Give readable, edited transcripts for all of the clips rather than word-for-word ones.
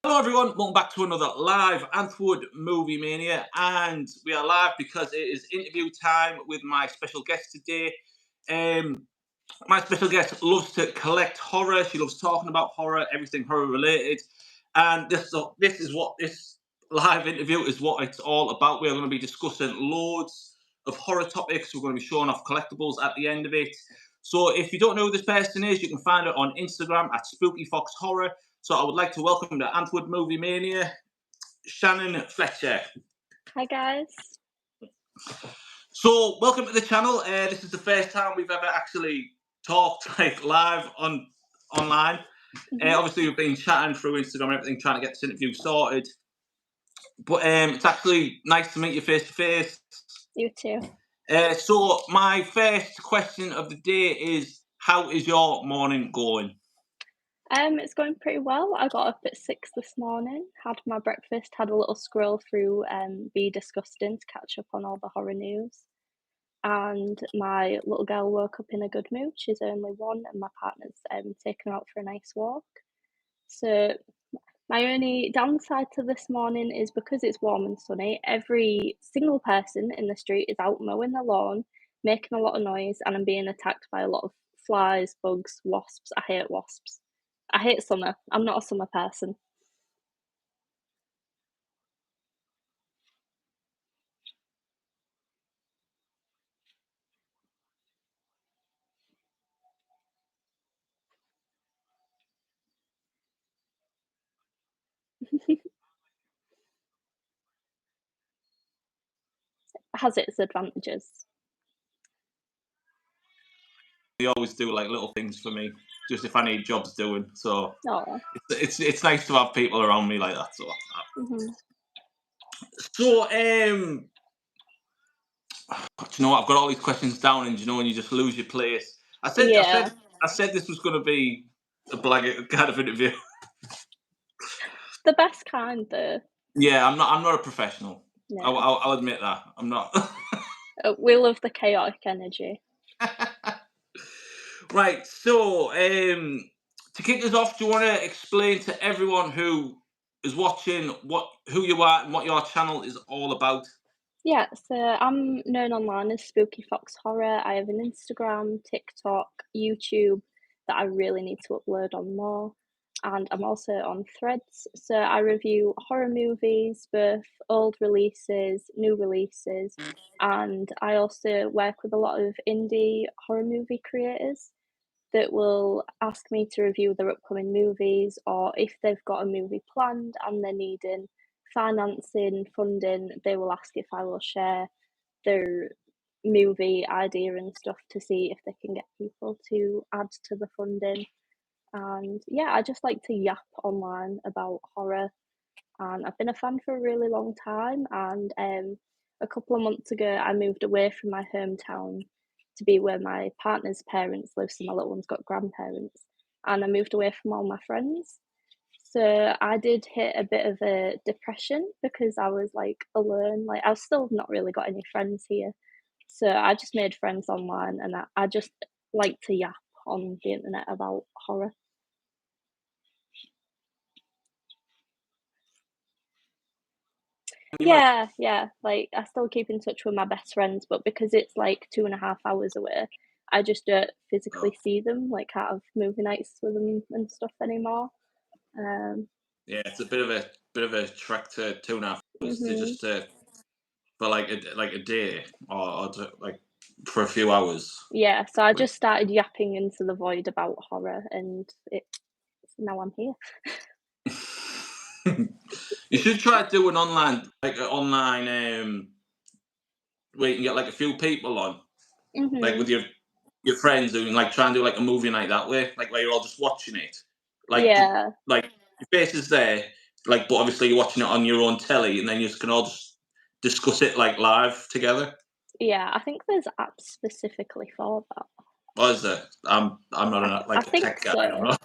Hello everyone, welcome back to another live Anthwood Movie Mania, and we are live because it is interview time with my special guest today. Um, my special guest loves to collect horror. She loves talking about horror, everything horror related, and this is what this live interview is what it's all about. We're going to be discussing loads of horror topics. We're going to be showing off collectibles at the end of it. So if you don't know who this person is, you can find her on Instagram at Spooky Fox Horror. So I would like to welcome to Antwood Movie Mania, Shannon Fletcher. Hi guys. So welcome to the channel. This is the first time we've ever actually talked live online. Obviously, we've been chatting through Instagram and everything, trying to get this interview sorted. But it's actually nice to meet you face to face. You too. So my first question of the day is, how is your morning going? It's going pretty well. I got up at 6 this morning, had my breakfast, had a little scroll through Be Disgusting to catch up on all the horror news. And my little girl woke up in a good mood. She's only 1 and my partner's taken her out for a nice walk. So my only downside to this morning is because it's warm and sunny, every single person in the street is out mowing the lawn, making a lot of noise, and I'm being attacked by a lot of flies, bugs, wasps. I hate wasps. I hate summer. I'm not a summer person. Has its advantages. They always do like little things for me, just if I need jobs doing. So Oh. it's nice to have people around me like that. So Mm-hmm. So, do you know what? I've got all these questions down, and you know when you just lose your place. Yeah. I said this was going to be a blanket kind of interview. The best kind, though. Yeah, I'm not a professional. No. I'll admit that I'm not. We love the chaotic energy. Right. So, to kick us off, do you want to explain to everyone who is watching who you are and what your channel is all about? Yeah, so I'm known online as Spooky Fox Horror. I have an Instagram, TikTok, YouTube that I really need to upload on more. And I'm also on Threads. So I review horror movies, both old releases, new releases, and I also work with a lot of indie horror movie creators that will ask me to review their upcoming movies, or if they've got a movie planned and they're needing financing, funding, they will ask if I will share their movie idea and stuff to see if they can get people to add to the funding. And yeah, I just like to yap online about horror, and I've been a fan for a really long time. And a couple of months ago, I moved away from my hometown to be where my partner's parents live. So my little one's got grandparents, and I moved away from all my friends. So I did hit a bit of a depression because I was like alone. Like I've still not really got any friends here. So I just made friends online, and I just like to yap on the internet about horror. Yeah, like, I still keep in touch with my best friends, but because it's, like, 2.5 hours away, I just don't Oh, physically see them, like, can't have movie nights with them and stuff anymore. Um, yeah, it's a bit of a trek to 2.5 hours to mhm. just for like a day or like for a few hours. Yeah, so I just started yapping into the void about horror, and now I'm here. You should try do an online where you can get like a few people on, like Mhm. with your friends, and like try and do like a movie night that way, like where you're all just watching it, like Yeah. like your face is there, like but obviously you're watching it on your own telly, and then you can all just discuss it like live together. Yeah, I think there's apps specifically for that. What is there? I'm not I like a think tech guy. I'm so. not.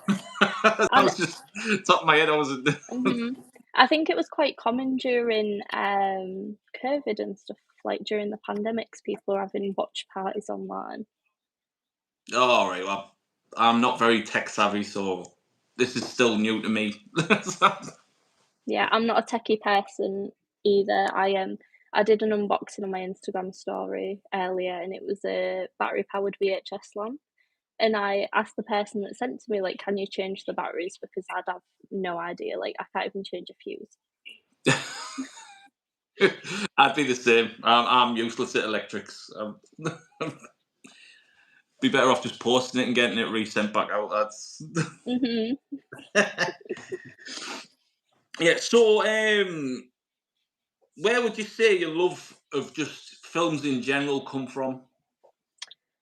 I And was just top of my head. I wasn't. mhm. I think it was quite common during, COVID and stuff, like, during the pandemics, people were having watch parties online. Oh, all right. Well, I'm not very tech savvy, so this is still new to me. Yeah, I'm not a techie person either. I did an unboxing on my Instagram story earlier, and it was a battery-powered VHS lamp, and I asked the person that sent to me, like, "Can you change the batteries?" Because I'd have no idea, like, I can't even change a fuse. I'd be the same. I'm useless at electrics. Be better off just posting it and getting it resent back out. That's Mhm. yeah. So, where would you say your love of just films in general come from?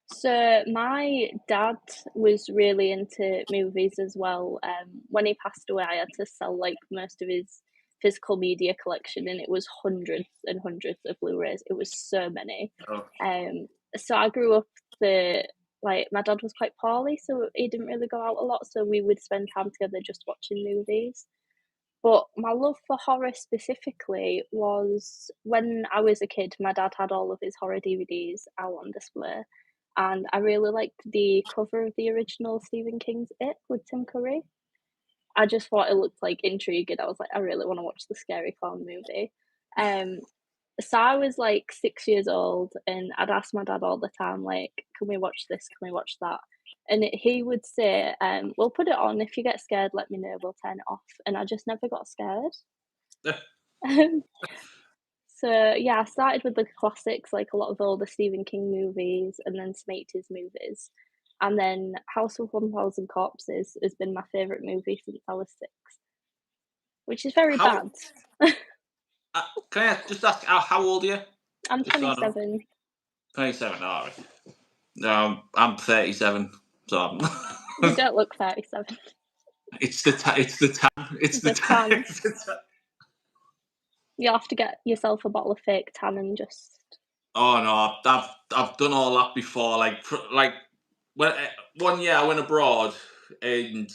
So my dad was really into movies as well. When he passed away, I had to sell like most of his physical media collection, and it was hundreds and hundreds of Blu-rays. It was so many. Oh, Um, so I grew up the like my dad was quite poorly, so he didn't really go out a lot. So we would spend time together just watching movies. But my love for horror specifically was when I was a kid, my dad had all of his horror DVDs out on display, and I really liked the cover of the original Stephen King's It with Tim Curry. I just thought it looked, like, intriguing. I was like, "I really wanna watch the scary clown movie." Um, so I was, like, 6 years old, and I'd ask my dad all the time, like, "Can we watch this? Can we watch that?" And he would say, "We'll put it on. If you get scared, let me know. We'll turn it off." And I just never got scared. Um, so, yeah, I started with the classics, like a lot of older Stephen King movies and then some 80s movies. And then House of 1000 Corpses has been my favourite movie since I was 6, which is very how bad. can I just ask how old are you? I'm Just so I know. 27. 27. All right. I'm 37. So You don't look 37. it's the it's the tan. It's the The tan. tan. It's the tan. You'll have to get yourself a bottle of fake tan and just Oh no, I've done all that before. Like when one year I went abroad and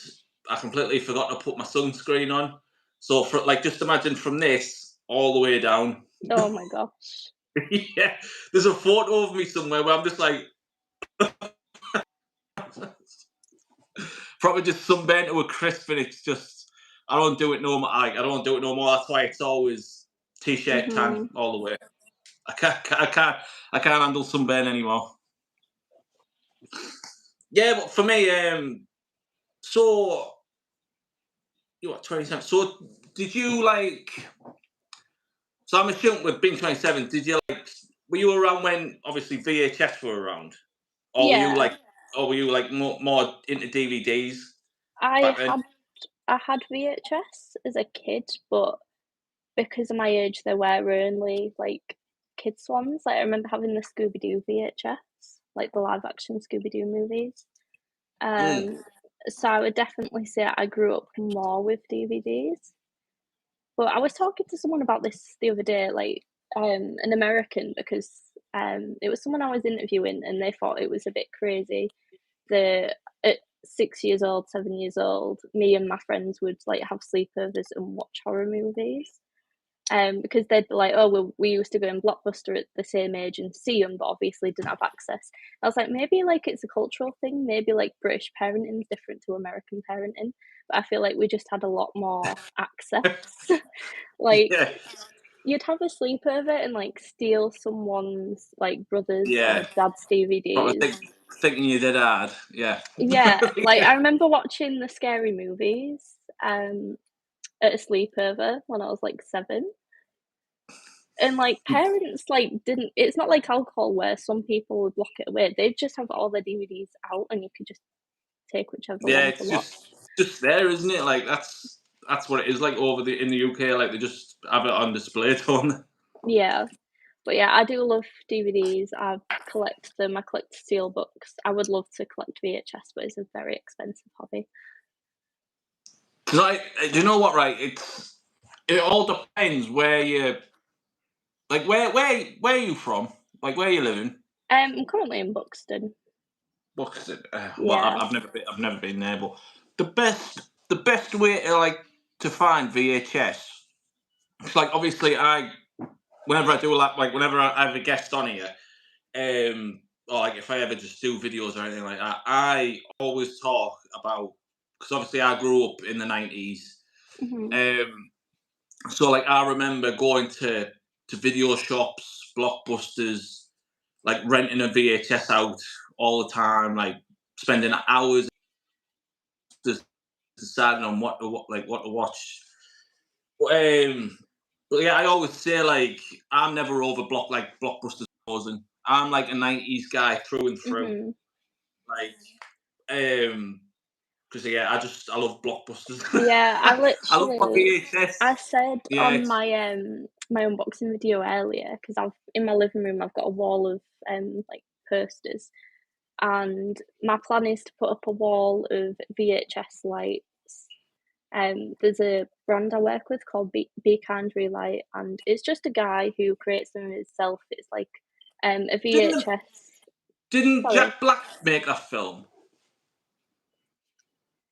I completely forgot to put my sunscreen on. So for like just imagine from this all the way down. oh my gosh. Yeah, there's a photo of me somewhere where I'm just like probably just sunburnt to a crisp, and it's just I don't do it no more. I don't do it no more. That's why it's always t-shirt tan Mhm. all the way. I can't handle sunburn anymore. Yeah, but for me, so you what 27? So did you like? So I'm assuming with being 27, did you like? Were you around when obviously VHS were around, or were you Yeah. like, more into DVDs I back then? had I had VHS as a kid, but because of my age, there were only, like, kids ones. Like, I remember having the Scooby-Doo VHS, like the live action Scooby-Doo movies. Mm, Um, so I would definitely say I grew up more with DVDs. But I was talking to someone about this the other day, like, an American, because, it was someone I was interviewing, and they thought it was a bit crazy. At 6 years old, 7 years old, me and my friends would, like, have sleepovers and watch horror movies. Because they'd be like, "Oh, well, we used to go in Blockbuster at the same age and see them, but obviously didn't have access." I was like, "Maybe, like, it's a cultural thing, maybe, like, British parenting is different to American parenting," but I feel like we just had a lot more access. Like, yeah, you'd have a sleepover and, like, steal someone's, like, brother's yeah. or dad's Probably DVDs. thinking you did hard. Yeah. Yeah, like, I remember watching the scary movies, at a sleepover when I was, like, 7. And, like, parents, like, didn't it's not like alcohol where some people would lock it away, they'd just have all their DVDs out and you could just take whichever Yeah, one to it's watch. just there, isn't it? Like that's what it is like over the in the UK. Like they just have it on display, don't they? Yeah, but yeah, I do love DVDs, I collect them, I collect steelbooks. I would love to collect VHS, but it's a very expensive hobby. 'Cause do you know what? Right, it all depends where you like where are you from? Like where you living? I'm currently in Buxton. What's it? Well, Yeah. I've never been there, but the best way to like to find VHS. It's like obviously whenever I do like whenever I have a guest on here, or like if I ever just do videos or anything like that, I always talk about because obviously I grew up in the 90s. Mhm. Um, So like I remember going to video shops, Blockbusters, like renting a VHS out all the time, like spending hours just deciding on what to watch. But, but yeah, I always say like I'm never over Blockbusters. Frozen. I'm like a '90s guy through and through. Mhm. Like, because yeah, I love Blockbusters. Yeah, I I love my literally VHS. I said Yeah, on my unboxing video earlier, because 'cause I've in my living room, I've got a wall of, like, posters, and my plan is to put up a wall of VHS lights. There's a brand I work with called Be Kind Relight, and it's just a guy who creates them himself. It's like, a didn't VHS. didn't Sorry, Jack Black make that film?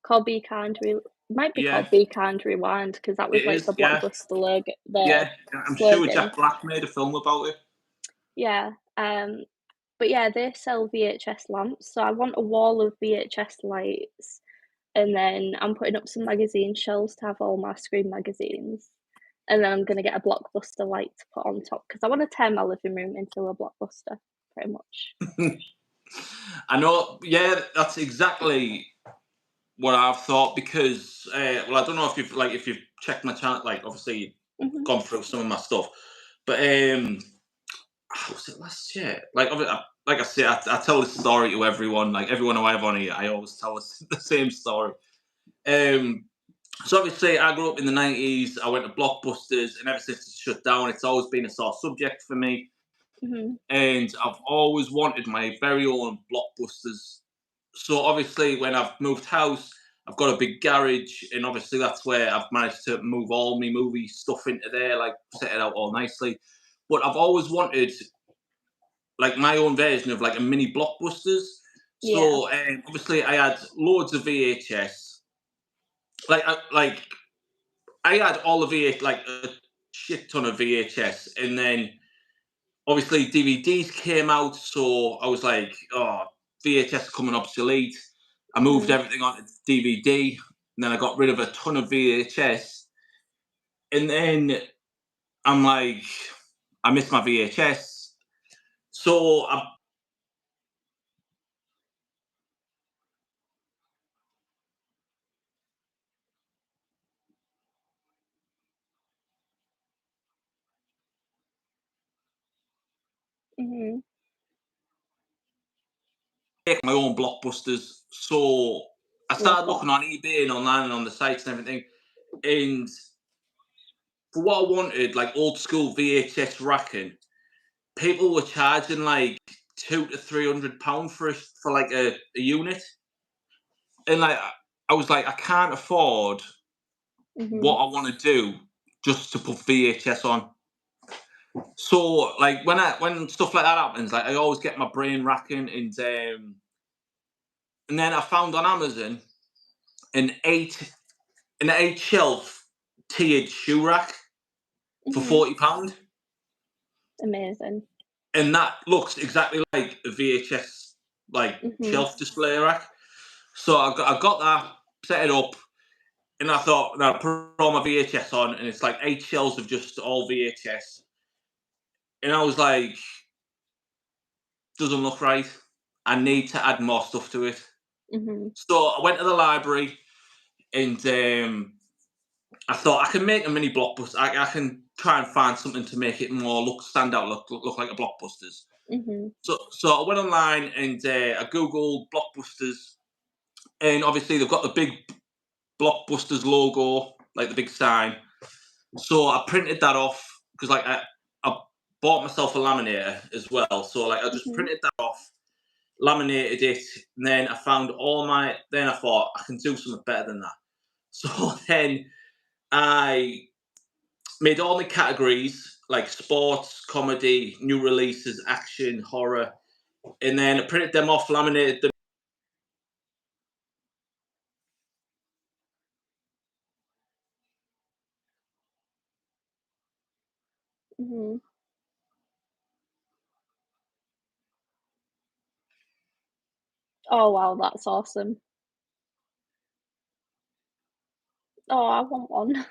called Be Kind Re might be Yeah, called Be Kind Rewind, because that was, it like, is. the Yeah, Blockbuster logo the yeah. I'm sure slogan. Jack Black made a film about it. Yeah, but yeah, they sell VHS lamps, so I want a wall of VHS lights, and then I'm putting up some magazine shelves to have all my Scream magazines, and then I'm gonna get a Blockbuster light to put on top, because I wanna turn my living room into a Blockbuster, pretty much. I know. Yeah, that's exactly what I've thought because well, I don't know if you've checked my channel, like obviously Mhm, gone through some of my stuff, but how was it last year? Like I say, I tell this story to everyone. Like everyone who I have on here, I always tell us the same story. Um, so obviously, I grew up in the '90s. I went to Blockbusters, and ever since it's shut down, it's always been a sore subject for me. mhm, And I've always wanted my very own Blockbusters. So obviously, when I've moved house, I've got a big garage, and obviously that's where I've managed to move all my movie stuff into there, like set it out all nicely. But I've always wanted like my own version of like a mini Blockbusters. yeah, So obviously, I had loads of VHS. Like I had all the VH like a shit ton of VHS, and then obviously DVDs came out, so I was like, oh, VHS is coming obsolete. I moved mhm, everything onto DVD, and then I got rid of a ton of VHS, and then I'm like, I miss my VHS, so I mhm, make my own Blockbusters. So I love started that. looking on eBay and online and on the sites and everything, and for what I wanted, like old school VHS racking, people were charging like £200 to £300 for like a unit, and like I was like, I can't afford what Mhm, I want to do just to put VHS on. So like when stuff like that happens, like I always get my brain racking, and then I found on Amazon an eight shelf tiered shoe rack for mhm, £40, amazing. and that looks exactly like a VHS like Mhm, shelf display rack. So I got that, set it up, and I thought, now put all my VHS on, and it's like eight shelves of just all VHS. And I was like, doesn't look right. I need to add more stuff to it. mhm, So I went to the library, and I thought I can make a mini blockbuster. I can try and find something to make it more stand out, look like a blockbusters. mhm, So I went online and I googled blockbusters, and obviously they've got the big blockbusters logo, like the big sign. So I printed that off because I bought myself a laminator as well. So like I just mhm, printed that off, laminated it, and then I found all my. Then I thought I can do something better than that. So then I made all my categories like sports, comedy, new releases, action, horror, and then I printed them off, laminated them. mhm. Oh, wow, that's awesome. Oh, I want one.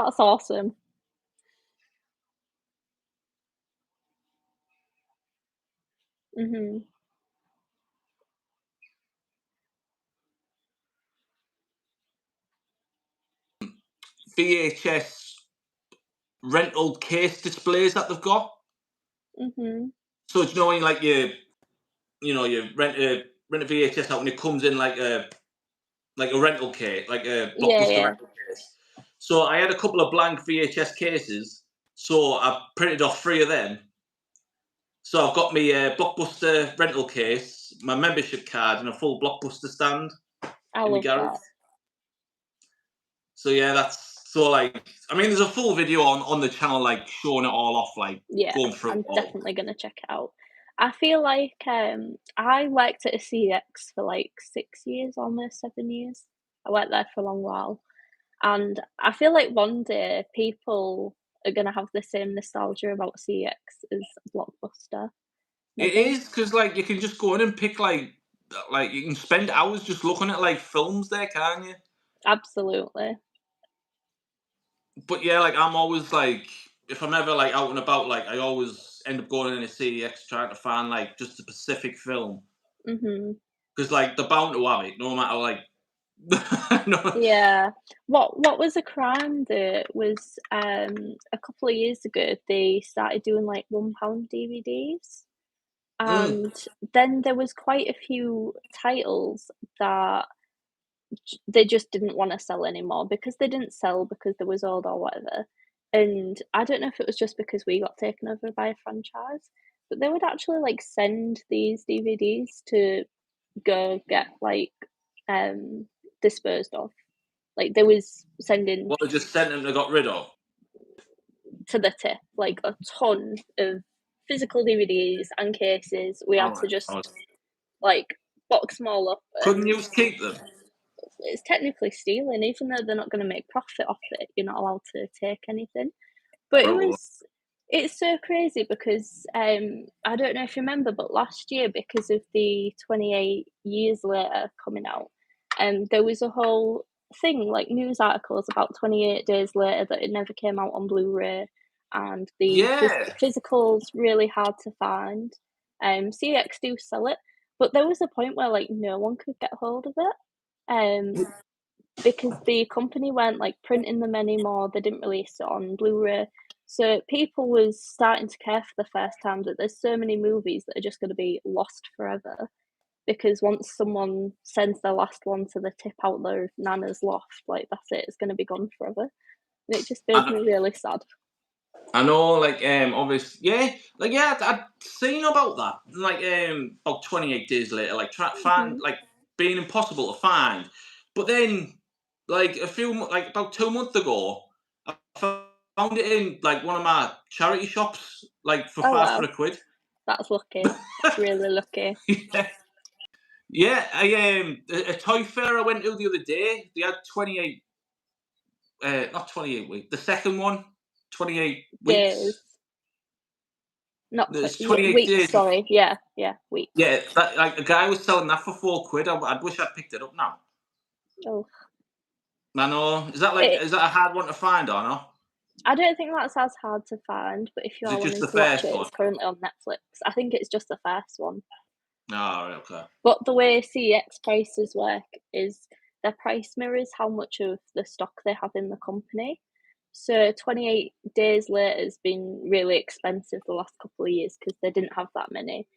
That's awesome. Mhm. VHS rental case displays that they've got. Mhm. So do you know when like you rent a VHS out and it comes in like a rental case, like a Yeah, blockbuster yeah. rental case. So I had a couple of blank VHS cases, so I printed off 3 of them. So I've got my blockbuster rental case, my membership card, and a full blockbuster stand I in my love garage. that. So yeah, that's so like I mean, there's a full video on the channel like showing it all off, like Yeah, going through it I'm all. definitely gonna check it out. I feel like, I worked at a CX for, like, 6 years, almost 7 years. I worked there for a long while, and I feel like one day people are gonna have the same nostalgia about CX as Blockbuster, It maybe? is because like you can just go in and pick like you can spend hours just looking at like films there, can't you? Absolutely. But yeah, like I'm always like if I'm ever like out and about, like I always end up going in a CEX trying to find like just a specific film Mhm. because like they're bound to have it, no matter like no. Yeah. What was a crime that was, a couple of years ago, they started doing, like, £1 DVDs, Mm, and then there was quite a few titles that they just didn't wanna sell anymore because they didn't sell because they was old or whatever, and I don't know if it was just because we got taken over by a franchise, but they would actually, like, send these DVDs to go get, like, um, disposed of. Like, they was sending what they just sent them they got rid of. to the tip, like, a ton of physical DVDs and cases. We All had to right. just, like, box them all up, Couldn't and you keep them? it's technically stealing, even though they're not gonna make profit off it, you're not allowed to take anything. But Brutal. it's so crazy because, I don't know if you remember, but last year, because of the 28 Years Later coming out, there was a whole thing, like news articles about 28 Days Later that it never came out on Blu-ray, and the Yeah. physical's really hard to find. CX do sell it, but there was a point where, like, no one could get hold of it, because the company weren't, like, printing them anymore, they didn't release it on Blu-ray, so people was starting to care for the first time that there's so many movies that are just gonna be lost forever, because once someone sends their last one to the tip out their nana's loft, like, that's it, it's gonna be gone forever, and it just made I, me really sad. I know, like obviously, yeah, like yeah, I'd seen about that, like about 28 days later, like try to find Mhm. like being impossible to find, but then like like about 2 months ago, I found it in like one of my charity shops, like for Oh, five wow, hundred quid. that's lucky, that's really lucky. Yeah, yeah. A toy fair I went to the other day. They had 28, not 28 weeks. The second one, 28 Days, weeks. not There's ye 28 weeks, days. sorry, yeah, yeah, weeks. Yeah, that, like the guy was selling that for 4 quid. I wish I'd picked it up now. Oh, I know. it Is that a hard one to find or not? I don't think that's as hard to find, but if you Is are it just wanting the to watch first it, one? it's currently on Netflix. I think it's just the first one. Oh, right, okay. But the way CX prices work is their price mirrors how much of the stock they have in the company. So 28 Days Later has been really expensive the last couple of years because they didn't have that many.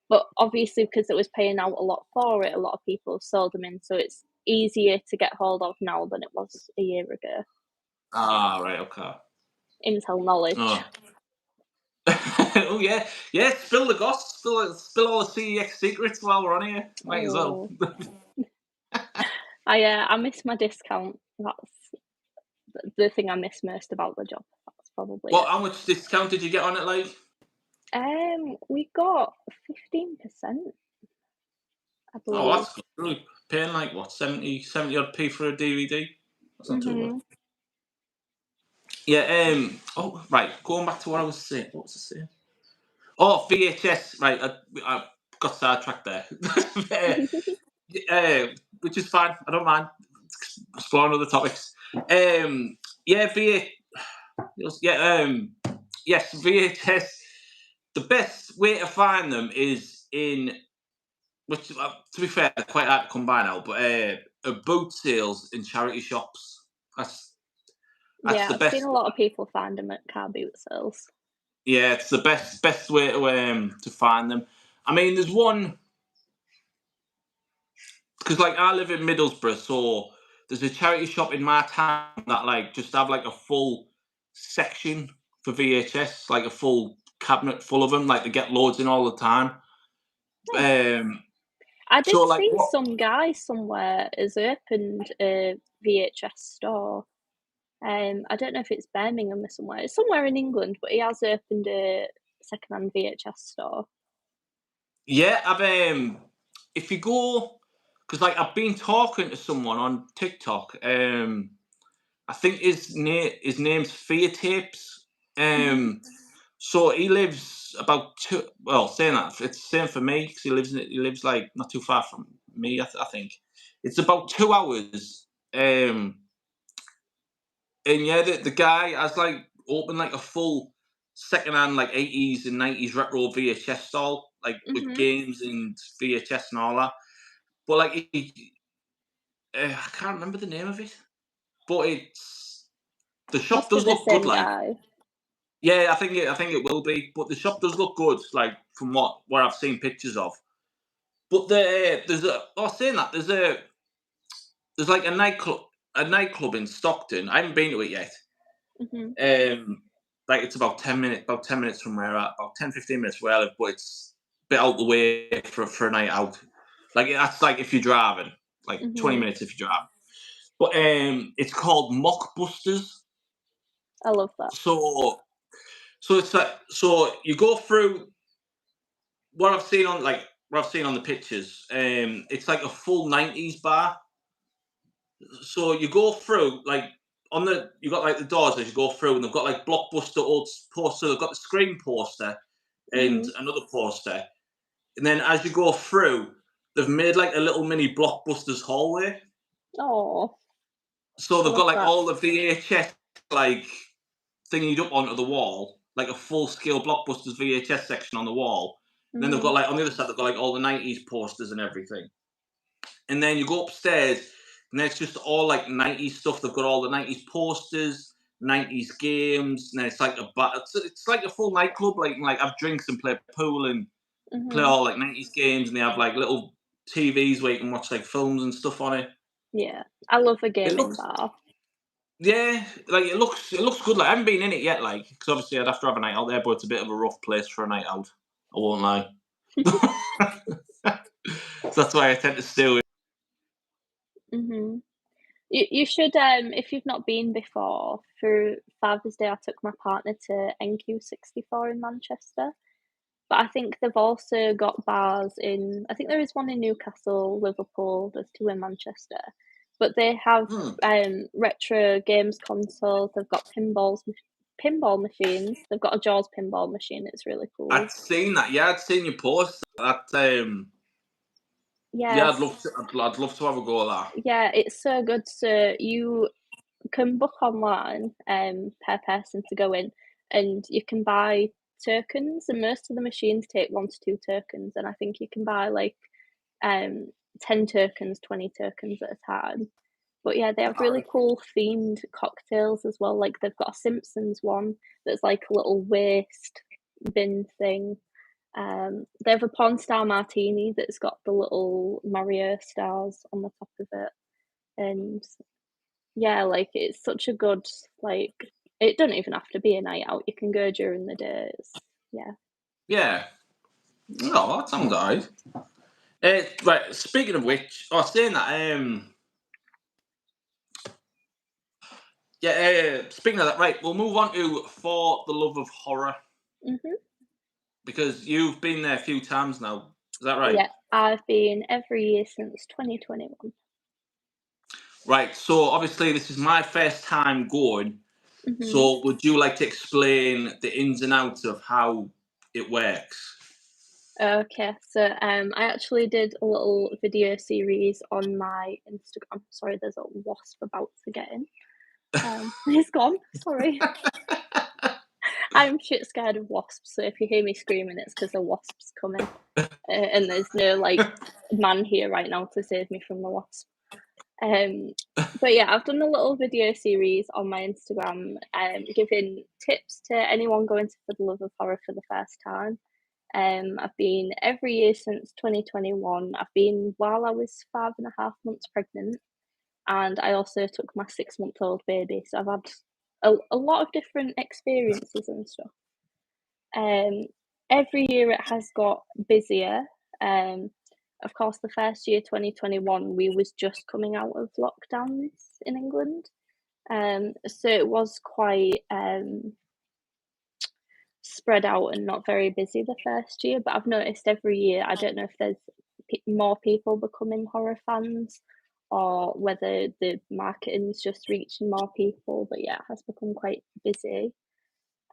But obviously, because it was paying out a lot for it, a lot of people sold them in. So it's easier to get hold of now than it was a year ago. Ah, right, okay. Intel knowledge. Oh. Oh yeah, yeah. Spill the goss. Spill all the CEX secrets while we're on here. Might as well. Oh. I miss my discount. That's the thing I miss most about the job. That's probably What? it. How much discount did you get on it? Like? We got 15%, I Oh, believe. that's good. Really paying like what 70 odd p for a DVD. That's not too bad. Mhm. Yeah. Oh, right. Going back to what I was saying. What was I saying? Oh, VHS. Right. I got sidetracked there. Which is fine. I don't mind exploring other topics. Yeah, yes, VHS. The best way to find them is in, which to be fair, they're quite hard to come by now, but boot sales in charity shops. That's Yeah, the I've seen best. a lot of people find them at car boot sales. Yeah, it's the best way to find them. I mean, there's one because like I live in Middlesbrough, so there's a charity shop in my town that like just have like a full section for VHS, like a full cabinet full of them. Like they get loads in all the time. Nice. Um, I so did like see what? some guy somewhere has opened a VHS store. I don't know if it's Birmingham or somewhere. It's somewhere in England, but he has opened a secondhand VHS store. Yeah, if you go, because like I've been talking to someone on TikTok. I think his name's Fear Tapes. Mhm. So he lives about two. Well, saying that it's the same for me because he lives like not too far from me. I think it's about 2 hours. And yeah, the guy has like opened like a full secondhand like 80s and 90s retro VHS stall, like with Mhm. games and VHS and all that. But like I can't remember the name of it, but it's the shop Must be does the look good. same Like guy. yeah, I think it will be, but the shop does look good. Like from what I've seen pictures of. But there's a. Oh, saying that there's like a nightclub in Stockton. I haven't been to it yet. Mhm. Like it's about 10 minutes from where I, about 10, 15 minutes where I live, but it's a bit out the way for a night out. Like that's like if you're driving, like 20 Mhm. minutes if you drive. But it's called Mockbusters. I love that. So it's like so you go through what I've seen on the pictures. It's like a full 90s bar. So you go through like on the you got like the doors as you go through, and they've got like blockbuster old poster. They've got the Scream poster and Mhm. another poster, and then as you go through, they've made like a little mini blockbusters hallway. Oh, So I they've love got like that. all the VHS like thingied up onto the wall, like a full scale blockbusters VHS section on the wall. And then they've got Mhm. like on the other side, they've got like all the 90s posters and everything. And then you go upstairs, and then it's just all like 90s stuff. They've got all the 90s posters, 90s games, and then it's like it's like a full nightclub. Like have drinks and play pool and play Mhm. all like 90s games, and they have like little TVs where you can watch like films and stuff on it. Yeah, I love a It gaming looks bar. yeah, like it looks good. Like I haven't been in it yet, like because obviously I'd have to have a night out there, but it's a bit of a rough place for a night out. I won't lie. So that's why I tend to stay away. Mhm. You should, if you've not been before, for Father's Day, I took my partner to NQ64 in Manchester, but I think they've also got bars in I think there is one in Newcastle, Liverpool, there's 2 in Manchester, but they have, Hmm. retro games consoles, they've got pinball machines, they've got a Jaws pinball machine, it's really I'd cool. seen that. Yeah, I'd seen your post. That yeah, I'd Yes. love to. I'd love to have a go at that. Yeah, it's so good, so you can book online, per person to go in, and you can buy tokens, and most of the machines take 1 to 2 tokens, and I think you can buy, like, um, 10 tokens, 20 tokens at a time. But, yeah, they have really Alright. cool themed cocktails as well, like, they've got a Simpsons one that's like a little waste bin thing. They have a Pawn Star Martini that's got the little Mario stars on the top of it, and yeah, like, it's such a good, like it don't even have to be a night out, you can go during the day, yeah. Yeah. Oh, that sounds alright. Right. Speaking of which, I was saying that. Yeah. Speaking of that, right. We'll move on to For the Love of Horror Mhm. because you've been there a few times now. Is that right? Yeah, I've been every year since 2021. Right. So obviously, this is my first time going. Mhm. So would you like to explain the ins and outs of how it works? Okay, so, I actually did a little video series on my Instagram sorry, there's a wasp about to get in. He's gone. Sorry. I'm shit scared of wasps, so if you hear me screaming, it's because a wasp's coming, and there's no like man here right now to save me from the wasp. But yeah, I've done a little video series on my Instagram, giving tips to anyone going to For the Love of Horror for the first time. I've been every year since 2021. I've been while I was 5.5 months pregnant, and I also took my 6-month-old baby. So I've had a lot of different experiences and stuff. Every year it has got busier. Of course, the first year, 2021, we was just coming out of lockdowns in England. So it was quite spread out and not very busy the first year. But I've noticed every year, I don't know if there's more people becoming horror fans or whether the marketing's just reaching more people. But yeah, it has become quite busy.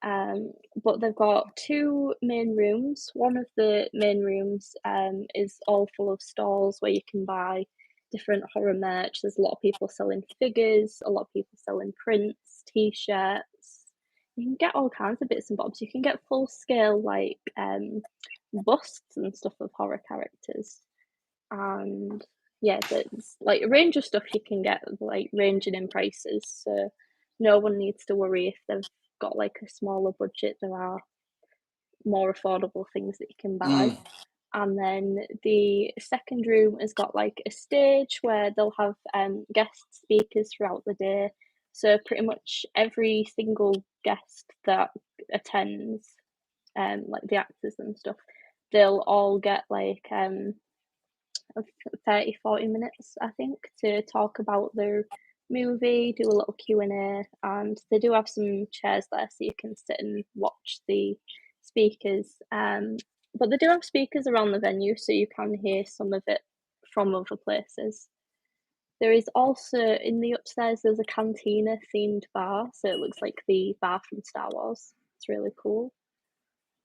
But they've got 2 main rooms. One of the main rooms is all full of stalls where you can buy different horror merch. There's a lot of people selling figures, a lot of people selling prints, t-shirts. You can get all kinds of bits and bobs. You can get full scale like busts and stuff of horror characters. And yeah, there's like a range of stuff you can get, like ranging in prices. So no one needs to worry if they've got like a smaller budget. There are more affordable things that you can buy. And then the second room has got like a stage where they'll have guest speakers throughout the day. So pretty much every single guest that attends, like the actors and stuff, they'll all get like 30-40 minutes, I think, to talk about their movie, do a little Q&A, and they do have some chairs there so you can sit and watch the speakers. But they do have speakers around the venue, so you can hear some of it from other places. There is also, in the upstairs, there's a cantina themed bar, so it looks like the bar from Star Wars. It's really cool.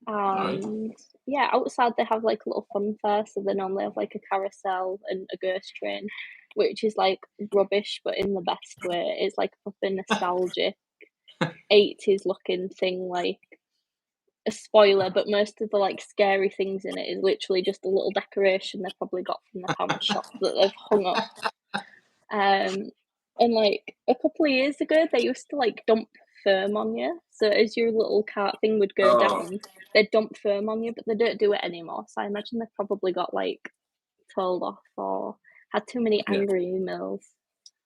Right. And yeah, outside they have like a little fun fair, so they normally have like a carousel and a ghost train, which is like rubbish, but in the best way. It's like a proper nostalgic 80s looking thing, like a spoiler, but most of the like scary things in it is literally just a little decoration they've probably got from the ham shop that they've hung up. And like a couple of years ago, they used to like dump foam on you. So as your little cart thing would go down, they'd dump foam on you, but they don't do it anymore. So I imagine they've probably got like told off or had too many angry emails.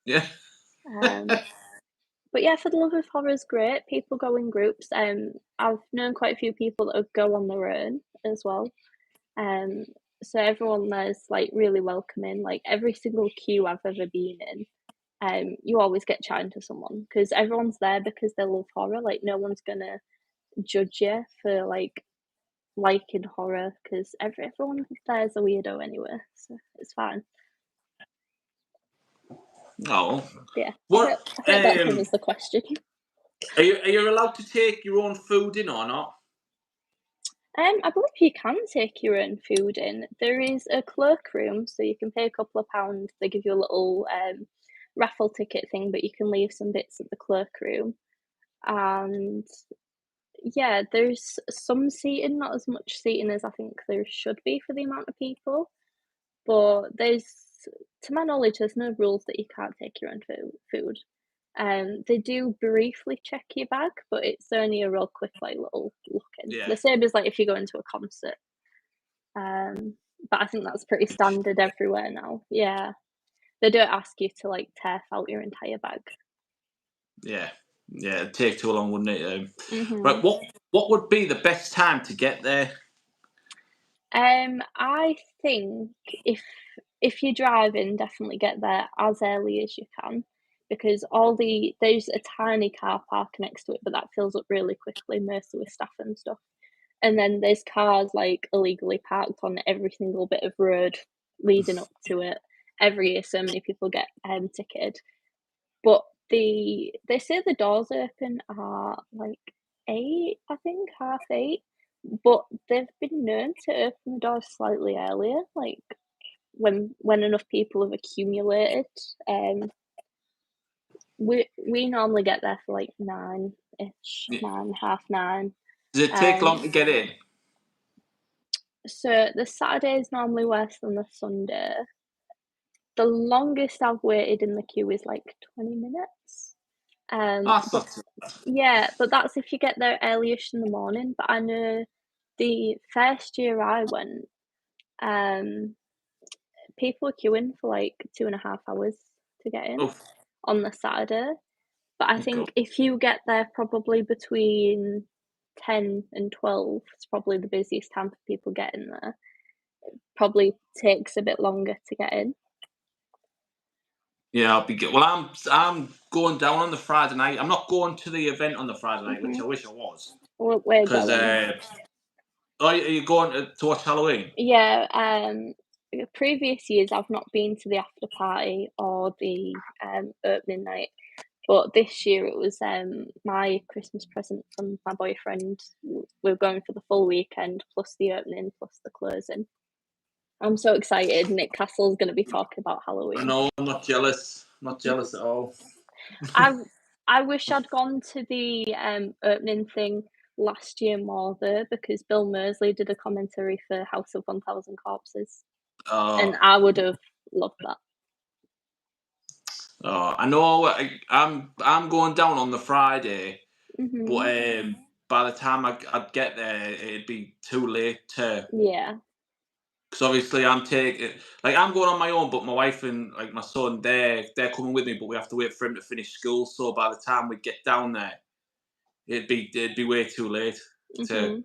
Yeah. But yeah, For the Love of Horror is great. People go in groups. I've known quite a few people that go on their own as well. So everyone there's like really welcoming. Like every single queue I've ever been in, you always get chatting to someone because everyone's there because they love horror. Like no one's gonna judge you for like liking horror because everyone there is a weirdo anyway, so it's fine. Oh. Yeah, What? I hope that covers the question. Are you allowed to take your own food in or not? I believe you can take your own food in. There is a cloakroom, so you can pay a couple of pounds. They give you a little raffle ticket thing, but you can leave some bits at the cloakroom. And yeah, there's some seating, not as much seating as I think there should be for the amount of people. But there's, to my knowledge, there's no rules that you can't take your own food. They do briefly check your bag, but it's only a real quick like little look in. Yeah. The same as like if you go into a concert. But I think that's pretty standard everywhere now. Yeah. They don't ask you to like tear out your entire bag. Yeah. Yeah. It'd take too long, wouldn't it? Mhm. Right. What would be the best time to get there? I think if you're driving, definitely get there as early as you can because there's a tiny car park next to it, but that fills up really quickly, mostly with staff and stuff. And then there's cars like illegally parked on every single bit of road leading up to it. Every year, so many people get ticketed. But they say the doors open at like 8, I think, 8:30. But they've been known to open the doors slightly earlier, like when enough people have accumulated. We normally get there for like 9-ish, Yeah. 9, half 9. Does it take long to get in? So the Saturday is normally worse than the Sunday. The longest I've waited in the queue is like 20 minutes. Oh, that's But not too bad. yeah, but that's if you get there early-ish in the morning. But I know the first year I went, um, people were queuing for like 2.5 hours to get in Oh, on the Saturday. But I God. think if you get there probably between 10 and 12, it's probably the busiest time for people getting there. Probably takes a bit longer to get in. Yeah, I'll be good. Well, I'm going down on the Friday night. I'm not going to the event on the Friday night, which Mhm. I wish I was. We're Because going. are you going to watch Halloween? Yeah, previous years I've not been to the after party or the opening night, but this year it was my Christmas present from my boyfriend. We're going for the full weekend plus the opening plus the closing. I'm so excited. Nick Castle's going to be talking about I Halloween. know. I'm not jealous. I'm not jealous at all. I I wish I'd gone to the opening thing last year more though, because Bill Moseley did a commentary for House of 1000 Corpses, and Oh, I would have loved that. oh, I know. I'm going down on the Friday, but Mhm. by the time I'd get there, it'd be too late to. Yeah. Because obviously I'm going on my own, but my wife and like my son, they're coming with me, but we have to wait for him to finish school. So by the time we get down there, it'd be way too late to. Mhm.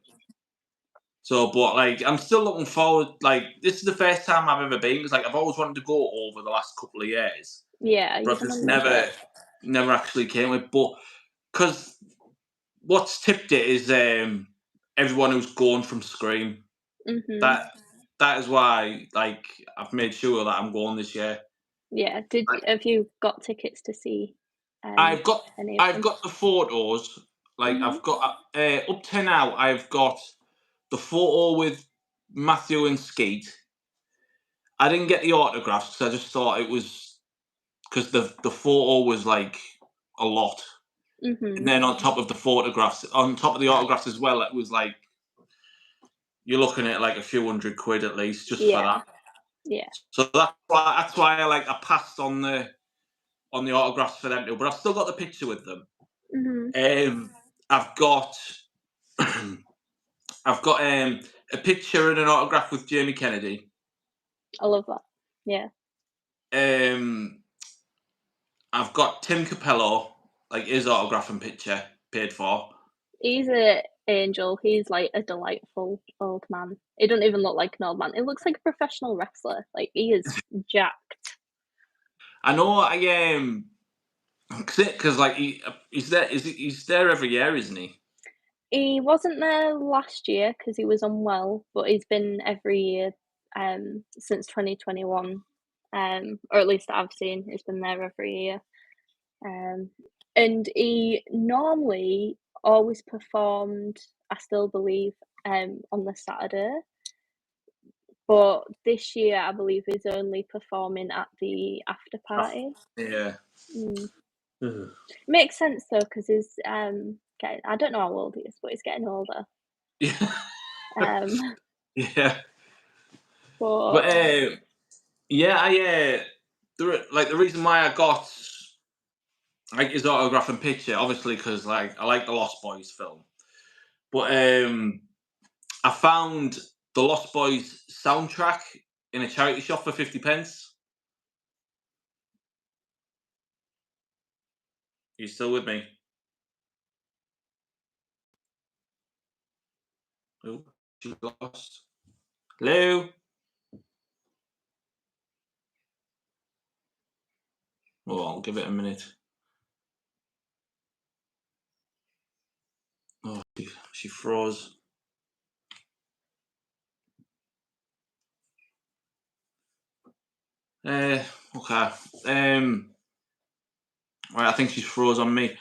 So, but like I'm still looking forward. Like this is the first time I've ever been. Because like I've always wanted to go over the last couple of years, Yeah, but you're I've gonna just love it. never actually came with. But because what's tipped it is everyone who's gone from Scream. Mhm. That that is why like I've made sure that I'm going this year. Yeah. Like, Have you got tickets to see um I've got any of I've them? got the photos. Like Mhm. I've got up to now. I've got the photo with Matthew and Skeet. I didn't get the autographs because I just thought it was because the photo was like a lot, and Mhm. then on top of the photographs, on top of the autographs as well, it was like you're looking at like a few £100 at least just for Yeah. that. Yeah. So that's why I passed on the autographs for them too, but I've still got the picture with them. Mhm. I've got I've got a picture and an autograph with Jamie Kennedy. I love that. Yeah. Um, I've got Tim Capello, like his autograph and picture paid for. He's a angel. He's like a delightful old man. He doesn't even look like an old man. He looks like a professional wrestler. Like he is jacked. I know because like he's there every year, isn't he? He wasn't there last year because he was unwell, but he's been every year since 2021. Or at least I've seen he's been there every year. Um, and he normally always performed, I still believe, on the Saturday. But this year, I believe he's only performing at the after party. Yeah. Mm. Ugh. Makes sense though, because he's getting. I don't know how old he is, but he's getting older. Yeah. Um, Yeah. but But yeah, the reason why I got like his autograph and picture, obviously because like I like the Lost Boys film, but I found the Lost Boys soundtrack in a charity shop for 50p. You still with me? Oh, she lost. Hello. Oh, I'll give it a minute. Oh, she froze. Okay. Right, I think she's froze on me.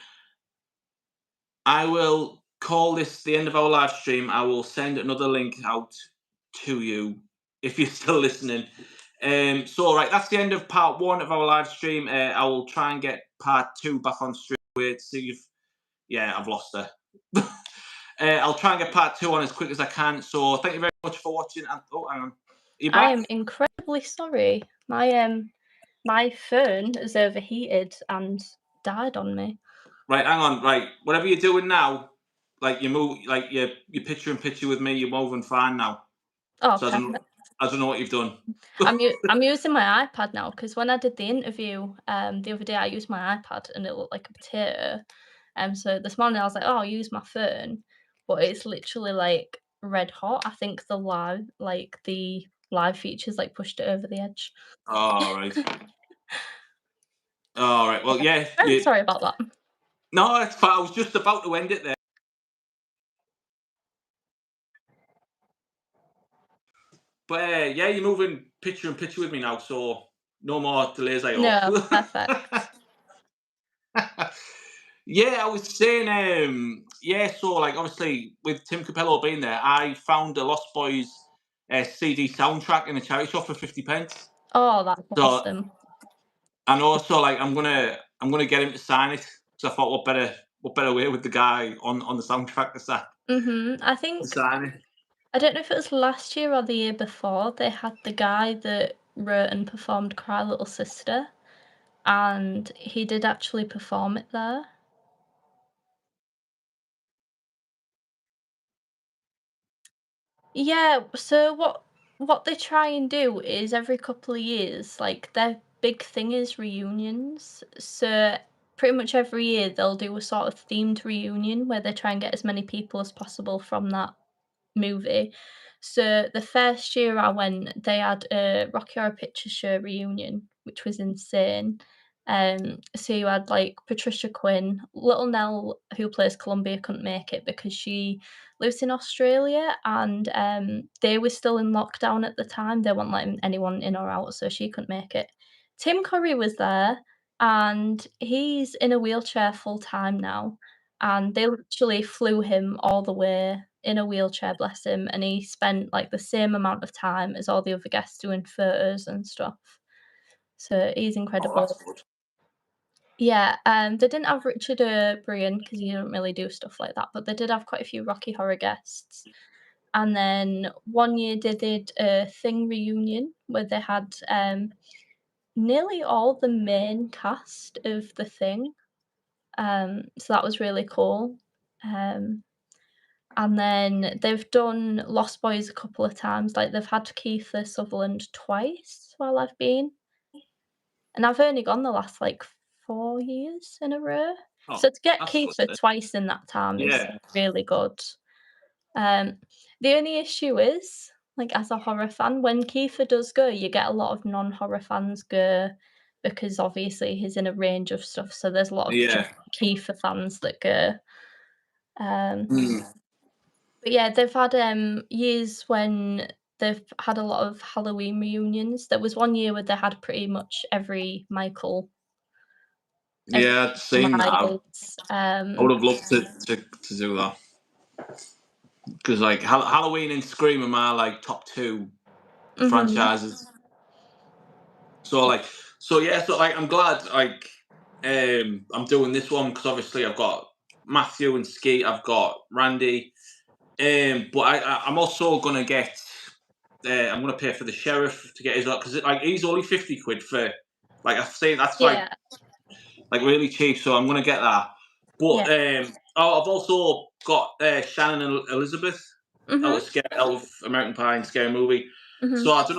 I will call this the end of our live stream. I will send another link out to you if you're still listening. So right, that's the end of part one of our live stream. I will try and get part two back on stream. Wait, see if I've lost her. I'll try and get part two on as quick as I can. So thank you very much for watching. And oh, hang on, you back? I am incredibly sorry. My phone is overheated and died on me. Right, hang on. Right, whatever you're doing now, like you move, like you're picture in picture with me. You're moving fine now. Oh, So perfect. I don't know what you've done. I'm using my iPad now because when I did the interview the other day, I used my iPad and it looked like a potato. So this morning I was like, oh, I'll use my phone, but it's literally like red hot. I think the live features like pushed it over the edge. All right. All right. Well, yeah. I'm sorry about that. No, it's fine. I was just about to end it there. But yeah, you're moving picture in picture with me now, so no more delays, I hope. No, perfect. Yeah, I was saying, so like obviously with Tim Capello being there, I found a Lost Boys CD soundtrack in a charity shop for 50p. Oh, that's So awesome. and also like I'm gonna get him to sign it because I thought what better way with the guy on the soundtrack to I think sign it. I don't know if it was last year or the year before, they had the guy that wrote and performed Cry Little Sister, and he did actually perform it there. Yeah, so what they try and do is every couple of years, like their big thing is reunions. So pretty much every year they'll do a sort of themed reunion where they try and get as many people as possible from that movie. So the first year I went, they had a Rocky Horror Picture Show reunion, which was insane. So you had like Patricia Quinn, Little Nell, who plays Columbia, couldn't make it because she lives in Australia, and they were still in lockdown at the time. They weren't letting anyone in or out, so she couldn't make it. Tim Curry was there, and he's in a wheelchair full time now. And they literally flew him all the way in a wheelchair, bless him, and he spent, like, the same amount of time as all the other guests doing photos and stuff. So he's Oh, that's incredible. good. Yeah, they didn't have Richard O'Brien because he didn't really do stuff like that, but they did have quite a few Rocky Horror guests. And then one year they did a Thing reunion where they had, nearly all the main cast of The Thing, so that was really cool. Um And then they've done Lost Boys a couple of times, like, they've had Kiefer Sutherland twice while I've been, and I've only gone the last, like, 4 years in a row. Oh, So to get that's good Kiefer then. twice in that time is Yeah. really good. Um, the only issue is, like, as a horror fan, when Kiefer does go, you get a lot of non-horror fans go because obviously he's in a range of stuff, so there's a lot of Yeah. just Kiefer fans that go. Um Mm. But yeah, they've had, years when they've had a lot of Halloween reunions. There was one year where they had pretty much every every Yeah, I'd seen that. Myers, I would have loved to do that because like Halloween and Scream are my like top two mhm, franchises. So like, so like, I'm glad like I'm doing this one because obviously I've got Matthew and Skeet, I've got Randy, but I'm also gonna get I'm gonna pay for the sheriff to get his up because like he's only 50 quid for like I've seen that's yeah, like really cheap, so I'm gonna get that. But yeah, I've also got Shannon and Elizabeth mhm, out of American Pie and Scary Movie. mhm, So I don't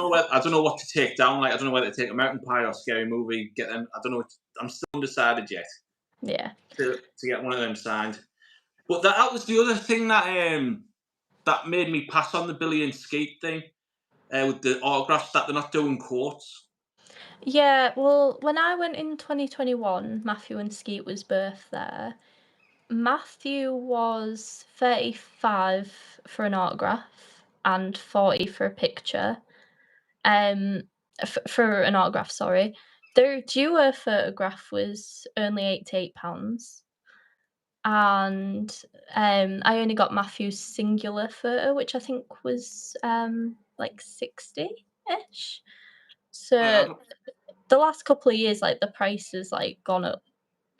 know what to take down. Like I don't know whether to take American Pie or Scary Movie. Get them. I don't know. I'm still undecided yet yeah. to get one of them signed. But that was the other thing that made me pass on the Billy and Skeet thing with the autographs that they're not doing quotes. Yeah, well, when I went in 2021, Matthew and Skeet was both there. Matthew was 35 for an autograph and 40 for a picture. Um, for an autograph, sorry. Their duo photograph was only £88, and, I only got Matthew's singular photo, which I think was, like 60-ish. So don't- the last couple of years, like the price has like gone up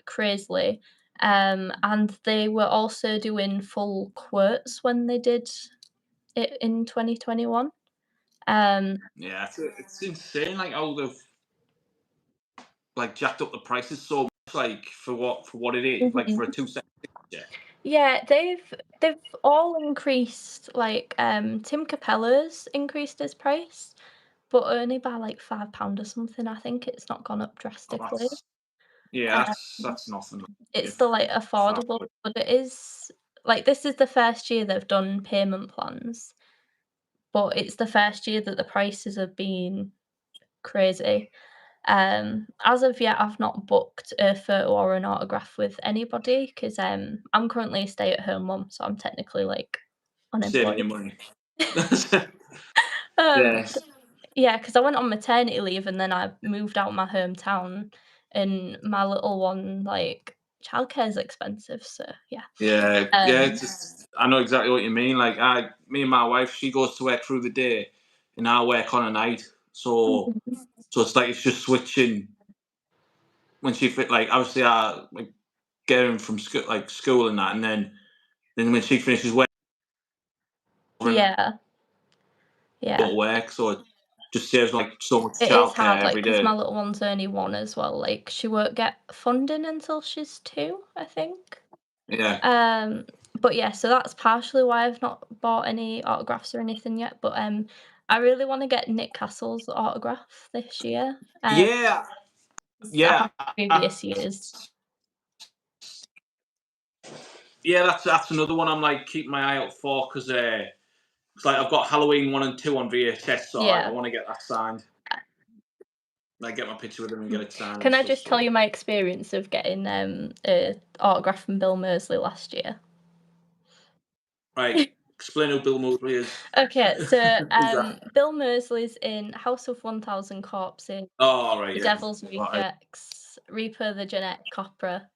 crazily. And they were also doing full quotes when they did it in 2021. yeah, it's insane. Like how they've like jacked up the prices so much. Like for what it is. Like for a Mhm. 2 second. Yeah. Yeah, they've all increased. Like Tim Capella's increased his price, but only by like £5 or something. I think it's not gone up Oh, drastically. that's nothing. It's If still, like, five affordable, quid. but it is like, this is the first year they've done payment plans, but it's the first year that the prices have been crazy. As of yet, I've not booked a photo or an autograph with anybody 'cause, I'm currently a stay-at-home mum, so I'm technically, like, Saving unemployed. your money. Um, Yes. yeah, 'cause I went on maternity leave and then I moved out my hometown, and my little one, like, childcare is expensive, so yeah. Yeah, yeah. Um It's just, I know exactly what you mean. Like me and my wife, she goes to work through the day, and I work on a night. Mhm. So it's like it's just switching when she fit. Like obviously, I like get her in from school and that, and then when she finishes work, and Yeah, go yeah. to work. So it just saves like so much It is childcare hard, like, every because day. my little one's only 1 as well, like, she won't get funding until she's 2, I think. Yeah. Um, but yeah, so that's partially why I've not bought any autographs or anything yet, but, I really wanna get Nick Castle's autograph this year, Yeah. 'cause I Yeah. have previous years. Yeah, that's another one I'm like keeping my eye out for because it's like I've got Halloween 1 and 2 on VHS, so I Yeah. want to get that signed. Like get my picture with him and get it signed and Can I stuff. just tell you So my experience of getting, a autograph from Bill Moseley last year? right, explain who Bill Moseley is. Okay, so, Who's that? Bill Moseley's in House of 1000 Corpses, Oh, right, The yeah. Devil's Right. Rejects, Reaper the Genetic Opera.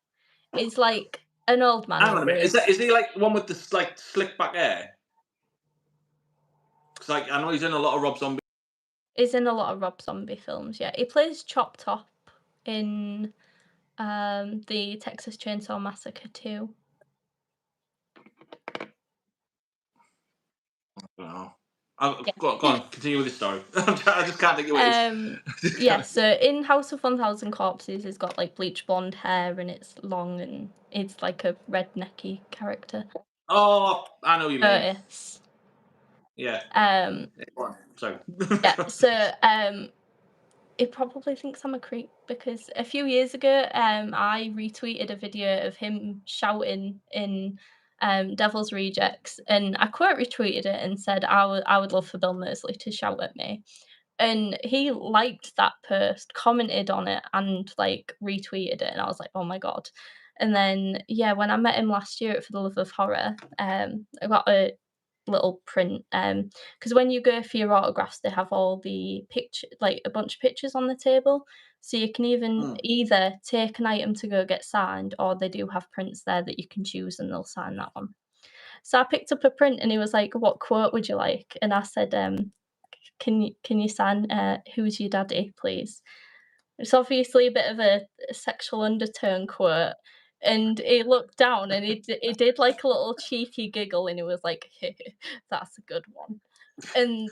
He's like an old man Hang in on a minute. years. Is he like the one with the like slick back hair? Because like I know he's in a lot of Rob Zombie. He's in a lot of Rob Zombie films, yeah. He plays Chop Top in, the Texas Chainsaw Massacre 2. I don't know. Oh, go Yeah. on, continue with the story. I just can't think of what it is. Um, yeah, so in House of 1000 Corpses, he's got, like, bleach blonde hair and it's long and it's like a rednecky character. Oh, I know what you mean. Curtis. Yeah. Um, Go on. Sorry. yeah, so, he probably thinks I'm a creep because a few years ago, I retweeted a video of him shouting in Devil's Rejects, and I quote retweeted it and said, I would love for Bill Moseley to shout at me." And he liked that post, commented on it, and like retweeted it, and I was like, "Oh my god!" And then yeah, when I met him last year at For the Love of Horror, I got a little print because when you go for your autographs they have all the picture like a bunch of pictures on the table, so you can even Hmm. either take an item to go get signed or they do have prints there that you can choose and they'll sign that one. So I picked up a print and he was like, "What quote would you like?" And I said, can you sign "Who's Your Daddy," please?" It's obviously a bit of a sexual undertone quote, and he looked down and he did, like, a little cheeky giggle, and he was like, "That's a good one." And,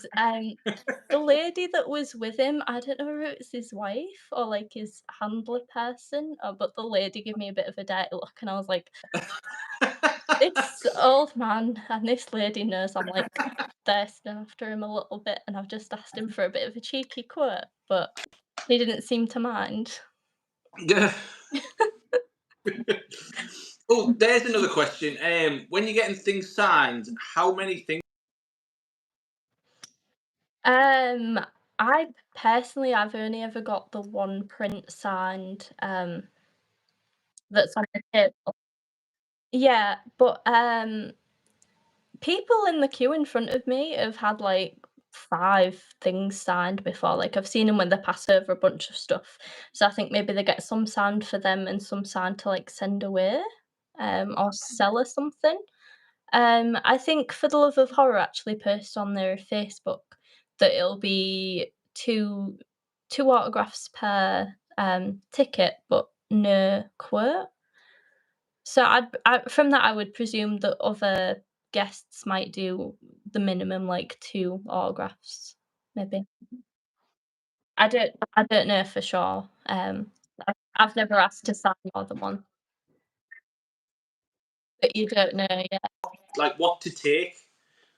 the lady that was with him, I don't know if it was his wife or, like, his handler person, but the lady gave me a bit of a dirty look, and I was like, "This old man and this lady knows I'm, like, thirsting after him a little bit, and I've just asked him for a bit of a cheeky quote," but he didn't seem to mind. Yeah. Oh, there's another question. When you're getting things signed, how many things? Um, I personally, I've only ever got the one print signed, that's on the table. Yeah, but, people in the queue in front of me have had, like, 5 things signed before, like, I've seen them when they pass over a bunch of stuff, so I think maybe they get some signed for them and some signed to, like, send away, or sell or something. I think For the Love of Horror actually posted on their Facebook that it'll be 2 2 autographs per ticket, but no quote. So from that, I would presume that other guests might do the minimum, like 2 autographs, maybe. I don't know for sure. I've never asked to sign more than one, but you don't know, yeah. Like what to take.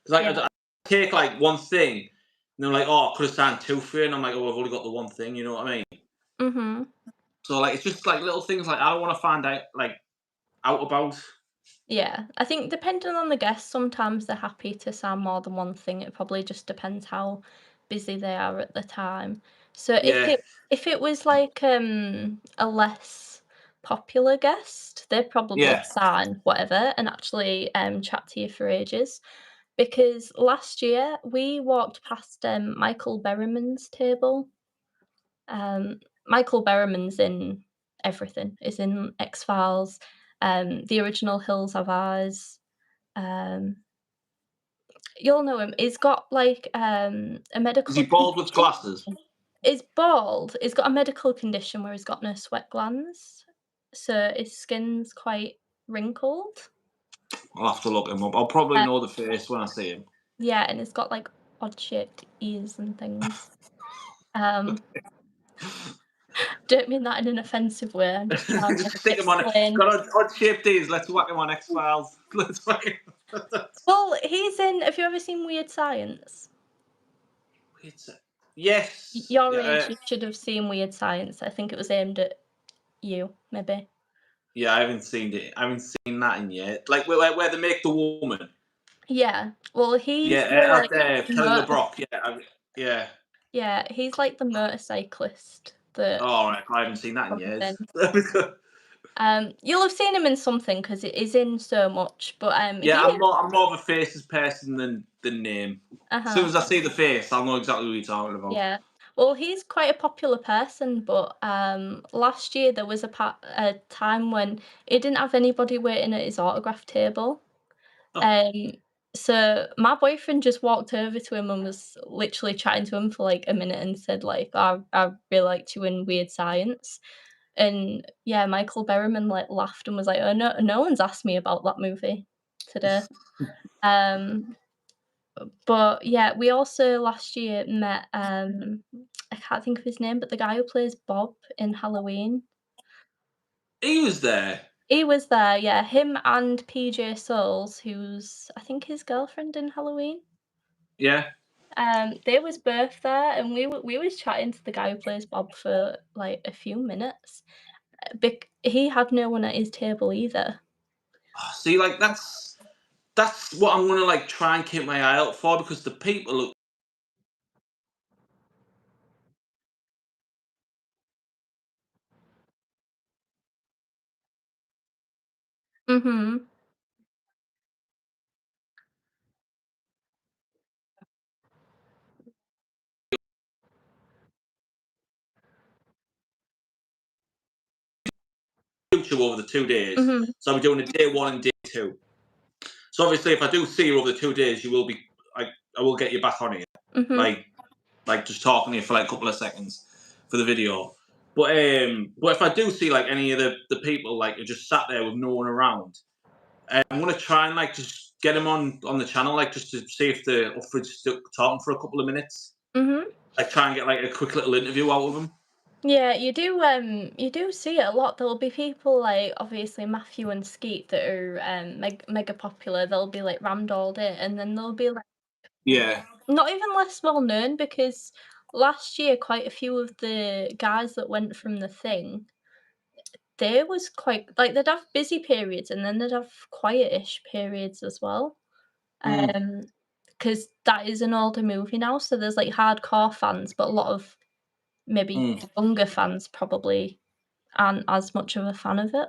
Because Yeah. I take like one thing, and they're like, "Oh, I could have signed 2 for you," and I'm like, "Oh, I've only got the one thing." You know what I mean? Mhm. So like, it's just like little things like I want to find out about. Yeah. I think depending on the guest, sometimes they're happy to sign more than one thing. It probably just depends how busy they are at the time. So Yeah, if it was like a less popular guest, they'd probably yeah. sign whatever and actually chat to you for ages. Because last year we walked past Michael Berryman's table. Michael Berryman's in everything. Is in X-Files, the original Hills Have Eyes. Um, you'll know him. He's got like a Is he medical bald with condition. glasses? He's bald. He's got a medical condition where he's got no sweat glands, so his skin's quite wrinkled. I'll have to look him up. I'll probably Uh, know the face when I see him. yeah, and he's got like odd shaped ears and things. Um, don't mean that in an offensive way. I'm just trying to Just stick him on it. He's explain. got odd shaped ears. Let's whack him on X Files. Let's whack him. Well, he's in. Have you ever seen Weird Science? Yes. Your age, Yeah, you should have seen Weird Science. I think it was aimed at you, maybe. yeah. I haven't seen it. I haven't seen that in yet. Like where they make the woman. Yeah. Well, he's the Yeah, like Kelly motor LeBrock. Yeah. yeah, he's like the motorcyclist Oh, that all right. I haven't seen that in comes years. in. You'll have seen him in something because it is in so much, but Yeah, he I'm more of a faces person than name. As soon uh-huh. as I see the face, I'll know exactly who you're talking about. Yeah. Well, he's quite a popular person, but last year there was a time when he didn't have anybody waiting at his autograph table. Oh, Um, so my boyfriend just walked over to him and was literally chatting to him for like a minute and said like, I really liked you in Weird Science. And yeah, Michael Berryman like laughed and was like, "Oh no one's asked me about that movie today." Um, but yeah, we also last year met I can't think of his name, but the guy who plays Bob in Halloween. he was there. He was there, yeah. Him and PJ Souls, who's I think his girlfriend in Halloween. Yeah. They was both there, and we was chatting to the guy who plays Bob for like a few minutes. He had no one at his table either. See, like that's what I'm gonna like try and keep my eye out for because the people look Mhm. future over the 2 days. Mhm. So we're doing a day one and day two. So obviously, if I do see you over the 2 days, you will be I will get you back on it, Mhm. like just talking to you for like a couple of seconds for the video. But if I do see like any of the people like are just sat there with no one around, I'm gonna try and like just get them on the channel like just to see if they're up for just talking for a couple of minutes. Mhm. Like try and get like a quick little interview out of them. Yeah, you do see it a lot. There'll be people like obviously Matthew and Skeet that are mega popular. They'll be like rammed all day, and then there'll be like Yeah. not even less well known because last year quite a few of the guys that went from the thing, they was quite like they'd have busy periods and then they'd have quietish periods as well. Mm, Um, because that is an older movie now, so there's like hardcore fans, but a lot of maybe mm. younger fans probably aren't as much of a fan of it. Uh,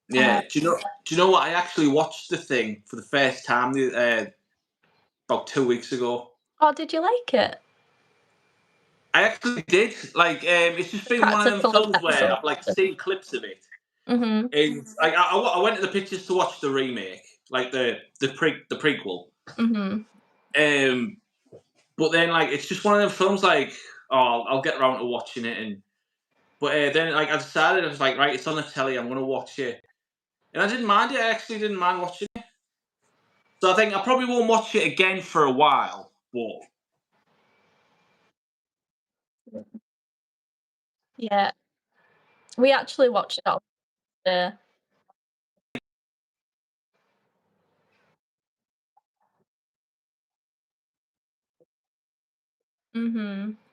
Yeah. Do you know what? I actually watched the thing for the first time about 2 weeks ago. oh, did you like it? I actually did. Like, it's just been one of them Practical films where effects. I've like seen clips of it, Mhm. and like I went to the pictures to watch the remake, like the prequel. Mhm. Um, but then like it's just one of them films like oh, I'll get around to watching it. But then like I decided, I was like, right, it's on the telly. I'm gonna watch it, and I didn't mind it. I actually didn't mind watching it. So I think I probably won't watch it again for a while. But Yeah, we actually watched it on the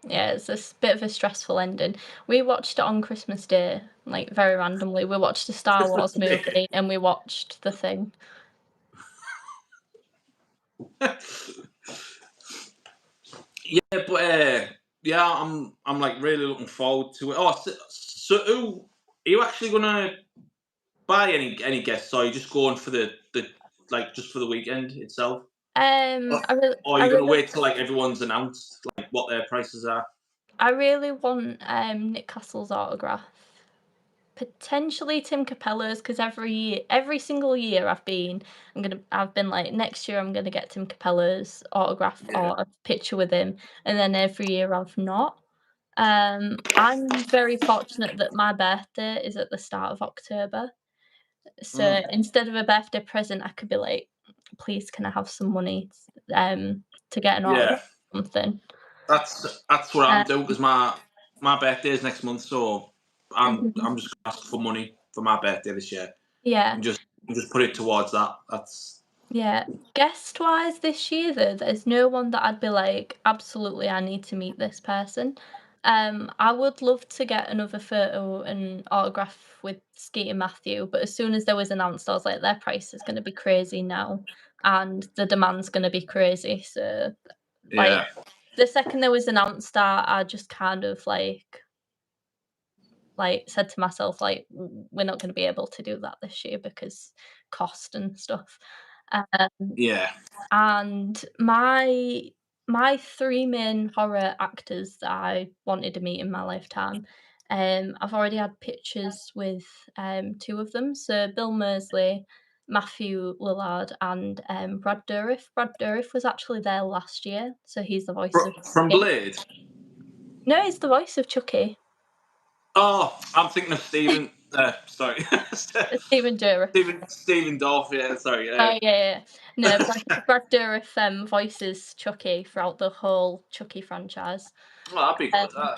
Yeah, it's bit of a stressful ending. We watched it on Christmas Day, like, very randomly. We watched a Star Wars movie and we watched The Thing. yeah, but yeah, I'm like really looking forward to it. Oh, so who are you actually gonna buy any guests? Or are you just going for the like just for the weekend itself? Or, I really or are I you gonna really wait till like everyone's announced like what their prices are? I really want, Nick Castle's autograph. Potentially Tim Capella's, because every single year I've been like, "Next year I'm gonna get Tim Capella's autograph Yeah. or a picture with him," and then every year I've not. I'm very fortunate that my birthday is at the start of October, so Mm. instead of a birthday present, I could be like, "Please, can I have some money, to get an Yeah. autograph or something?" That's what Uh, I'm doing because my birthday is next month, so mhm. I'm just gonna ask for money for my birthday this year Yeah. and just put it towards that. That's Yeah, guest-wise this year though, there's no one that I'd be like, "Absolutely, I need to meet this person." I would love to get another photo and autograph with Skeet and Matthew, but as soon as they was announced, I was like, "Their price is gonna be crazy now, and the demand's gonna be crazy." So, like, yeah, the second there was announced that, I just kind of said to myself, like, We're not gonna be able to do that this year because cost and stuff." Um yeah, and my 3 main horror actors that I wanted to meet in my lifetime, I've already had pictures with, 2 of them. So Bill Moseley, Matthew Lillard, and, Brad Dourif. Brad Dourif was actually there last year, so he's the voice of from It. Blade. No, he's the voice of Chucky. Oh, I'm thinking of Stephen. Sorry, Stephen Dourif. Stephen Dorff. Yeah, sorry. Oh, yeah, yeah. No, Brad Dourif, voices Chucky throughout the whole Chucky franchise. Well, that'd be Um good.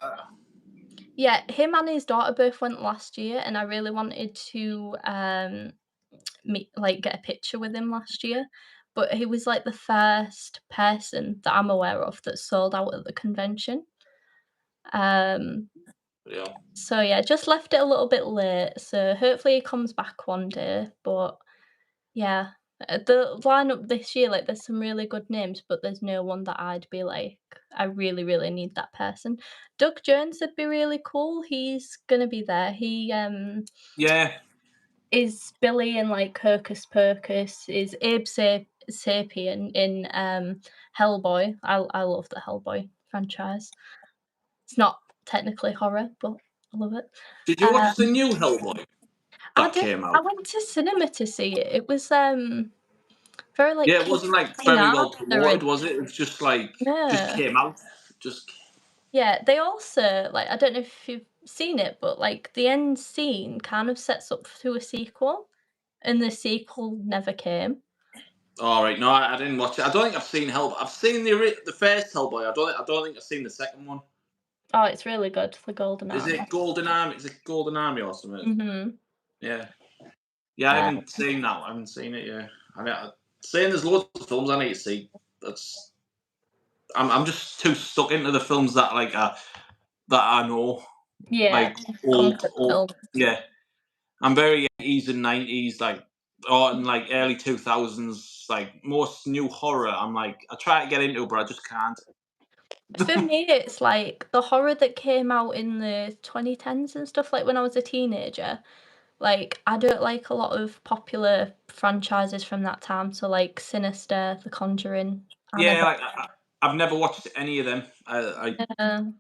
Yeah, him and his daughter both went last year, and I really wanted to get a picture with him last year. But he was like the first person that I'm aware of that sold out at the convention. Um, Yeah, so yeah, just left it a little bit late. So hopefully he comes back one day. But yeah, the lineup this year, like, there's some really good names, but there's no one that I'd be like, I really, really need that person. Doug Jones would be really cool. He's gonna be there. He yeah, is Billy in like Hocus Pocus. Is Abe Sapien in Hellboy. I love the Hellboy franchise. It's not technically horror, but I love it. Did you watch the Um, new Hellboy I that did. came I out? went to cinema to see it. It was very, like, Yeah, it kids wasn't like in very well Arthur and promoted, was it? It was just like just yeah. came out. Just Yeah, they also like, I don't know if you've seen it, but, like, the end scene kind of sets up to a sequel, and the sequel never came. all right. No, I didn't watch it. I don't think I've seen Hellboy. I've seen the first Hellboy. I don't think I've seen the second one. Oh, it's really good, The Golden Is Army. it Golden Army? Is it Golden Army or something? Mhm. Yeah. Yeah, I Uh, haven't seen that. I haven't seen it. Yeah, saying there's loads of films I need to see. That's I'm just too stuck into the films that that I know, yeah, like old, comfort old. film. Yeah, I'm very 80s and 90s, like or in like early 2000s, like most new horror. I'm like I try to get into, but I just can't. For me, it's like the horror that came out in the 2010s and stuff, like, when I was a teenager. Like, I don't like a lot of popular franchises from that time, so, like, Sinister, The Conjuring, Yeah, Annabelle. like I've never watched any of them. Um,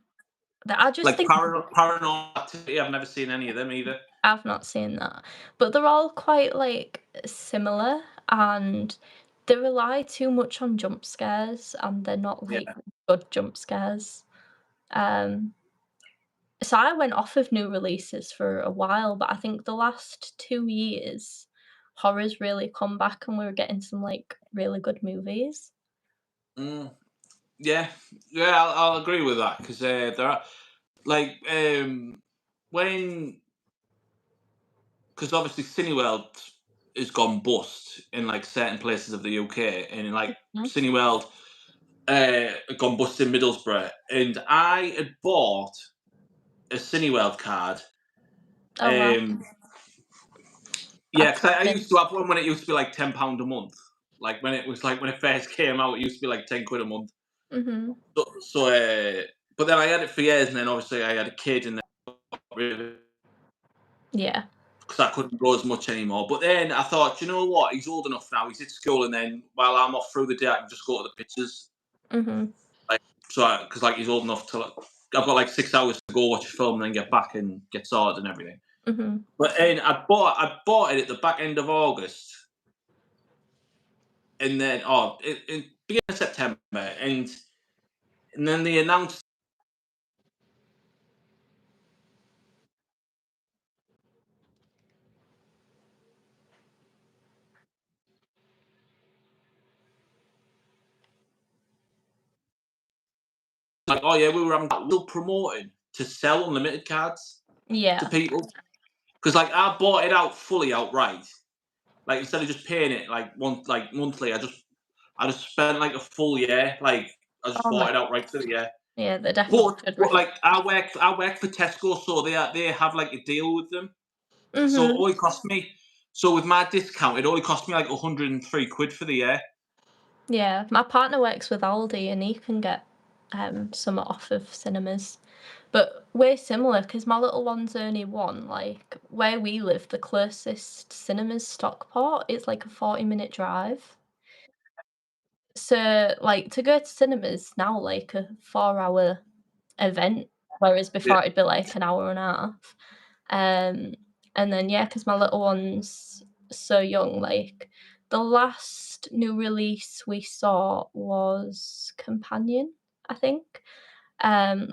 that I just Like think Paranormal Activity. I've never seen any of them either. I've not seen that, but they're all quite, like, similar, and they rely too much on jump scares, and they're not, Yeah, like, good jump scares. So I went off of new releases for a while, but I think the last 2 years, horror's really come back and we're getting some, like, really good movies. Mm, yeah, I'll agree with that because there are like when because obviously Cineworld has gone bust in like certain places of the UK, and in like Mhm. Cineworld had gone bust in Middlesbrough, and I had bought a Cineworld card. Oh, wow. Yeah, I've because I been. used to have one when it used to be like £10 a month. Like when it was like when it first came out, it used to be like £10 a month. Mhm. But then I had it for years, and then obviously I had a kid, and then Yeah. because I couldn't go as much anymore. But then I thought, you know what? He's old enough now. He's at school, and then while I'm off through the day, I can just go to the pictures. Mhm. Like because like he's old enough to. Like, I've got like 6 hours to go watch a film and then get back and get sorted and everything. Mhm. But then I bought it at the back end of August, and then in beginning of September, and then they announced like, oh yeah, we were still promoting to sell unlimited cards to Yeah. people because like I bought it out fully outright. Like instead of just paying it like monthly, I just spent like a full year. Like I just Oh my. bought it outright for the year. Yeah, they definitely should But like I work for Tesco, so they have like a deal with them. So it Mhm. only cost me. So with my discount, it only cost me like £103 for the year. Yeah, my partner works with Aldi and he can get some off of cinemas. But we're similar because my little one's only one. Like where we live, the closest cinema's Stockport. It's like a 40-minute drive. So like to go to cinemas now like a 4-hour event, whereas Yeah. before it'd be like an hour and a half. Um, and then yeah, because my little one's so young, like the last new release we saw was Companion, I think.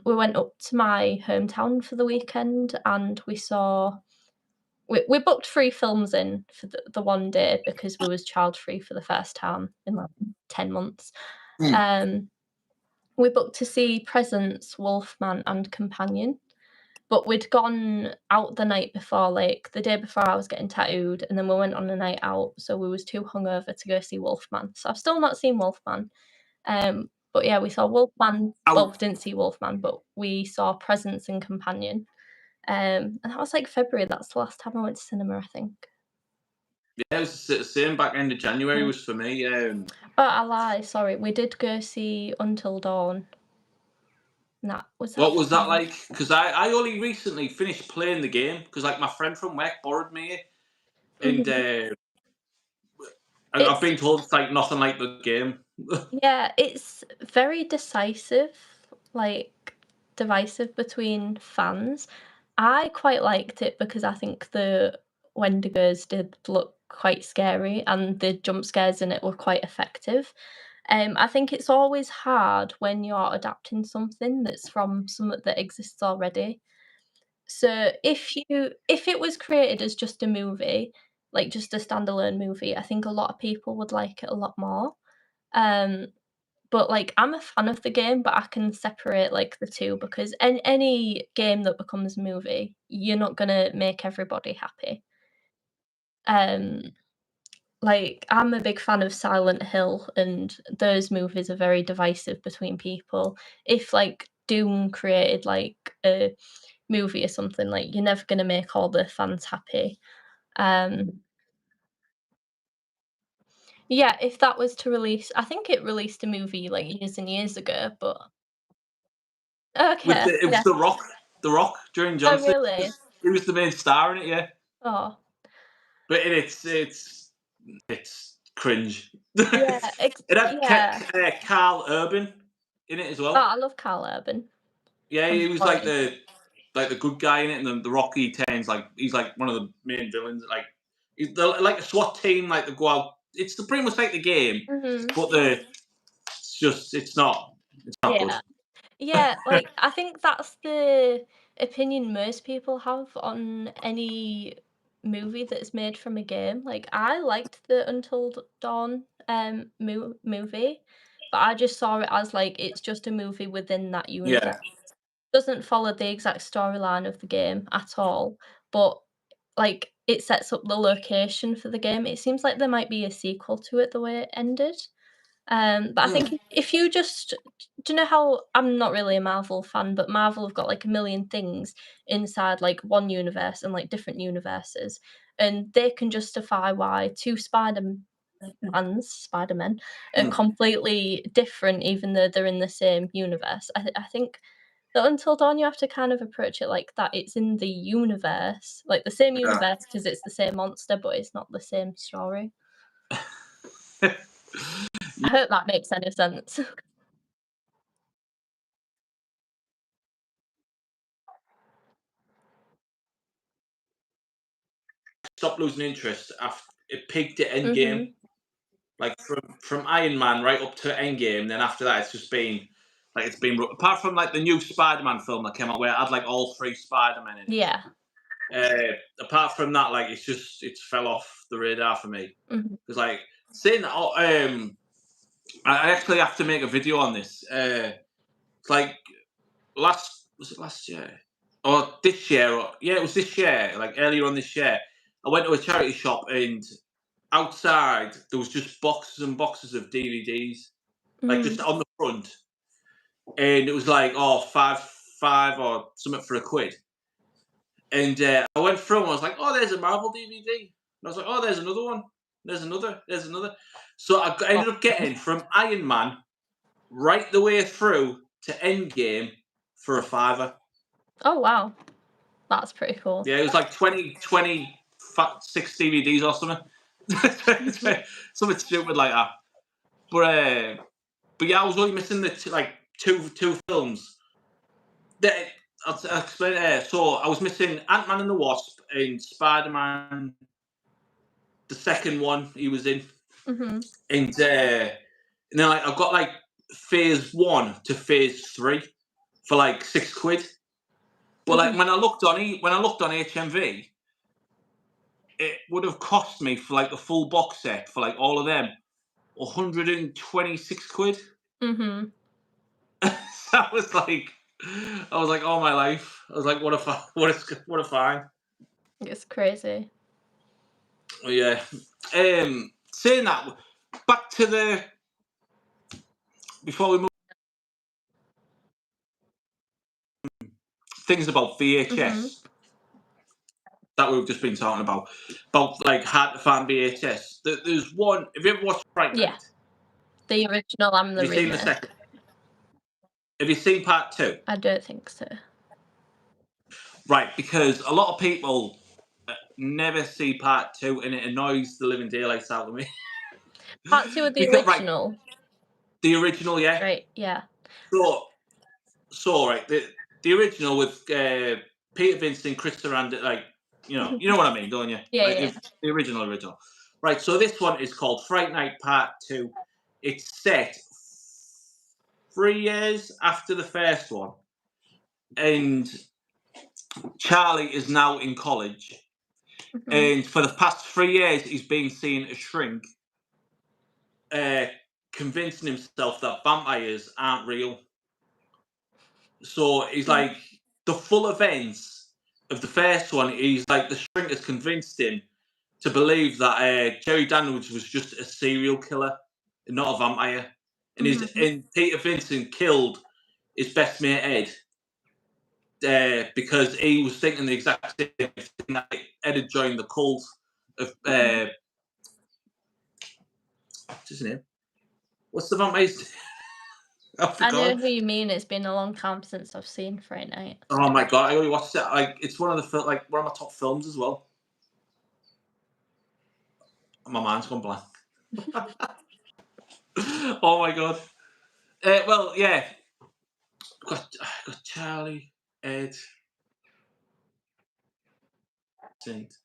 We went up to my hometown for the weekend and we booked 3 films in for the one day because we was child free for the first time in like 10 months. Mm. Um, we booked to see Presents, Wolfman, and Companion. But we'd gone out the night before, like, the day before I was getting tattooed, and then we went on a night out, so we was too hungover to go see Wolfman. So I've still not seen Wolfman. But yeah, we saw Wolfman well, Out. we didn't see Wolfman, but we saw Presents and Companion. And that was, like, February, that's the last time I went to cinema, I think. Yeah, it was the same back end of January Mm. was for me. Oh, I lie, sorry, we did go see Until Dawn. And that was that What was that February? like? Because I only recently finished playing the game because like my friend from work borrowed me it, and Mhm. I've It's been told it's like nothing like the game. Yeah, it's very decisive, like divisive between fans. I quite liked it because I think the Wendigos did look quite scary and the jump scares in it were quite effective. I think it's always hard when you're adapting something that's from something that exists already. So if it was created as just a movie, like just a standalone movie, I think a lot of people would like it a lot more. Um, but, like, I'm a fan of the game, but I can separate, like, the 2 because any game that becomes a movie, you're not gonna make everybody happy. Um, like, I'm a big fan of Silent Hill, and those movies are very divisive between people. If, like, Doom created, like, a movie or something, like, you're never gonna make all the fans happy. Um, yeah, if that was to release I think it released a movie, like, years and years ago, but okay, It was yeah. The Rock during Oh, Johnson. really? He was the main star in it, yeah. Oh, But it's cringe. yeah, It had yeah. Carl Urban in it as Oh, well. I love Carl Urban Yeah, from he was Boys. like the good guy in it, and the Rocky turns like he's like one of the main villains. Like like a SWAT team, like they go out. It's pretty much like the game, Mhm. but it's not good. Yeah. Yeah, like, I think that's the opinion most people have on any movie that's made from a game. Like, I liked the Until Dawn, movie, but I just saw it as, like, it's just a movie within that universe. Yeah. Doesn't follow the exact storyline of the game at all, but, like, it sets up the location for the game. It seems like there might be a sequel to it the way it ended. But I Mm. think if you just do you know how I'm not really a Marvel fan, but Marvel have got, like, a million things inside, like, one universe and, like, different universes, and they can justify why 2 Spider-Men are Mm. completely different even though they're in the same universe. I think that Until Dawn, you have to kind of approach it like that. It's in the universe, like, the same Yeah. universe because it's the same monster, but it's not the same story. I hope that makes any sense. Stopped losing interest after it peaked at Endgame. Mhm. Like from Iron Man right up to Endgame. Then after that, it's just been like apart from like the new Spider-Man film that came out where it had like all 3 Spider-Men in it. Yeah. Apart from that, like it's fell off the radar for me Mhm. because like saying that, I actually have to make a video on this. It's like was it last year or this year? Or, yeah, it was this year. Like earlier on this year, I went to a charity shop and outside there was just boxes and boxes of DVDs, like just Mhm. on the front, and it was like five or something for £1. And I went through and I was like, oh, there's a Marvel DVD. And I was like, oh, there's another one. There's another. So ended up getting from Iron Man right the way through to Endgame for a £5. Oh, wow. That's pretty cool. Yeah, it was like 6 DVDs or something. Something stupid like that. But yeah, I was only missing the two films. I'll explain it. So I was missing Ant-Man and the Wasp and Spider-Man, the second one he was in, Mhm. and then like, I've got like phase 1 to phase 3 for like £6. But like Mhm. when I looked on HMV, it would have cost me for like the full box set for like all of them £126. Mhm. So I was like, oh my life. I was like, what a fine. It's crazy. Oh, yeah. Saying that, back to the before we move things about Mhm. VHS that we've just been talking about like hard to find VHS. There's one. Have you ever watched Fright Yeah. Night? The original and Have the you seen the remake. second? Have you seen part 2? I don't think so. Right, because a lot of people never see part 2, and it annoys the living daylights out of me. Part 2 of the Because right, original. the original, yeah. Right, yeah. So right, the original with Peter Vincent, Chris Sarandon, like you know what I mean, don't you? Yeah, Like yeah. if the original. Right. So this one is called Fright Night Part 2. It's set 3 years after the first one, and Charlie is now in college. Mhm. And for the past 3 years, he's been seeing a shrink, uh, convincing himself that vampires aren't real. So he's Mm. like the full events of the first one. He's like the shrink has convinced him to believe that Jerry Daniels was just a serial killer and not a vampire, Mhm. and Peter Vincent killed his best mate Ed because he was thinking the exact same thing that Ed had joined the cult of Mhm. what's his name? What's the vampire's? I I know forgot. who you mean. It's been a long time since I've seen Fright Night. Oh my god! I only watched it. Like it's one of one of my top films as well. My mind's gone blank. Oh my god. Well, yeah. Got Charlie, Ed, Saint.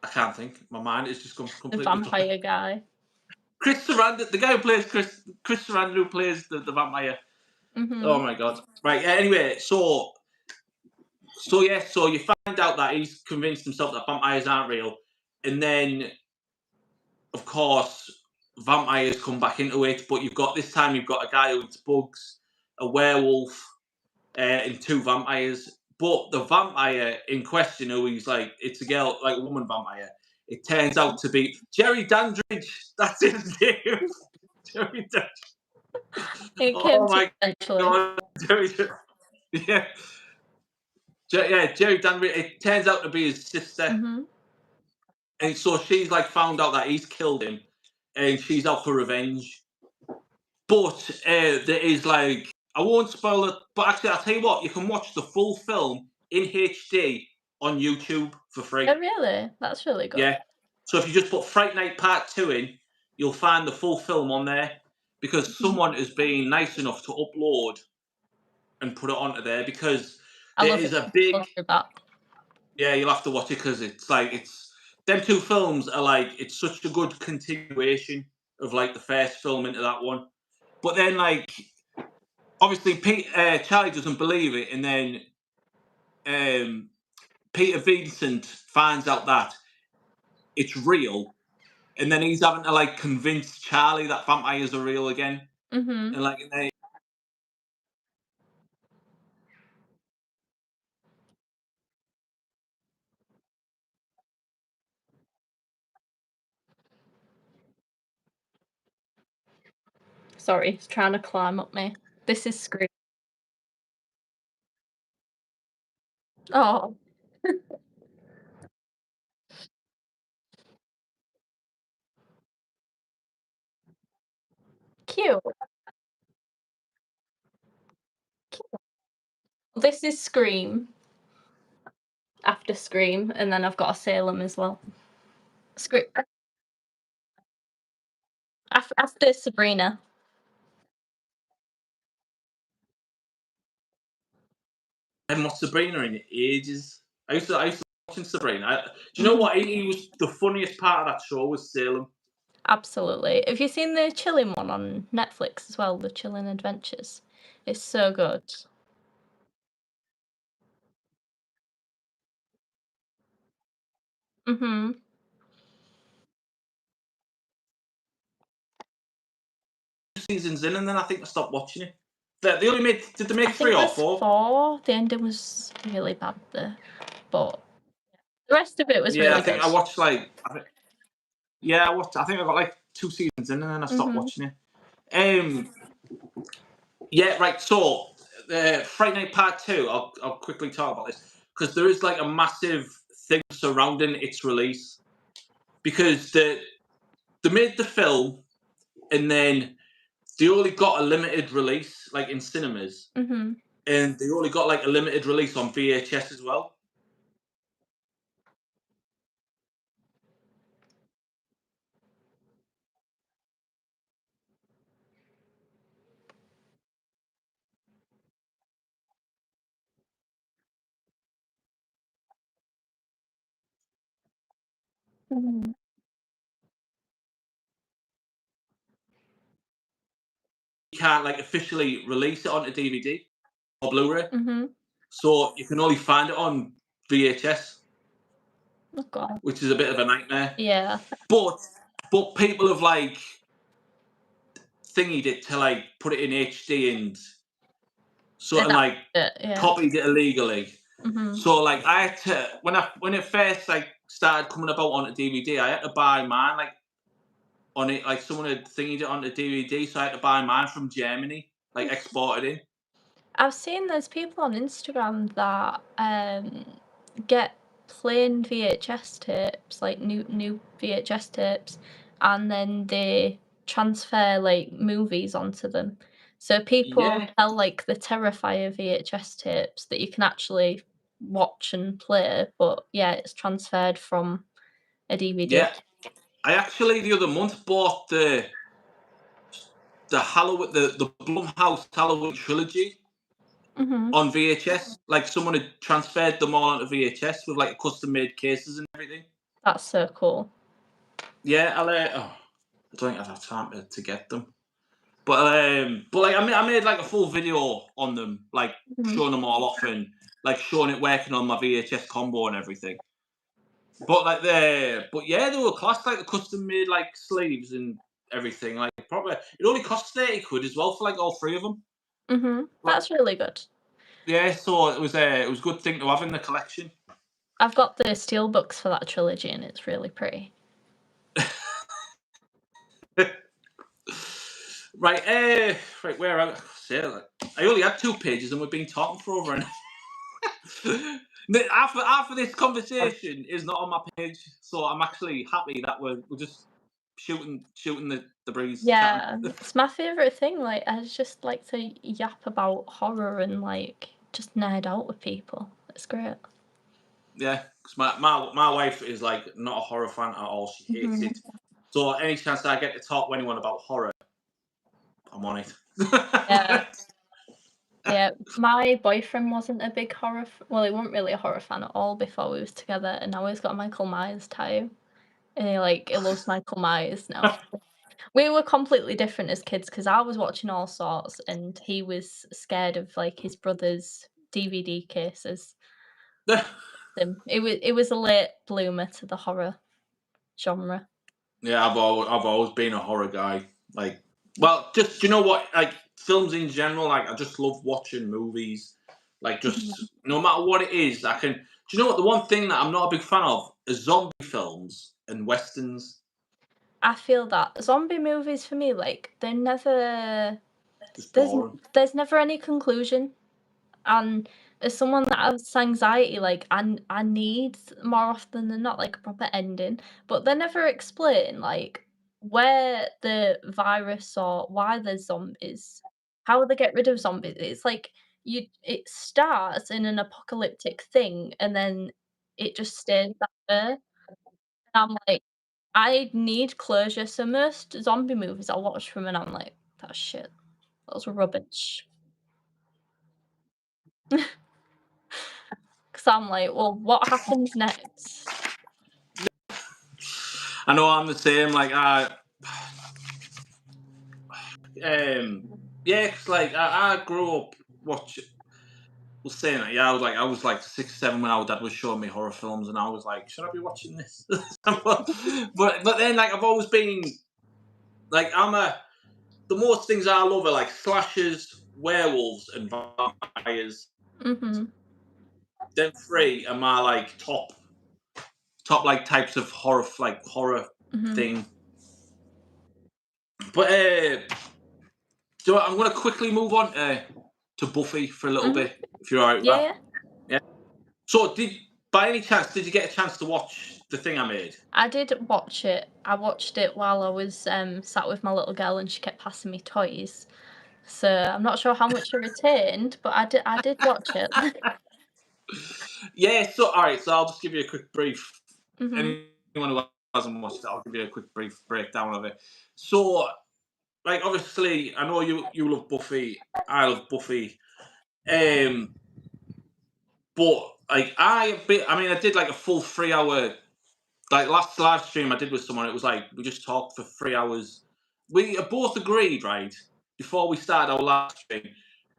I can't think. My mind is just gone The completely blank. vampire guy. Chris Sarandon, the guy who plays Chris Sarandon, who plays the vampire. Oh my god! Right. Anyway, so you find out that he's convinced himself that vampires aren't real, and then, of course, vampires come back into it. But you've got a guy who eats bugs, a werewolf, and 2 vampires. But the vampire in question, who he's like, it's a girl, like a woman vampire. It turns out to be Jerry Dandridge. That's his name. Jerry Dandridge. It came Oh my eventually. god, Jerry. Yeah. Jerry Dandridge. It turns out to be his sister, and so she's like found out that he's killed him, and she's out for revenge. But there is like, I won't spoil it, but actually I'll tell you what, you can watch the full film in HD on YouTube for free. Oh, really? That's really good. Yeah. So if you just put Fright Night Part 2 in, you'll find the full film on there, because someone has been nice enough to upload and put it onto there, because there is a big... Yeah, you'll have to watch it, because it's them 2 films are like, it's such a good continuation of like the first film into that one. But then, like, obviously, Charlie doesn't believe it, and then Peter Vincent finds out that it's real, and then he's having to like convince Charlie that vampires are real again, and like Sorry, he's trying to climb up me. This is Scream. Oh. Cute. This is Scream. After Scream, and then I've got a Salem as well. Scream. After Sabrina. I haven't watched Sabrina in ages. I used to watch Sabrina. Do you know what? He was the funniest part of that show was Salem. Absolutely. Have you seen the Chilling one on Netflix as well? The Chilling Adventures. It's so good. Seasons in, and then I think I stopped watching it. They only made... Did they make 3 or 4? 4. The ending was really bad there, but the rest of it was really I think good. I watched like... I think I got like 2 seasons in, and then I stopped watching it. Yeah, right. So, Fright Night Part 2. I'll quickly talk about this, because there is like a massive thing surrounding its release, because they made the film, and then they only got a limited release like in cinemas, and they only got like a limited release on VHS as well. You can't like officially release it onto DVD or Blu-ray, so you can only find it on VHS. Oh god. Which is a bit of a nightmare. Yeah. But people have like thingied it to like put it in HD and sort of like copied it illegally. So like I had to, when it first like started coming about onto DVD, I had to buy mine like on it, like someone had thingied it onto DVD, so I had to buy mine from Germany, like exported in. I've seen there's people on Instagram that get plain VHS tapes, like new VHS tapes, and then they transfer like movies onto them. So people sell like the Terrifier VHS tapes that you can actually watch and play, but yeah, it's transferred from a DVD. Yeah, I actually the other month bought the Halloween, the Blumhouse Halloween trilogy on VHS. Like someone had transferred them all onto VHS with like custom made cases and everything. That's so cool. Yeah, I don't think I'd have time to get them. But like I made like a full video on them, like Mhm. showing them all off and like showing it working on my VHS combo and everything. But yeah, they were class, like the custom made like sleeves and everything. Like probably it only cost 30 quid as well for like all three of them. Like, That's really good. yeah, so it was a good thing to have in the collection. I've got the steelbooks for that trilogy, and it's really pretty. Right, where I only had 2 pages and we've been talking for over an half of this conversation is not on my page, so I'm actually happy that we're just shooting the breeze. Yeah, Chatting. it's my favourite thing. Like, I just like to yap about horror and like just nerd out with people. It's great. Yeah, because my wife is like not a horror fan at all. She hates it. So any chance that I get to talk to anyone about horror, I'm on it. Yeah. Yeah, my boyfriend wasn't a big well, he wasn't really a horror fan at all before we was together, and now he's got a Michael Myers tattoo, and he loves Michael Myers now. We were completely different as kids because I was watching all sorts, and he was scared of like his brother's DVD cases. It was a late bloomer to the horror genre. Yeah, I've always been a horror guy. Like, well, just you know what? Like films in general, like I just love watching movies. Like, just no matter what it is, I can. Do you know what? The one thing that I'm not a big fan of is zombie films and westerns. I feel that zombie movies for me, like they're never Just boring. there's never any conclusion. And as someone that has anxiety, like I need more often than not like a proper ending, but they never explain like where the virus or why there's zombies, how they get rid of zombies. It's like it starts in an apocalyptic thing and then it just stays that way. And I'm like, I need closure. So most zombie movies I watch from and I'm like, that's shit. That was rubbish. Because I'm like, well, what happens next? I know I'm the same. Like yeah, 'cause like I grew up watching. Was saying that, yeah, I was like 6, 7 when our dad was showing me horror films, and I was like, should I be watching this? but then like I've always been like the most things I love are like slashers, werewolves, and vampires. Mhm. Them three are my like top like types of horror Mhm. thing. But so I'm gonna quickly move on to Buffy for a little Mhm. bit, if you're alright with that. Yeah. Yeah. So by any chance did you get a chance to watch the thing I made? I did watch it. I watched it while I was sat with my little girl and she kept passing me toys. So I'm not sure how much I retained, but I did watch it. Yeah, so all right, so I'll just give you a quick brief. Mhm. Anyone who hasn't watched it, I'll give you a quick brief breakdown of it. So, like, obviously, I know you love Buffy. I love Buffy. Um, but like, I did like a full 3 hour like last live stream I did with someone. It was like we just talked for 3 hours. We both agreed, right, before we started our live stream,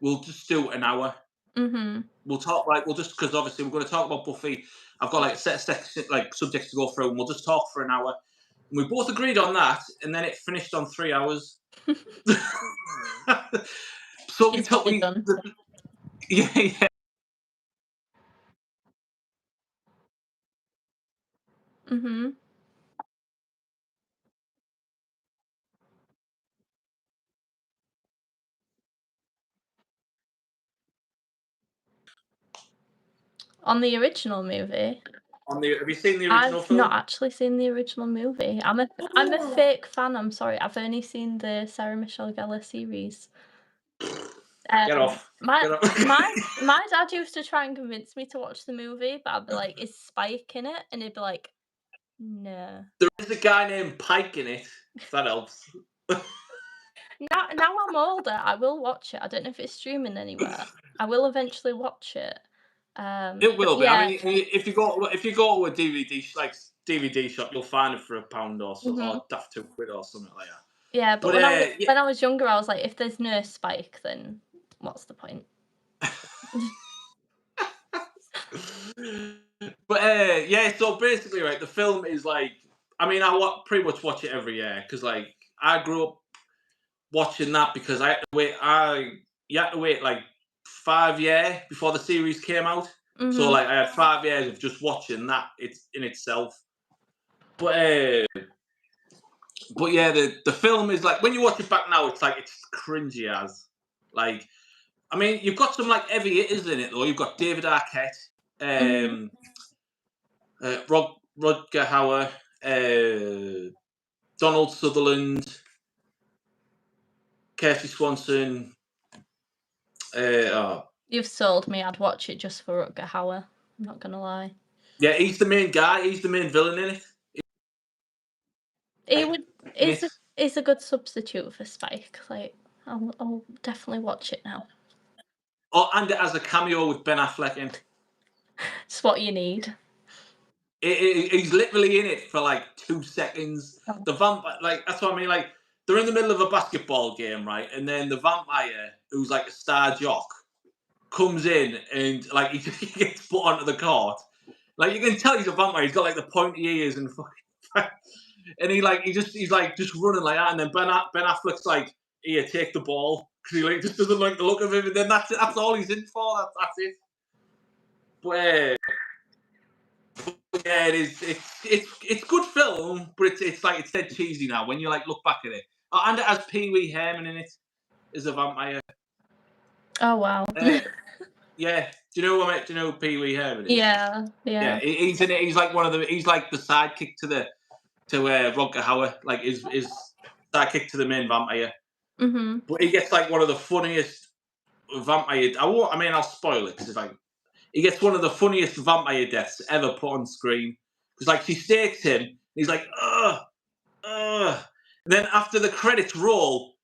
we'll just do an hour. Mhm. We'll talk like we'll just because obviously we're going to talk about Buffy. I've got like a set of like subjects to go through, and we'll just talk for an hour. And we both agreed on that, and then it finished on 3 hours. So we It's got took me done. yeah. Mhm. On the original movie, Have you seen the original I've not film? actually seen the original movie. I'm a fake fan. I'm sorry. I've only seen the Sarah Michelle Gellar series. Get off. My Get off. my dad used to try and convince me to watch the movie, but I'd be like, "Is Spike in it?" And he'd be like, "No." There is a guy named Pike in it. If that helps. Now I'm older, I will watch it. I don't know if it's streaming anywhere. I will eventually watch it. It will be. Yeah. I mean, if you go to a DVD shop, you'll find it for £1 or so, or daft £2 or something like that. Yeah, but But when yeah. I was younger, I was like, if there's no Spike, then what's the point? But yeah, so basically, right, the film is like, I mean, pretty much watch it every year because, like, I grew up watching that because I had to wait. You had to wait like 5 years before the series came out. So like, I had 5 years of just watching that. It's in itself. But yeah, the film is like, when you watch it back now, it's like it's cringy as, like, I mean, you've got some like heavy hitters in it though. You've got David Arquette, Rutger Hauer, Donald Sutherland, Kirsty Swanson. You've sold me. I'd watch it just for Rutger Hauer. I'm not gonna lie. Yeah, he's the main guy. He's the main villain in it. Is a good substitute for Spike. Like, I'll definitely watch it now. Oh, and it has a cameo with Ben Affleck in. It's what you need. He's literally in it for like 2 seconds. Oh. The vampire, like, that's what I mean. Like, they're in the middle of a basketball game, right? And then the vampire, who's like a star jock, comes in and like he gets put onto the court. Like, you can tell he's a vampire. He's got like the pointy ears and fucking, and he's just running like that. And then Ben Affleck's like, "Here, take the ball," because he like just doesn't like the look of him. And then that's it. That's all he's in for. That's it. But yeah, it is. It's good film, but it's like, it's dead cheesy now when you like look back at it. Oh, and it has Pee Wee Herman in it as a vampire. Oh wow. Yeah. Do you know who Pee Wee Herman is? Yeah. He's in it. He's like he's like the sidekick to Rutger Hauer, like his sidekick to the main vampire. But he gets like one of the funniest vampire. I'll spoil it because he gets one of the funniest vampire deaths ever put on screen. Because like she stakes him, and he's like, ugh. And then after the credits roll,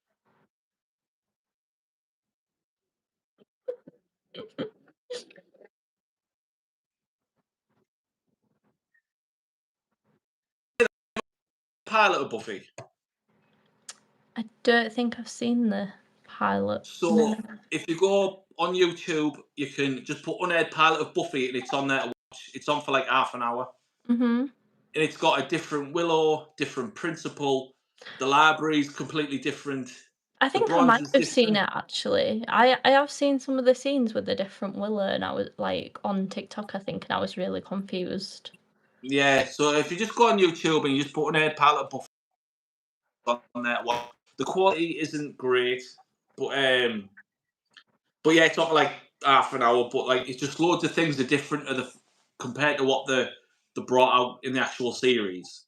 pilot of Buffy. I don't think I've seen the pilot. So if you go on YouTube, you can just put unaired pilot of Buffy, and it's on there to watch. It's on for like half an hour. And it's got a different Willow, different Principal. The library's completely different. I think I might have seen it actually. I have seen some of the scenes with the different Willow, and I was like on TikTok, I think, and I was really confused. Yeah, so if you just go on YouTube and you just put unaired pilot of Buffy on there, the quality isn't great, but yeah, it's not like half an hour, but like it's just loads of things are different compared to what they brought out in the actual series.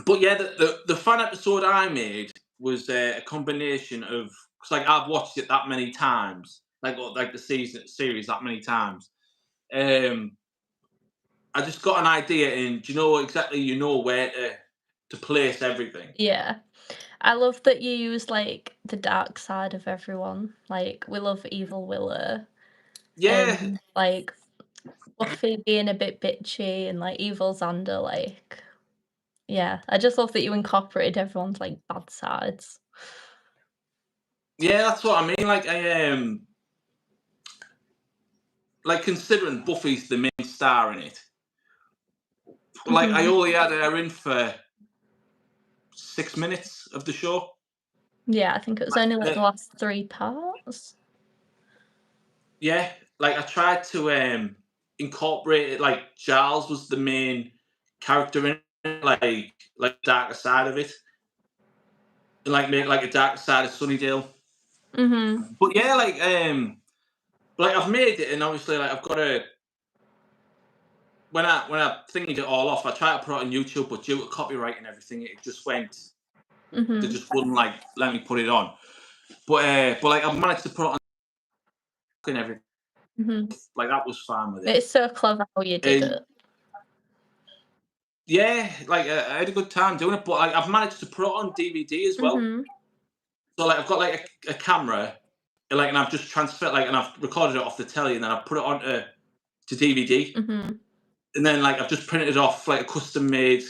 But yeah, the fan episode I made was a combination of, because like I've watched it that many times, like the series that many times. I just got an idea, and do you know exactly where to place everything. Yeah. I love that you use like the dark side of everyone. Like, we love evil Willow. Yeah. And like Buffy being a bit bitchy, and like evil Xander, like, yeah. I just love that you incorporated everyone's like bad sides. Yeah, that's what I mean. Like, like, considering Buffy's the main star in it, like I only had her in for 6 minutes of the show. Yeah, I think it was only like the last 3 parts. Yeah, like I tried to incorporate it. Like Giles was the main character in it, like darker side of it, and like make like a darker side of Sunnydale. But yeah, like I've made it, and obviously like I've got to. When I thinking it all off, I tried to put it on YouTube, but due to copyright and everything, it just went. They just wouldn't like let me put it on. But like I've managed to put it on and everything. Like that was fine with it. It's so clever how you did it. Yeah, like I had a good time doing it, but like I've managed to put it on DVD as well. So like I've got like a camera, like, and I've just transferred, like, and I've recorded it off the telly, and then I've put it onto DVD, Mhm. and then like I've just printed it off like a custom made,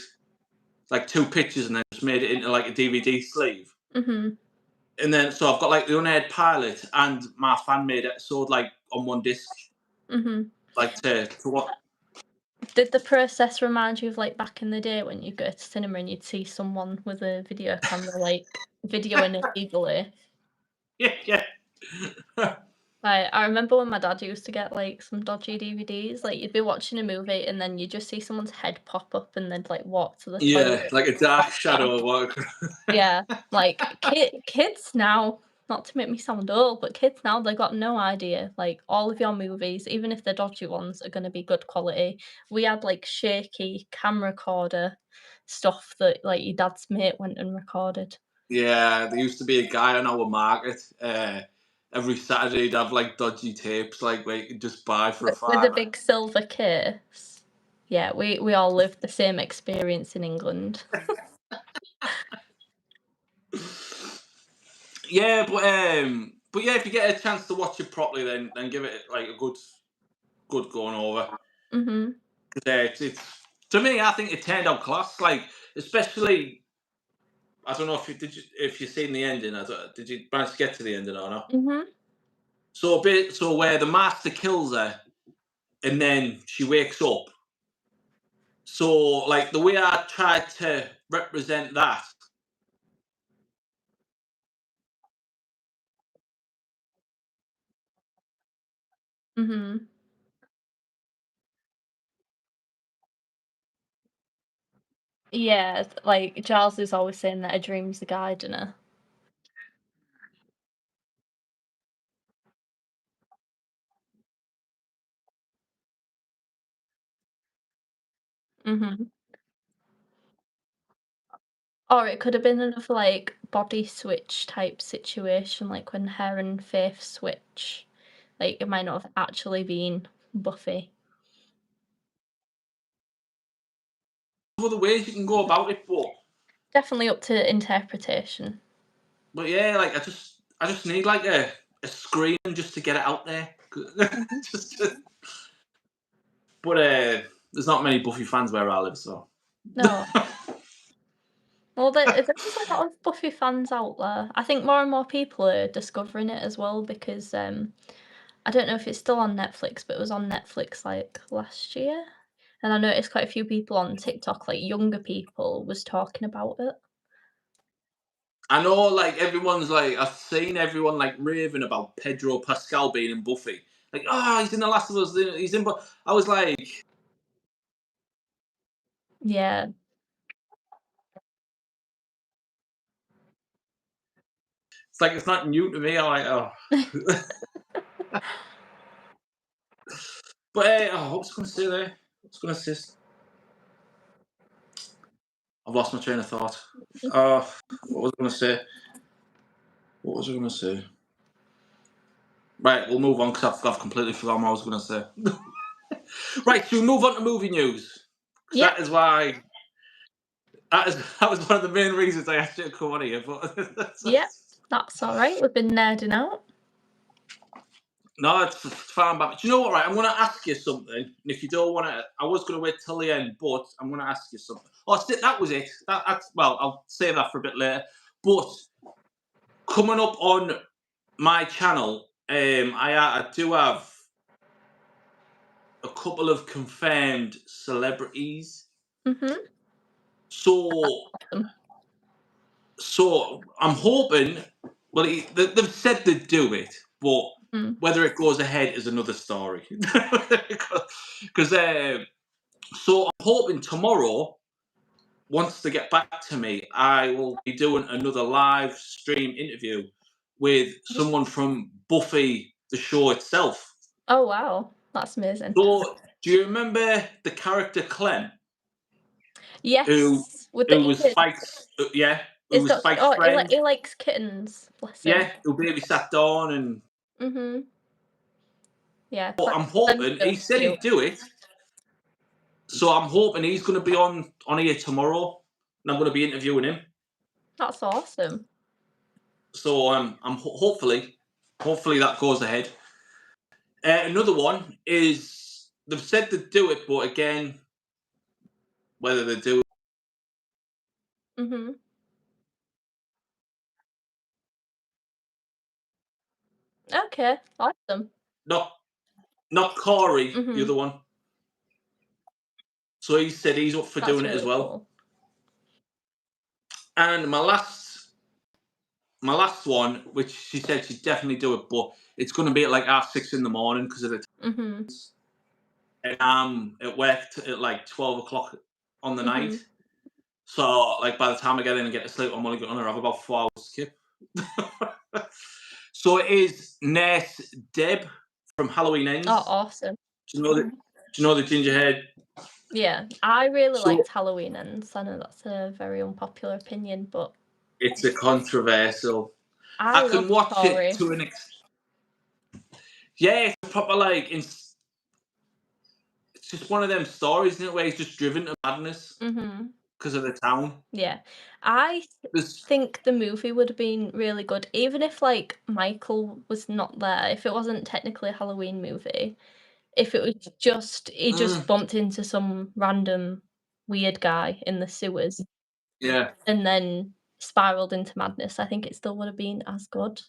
like 2 pictures, and then just made it into like a DVD sleeve. Mhm. And then so I've got like the unaired pilot and my fan made episode like on one disc, Mhm. like to what. Did the process remind you of like back in the day when you go to cinema and you'd see someone with a video camera like videoing illegally? Yeah, yeah. Like, I remember when my dad used to get like some dodgy DVDs. Like you'd be watching a movie and then you just see someone's head pop up and they'd like walk to the toilet. Yeah, like a dark shadow. What? Yeah, like kids now. Not to make me sound old, but kids now they got no idea. Like all of your movies, even if they're dodgy ones, are going to be good quality. We had like shaky camera recorder stuff that like your dad's mate went and recorded. Yeah, there used to be a guy on our market. Every Saturday he'd have like dodgy tapes, like where you could just buy for a With a fiver. big silver case. Yeah, we all lived the same experience in England. Yeah, but yeah, if you get a chance to watch it properly, then give it like a good going over. Mhm. It's to me, I think it turned out class. Like, especially, I don't know if you've seen the ending. Did you manage to get to the ending or not? Mhm. So where the master kills her and then she wakes up. So like the way I tried to represent that. Mhm. Yeah, like Giles is always saying that a dream's a guide, innit? Mhm. Or it could have been another, like, body switch type situation, like when her and Faith switch. Like, it might not have actually been Buffy. Other ways you can go about it, Definitely up to interpretation. but yeah, like I just need like a scream just to get it out there. Mhm. just to, but there's not many Buffy fans where I live, so. No. Well, there's a lot of Buffy fans out there. I think more and more people are discovering it as well because, I don't know if it's still on Netflix, but it was on Netflix, like, last year, and I noticed quite a few people on TikTok, like, younger people, was talking about it. I know, like everyone's like I've seen everyone like raving about Pedro Pascal being in Buffy. Like, he's in The Last of Us. He's in, but I was like, Yeah. it's like it's not new to me. I'm like, oh, but what was I going to say there? I was going to say, I've lost my train of thought. What was I going to say? What was I going to say? Right, we'll move on because I've completely forgotten what I was going to say. Right, so we move on to movie news. 'Cause Yep, that is why that was one of the main reasons I asked you to come on here. But yep, that's alright, we've been nerding out. no, it's fine. But do you know what? Right, I'm going to ask you something. And if you don't want to, I was going to wait till the end, but I'm going to ask you something. Oh, that was it. That's well, I'll save that for a bit later. But coming up on my channel, I do have a couple of confirmed celebrities. Mhm. So Awesome. I'm hoping. Well, they've said they'd do it, but Mm. whether it goes ahead is another story. Because so I'm hoping tomorrow, once they get back to me, I will be doing another live stream interview with someone from Buffy, the show itself. Oh, wow, that's amazing. So, do you remember the character Clem, who Yes, with the who was ears. Spike's? Yeah, who He's was got Spike's oh, friend? he likes kittens, bless him. Yeah, who baby sat down and. Mhm. Yeah, But I'm Clem's hoping so he said cute. he'd do it, so I'm hoping he's going to be on here tomorrow, and I'm going to be interviewing him. That's awesome. So hopefully. hopefully that goes ahead. Another one is they've said to do it, but again, whether they do it. Mm-hmm. Okay, awesome. Not Corey, the Mm-hmm. other one. So he said he's up for That's doing it as really well. cool. And my last one, which she said she'd definitely do it, but it's going to be at like 6:30 in the morning because of the Mm-hmm. and I'm at work at like 12 o'clock on the Mm-hmm. night. So like by the time I get in and get to sleep, I'm only going to have about 4 hours skip. So it is Nurse Deb from Halloween Ends. Oh, awesome. Do you know the gingerhead? Yeah, I really So- liked Halloween Ends. I know that's a very unpopular opinion, but It's a controversial. I I can love watch Corey. it to an extent. Yeah, it's proper like it's just one of them stories, isn't it, where he's just driven to madness Mm-hmm. because of the town. Yeah, I There's, think the movie would have been really good, even if like Michael was not there. If it wasn't technically a Halloween movie, if it was just he just bumped into some random weird guy in the sewers yeah, and then spiraled into madness, I think it still would have been as good.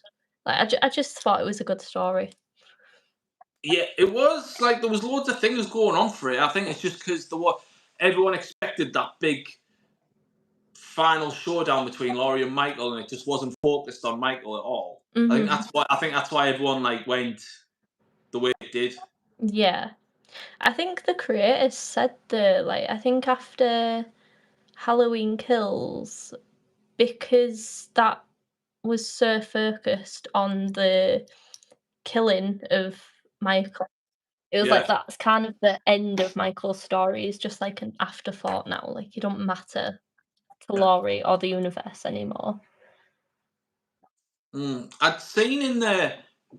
Like I just thought it was a good story. yeah, it was like there was loads of things going on for it. I think it's just because everyone expected that big final showdown between Laurie and Michael, and it just wasn't focused on Michael at all. Mhm. I think that's why everyone like went the way it did. Yeah. I think the creators said that, like, I think after Halloween Kills, because that was so focused on the killing of Michael, it was Yeah. like that's kind of the end of Michael's story. It's just like an afterthought now. Like, you don't matter to Laurie or the universe anymore. I'd seen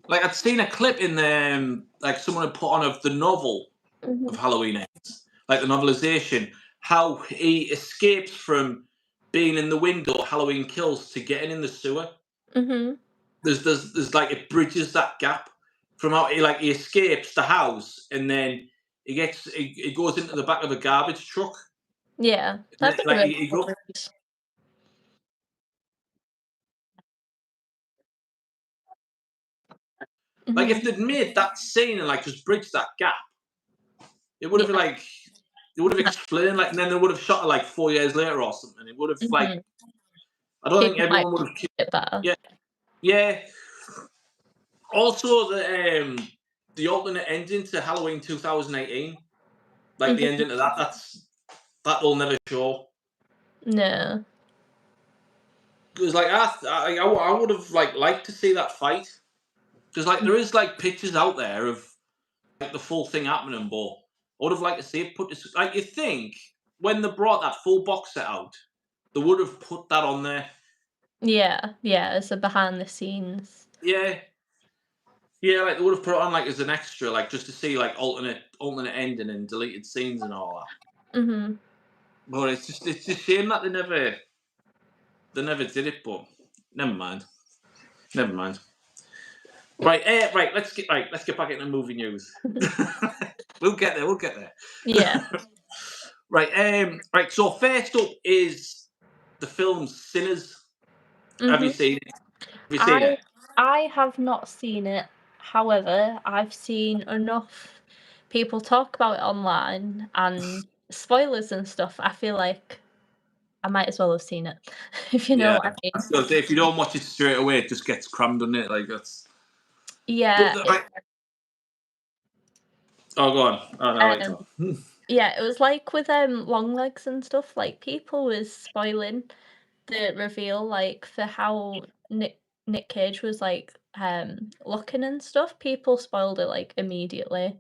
I'd seen a clip in the like someone had put on of the novel of Halloween Ends, like the novelization, how he escapes from being in the window Halloween Kills to getting in the sewer. Mm-hmm. There's like it bridges that gap from how he escapes the house and then he goes into the back of a garbage truck. Yeah, that's Like really he good. Like if Mhm. they'd made that scene and like just bridged that gap, it would have Yeah. like it would have explained like, and then they would have shot it like 4 years later or something. It would have like Mhm. I don't think People might everyone would have. it better. Yeah, yeah. Also, the alternate ending to Halloween 2018, like the Mhm. ending to that will never show. No. Because like I would have like liked to see that fight. Because like there is like pictures out there of like the full thing happening, but I would have liked to see it put this. Like you think when they brought that full box set out, they would have put that on there. Yeah, yeah, it's a behind the scenes. Yeah, yeah, like they would have put it on like as an extra, like just to see like alternate ending and deleted scenes and all that. Mhm. But it's a shame that they never did it. But never mind. Right, let's get back into movie news. We'll get there. Yeah. Right, right. So first up is the film Sinners. Have you Mhm. seen it? Have you seen it? I have not seen it. However, I've seen enough people talk about it online and spoilers and stuff. I feel like I might as well have seen it, if you know Yeah. what I mean. So if you don't watch it straight away, it just gets crammed on it. Like that's. Yeah. Oh, go on. Oh no, wait. Yeah, it was like with long legs and stuff. Like people was spoiling the reveal, like for how Nick Cage was like looking and stuff. People spoiled it like immediately.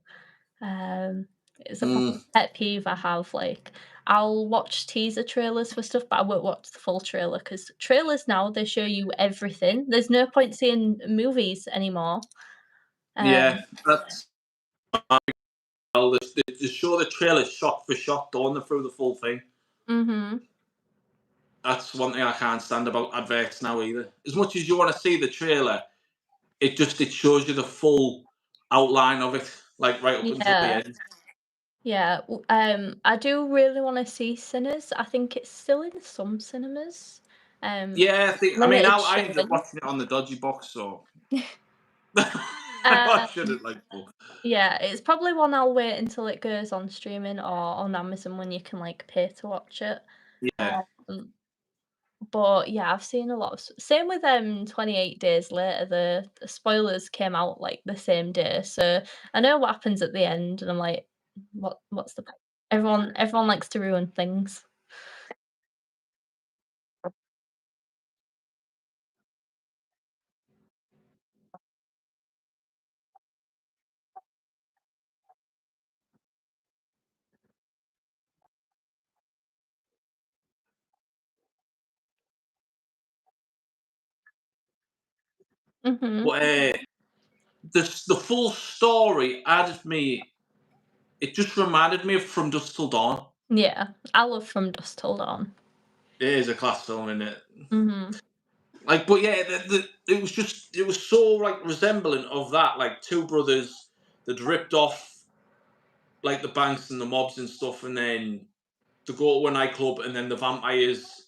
It's a proper pet peeve I have. Like I'll watch teaser trailers for stuff, but I won't watch the full trailer because trailers now they show you everything. There's no point seeing movies anymore. Yeah, that's. Well, they show the trailer shot for shot, don't they, through the full thing. Mhm. That's one thing I can't stand about adverts now either. As much as you want to see the trailer, it shows you the full outline of it, like right up until the Yeah. end. Yeah, I do really wanna see Sinners. I think it's still in some cinemas. Yeah, I mean, Limited I ended up showing. watching it on the dodgy box, so I Uh, shouldn't like. yeah, it's probably one I'll wait until it goes on streaming or on Amazon when you can, like, pay to watch it. Yeah. Um, but yeah, I've seen a lot of same with 28 Days Later. The spoilers came out like the same day, so I know what happens at the end, and I'm like, what's the point? Everyone likes to ruin things. Mhm. But the full story added me. It just reminded me of From Dusk Till Dawn. Yeah, I love From Dusk Till Dawn. It is a class film, isn't it? Mhm. Like, but yeah, it was so like resembling of that, like two brothers that ripped off like the banks and the mobs and stuff, and then they go to a nightclub, and then the vampires.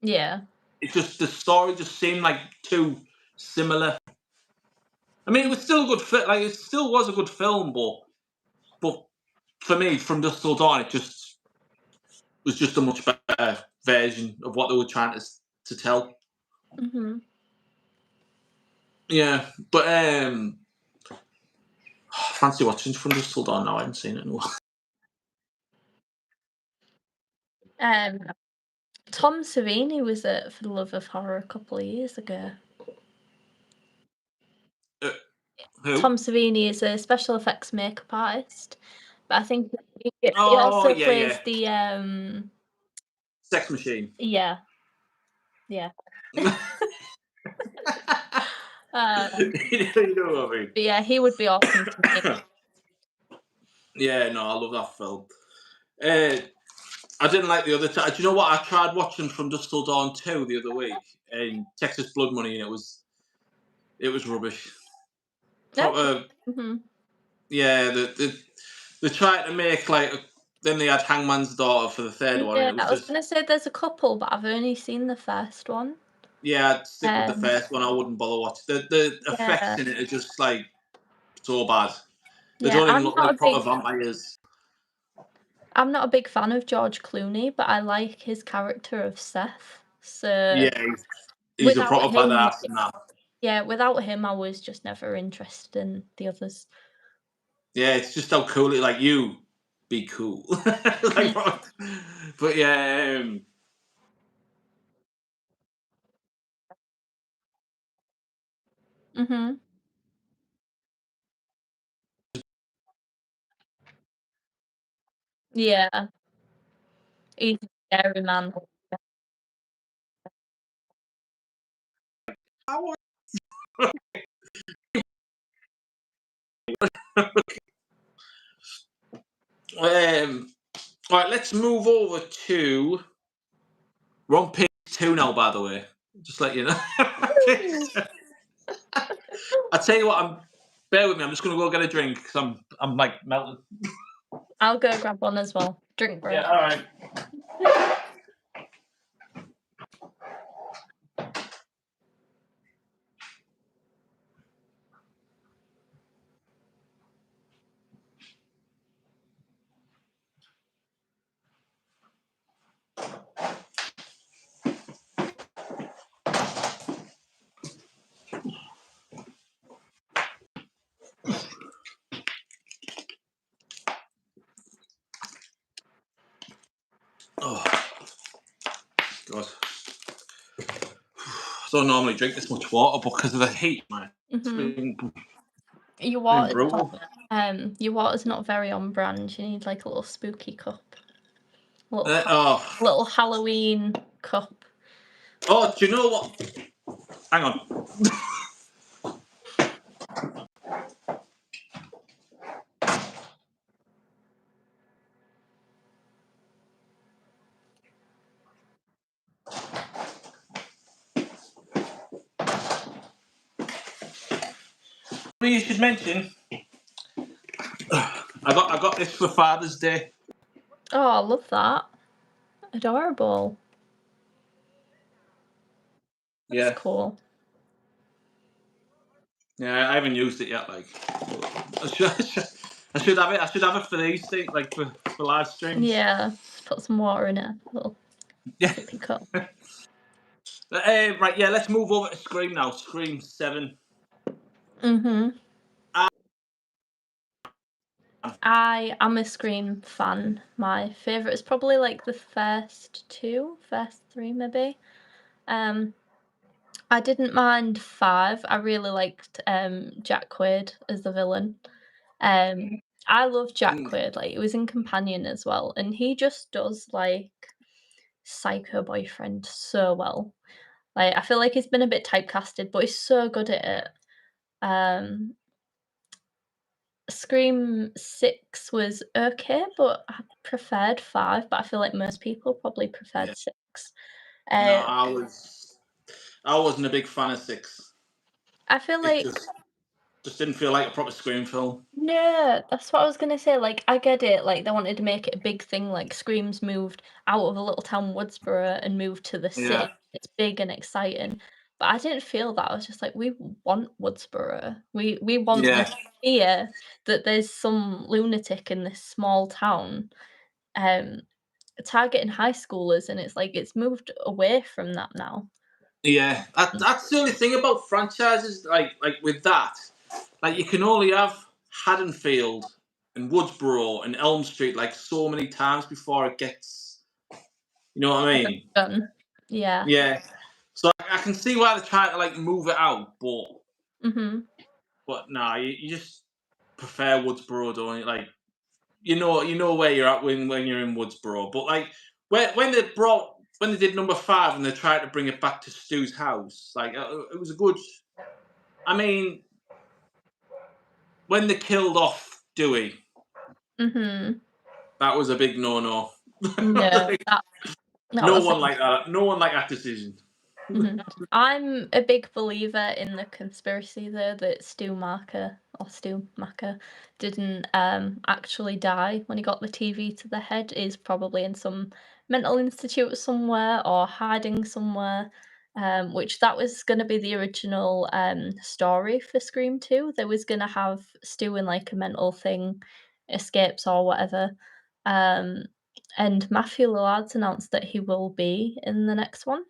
Yeah. It just the story just seemed like too similar. I mean, it was still a good fit. Like, it still was a good film, but for me, From Dusk Till Dawn, it just was just a much better version of what they were trying to tell. Mhm. Yeah, but fancy watching From Dusk Till Dawn now. I haven't seen it in a while. Um, Tom Savini was at For the Love of Horror a couple of years ago. Who? Tom Savini is a special effects makeup artist, but I think he Oh also yeah, yeah. plays the Sex Machine. yeah, yeah. You know what I mean? But yeah, he would be awesome to make. Yeah, no, I love that film. I didn't like the other. Do you know what? I tried watching From Dusk Till Dawn 2 the other week, and Texas Blood Money, and it was rubbish. Proper, Mhm. yeah. They tried to make like. Then they had Hangman's Daughter for the third one, and Yeah, it was I was just gonna say there's a couple, but I've only seen the first one. yeah. I'd stick with the Um, first one. I wouldn't bother watching. The effects yeah, in it are just like so bad. They yeah. don't even look like proper vampires. I'm not a big fan of George Clooney, but I like his character of Seth. So Yeah, he's a without proper him, badass in that. yeah, without him, I was just never interested in the others. Yeah, it's just how cool it like you be cool. Like, but yeah, Mhm. Yeah, he's a scary man. um, right, let's move over to we're on page 2 now, by the way. Just let you know. I tell you what, bear with me. I'm just gonna go get a drink because I'm like melted. I'll go grab one as well. Drink break. Yeah, all right. Oh God. I don't normally drink this much water, but because of the heat, man, it's Mhm. been Your brutal. your water's not very on brand. You need like a little spooky cup, Oh, little Halloween cup. oh, do you know what? Hang on. You should mention. I got this for Father's Day. Oh, I love that. Adorable. That's Yeah, cool. yeah. I haven't used it yet. Like, I should have it. I should have it for these things, like for live streams. Yeah, just put some water in it. Little Yeah. sippy cup. Right. Yeah. Let's move over to Scream now. Scream 7. I am a Scream fan. My favourite is probably like the first 3 maybe. I didn't mind 5. I really liked Jack Quaid as the villain. I love Jack Quaid, like he was in Companion as well, and he just does like psycho boyfriend so well. Like I feel like he's been a bit typecasted, but he's so good at it. Scream 6 was okay, but I preferred 5, but I feel like most people probably preferred 6. No, I wasn't a big fan of 6. I feel It like just didn't feel like a proper Scream film. no, that's what I was gonna say. Like, I get it. Like, they wanted to make it a big thing. Like, Scream's moved out of a little town, Woodsboro, and moved to the city. Yeah. It's big and exciting. But I didn't feel that. I was just like, we want Woodsboro. We want this fear that there's some lunatic in this small town, targeting high schoolers, and it's like it's moved away from that now. Yeah, that's the only thing about franchises. Like with that, like you can only have Haddonfield and Woodsboro and Elm Street like so many times before it gets. You know what I mean? Done. Yeah. Yeah. So I can see why they're trying to like move it out, but nah, you just prefer Woodsboro, don't you? Like you know where you're at when you're in Woodsboro, but like when they did number 5 and they tried to bring it back to Stu's house, like it was a good. I mean, when they killed off Dewey, that was a big no-no. No, No one liked that. No one liked that decision. I'm a big believer in the conspiracy though that Stu Macher didn't actually die when he got the TV to the head. Is probably in some mental institute somewhere or hiding somewhere. Which that was going to be the original story for Scream 2. They was going to have Stu in like a mental thing, escapes or whatever. And Matthew Lillard's announced that he will be in the next one.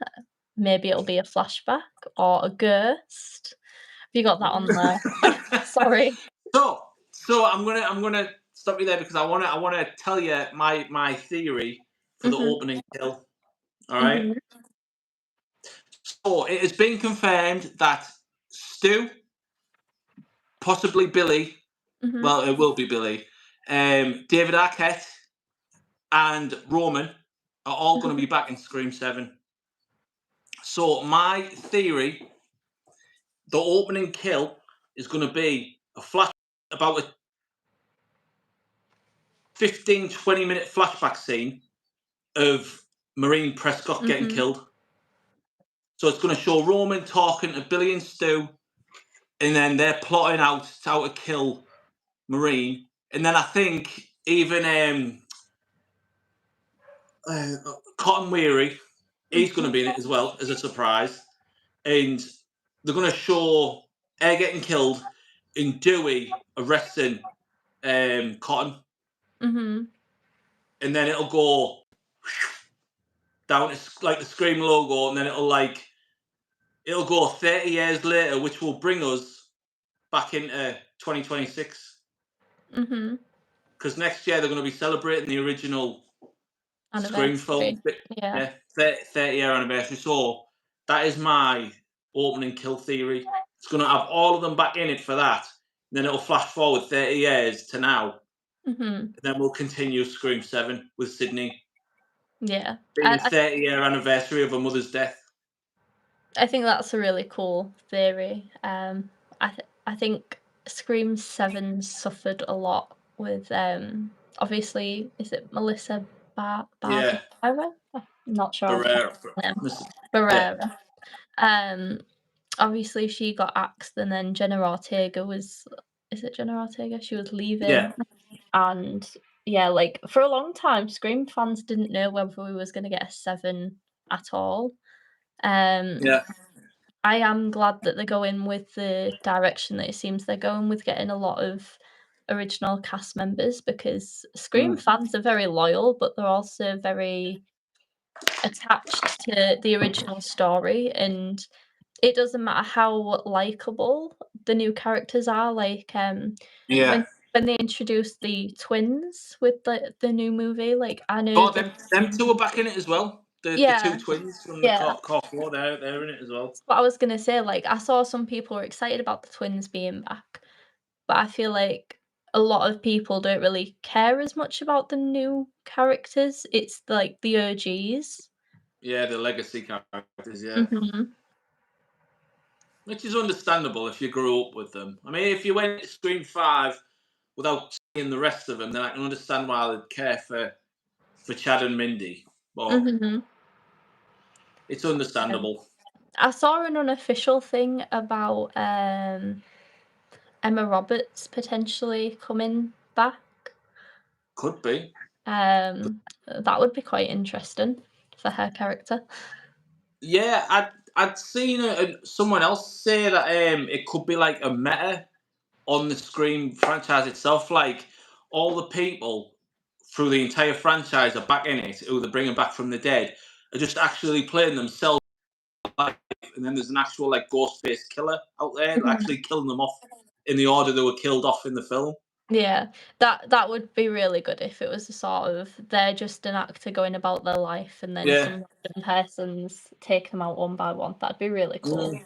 Maybe it'll be a flashback or a ghost. Have you got that on there? Sorry. So I'm gonna stop you there because I wanna tell you my theory for the opening kill. All right. So it has been confirmed that Stu, possibly Billy, well, it will be Billy, David Arquette, and Roman are all going to be back in Scream 7. So my theory, the opening kill is going to be a flash, about a 15, 20-minute flashback scene of Maureen Prescott getting killed. So it's going to show Roman talking to Billy and Stu, and then they're plotting out how to kill Maureen. And then I think even Cotton Weary, he's going to be in it as well as a surprise. And they're going to show her getting killed and Dewey arresting Cotton. And then it'll go down to like the Scream logo, and then it'll go 30 years later, which will bring us back into 2026. Because next year they're going to be celebrating the original Scream film. Yeah, 30-year anniversary. So that is my opening kill theory. It's going to have all of them back in it for that. And then it'll flash forward 30 years to now. And then we'll continue Scream 7 with Sydney. Yeah. Being the 30-year anniversary of her mother's death. I think that's a really cool theory. I think Scream 7 suffered a lot with obviously, is it Melissa Yeah. I'm not sure. Barrera. Barrera. obviously she got axed, and then Jenna Ortega was. Is it Jenna Ortega? She was leaving, Yeah. and yeah, like for a long time, Scream fans didn't know whether we was gonna get a 7 at all. Yeah. I am glad that they're going with the direction that it seems they're going with, getting a lot of original cast members, because Scream fans are very loyal, but they're also very attached to the original story, and it doesn't matter how likable the new characters are. Like Yeah. when they introduced the twins with the new movie, like I know Oh, that them two are back in it as well. The yeah, two twins from the yeah. Core 4, they're in it as well. That's what I was gonna say. Like I saw some people were excited about the twins being back, but I feel like a lot of people don't really care as much about the new characters. It's like the OGs. Yeah, the legacy characters, yeah. Mhm. Which is understandable if you grew up with them. I mean, if you went to Scream 5 without seeing the rest of them, then I can understand why they'd care for Chad and Mindy. But Mhm. it's understandable. I saw an unofficial thing about Emma Roberts potentially coming back. Could be. That would be quite interesting for her character. Yeah, I'd seen someone else say that it could be like a meta on the Scream franchise itself. Like all the people through the entire franchise are back in it, who they're bringing back from the dead, are just actually playing themselves live, and then there's an actual like ghost-faced killer out there actually killing them off in the order they were killed off in the film. Yeah, that would be really good if it was a sort of they're just an actor going about their life, and then Yeah. some random persons take them out one by one. That'd be really cool.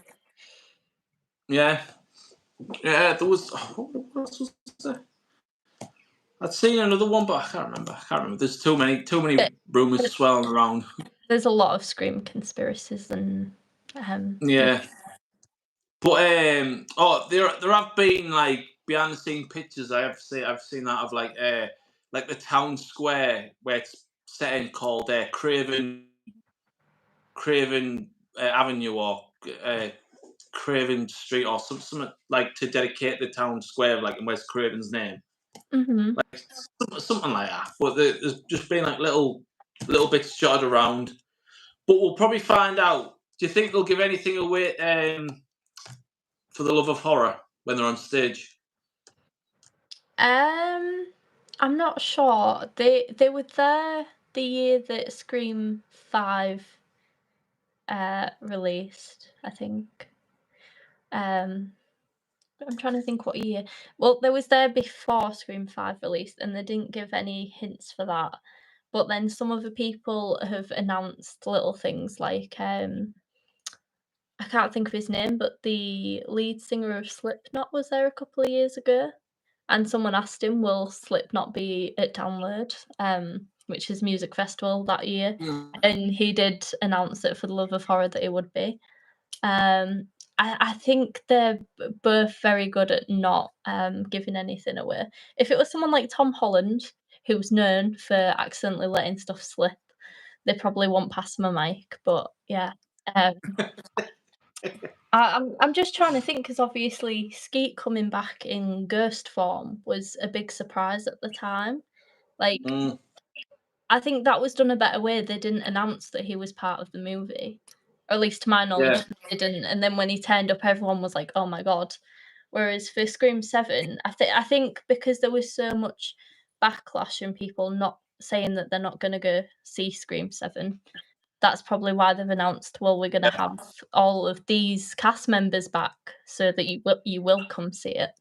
Yeah. Yeah, there was. What else was there? I'd seen another one, but I can't remember. There's too many rumors swirling around. There's a lot of Scream conspiracies and Yeah. But there have been like behind the scene pictures I've seen that of like the town square where it's set in called Craven Avenue or Craven Street or something like to dedicate the town square like in West Craven's name. Mhm. Like something like that. But there's just been like little bits jotted around. But we'll probably find out. Do you think they'll give anything away for the love of horror when they're on stage? I'm not sure. They were there the year that Scream 5 released, I think. I'm trying to think what year. Well, they was there before Scream 5 released, and they didn't give any hints for that. But then some other people have announced little things like I can't think of his name, but the lead singer of Slipknot was there a couple of years ago, and someone asked him, "Will Slipknot be at Download?" Which is music festival that year, and he did announce that for the love of horror that it would be. I think they're both very good at not giving anything away. If it was someone like Tom Holland, who's known for accidentally letting stuff slip, they probably won't pass him a mic. But yeah, I'm just trying to think because obviously Skeet coming back in ghost form was a big surprise at the time. Like I think that was done a better way. They didn't announce that he was part of the movie, or at least to my knowledge, Yeah. they didn't. And then when he turned up, everyone was like, "Oh my god!" Whereas for Scream 7, I think because there was so much backlash and people not saying that they're not going to go see Scream 7, that's probably why they've announced, well, we're going to have all of these cast members back so that you will come see it.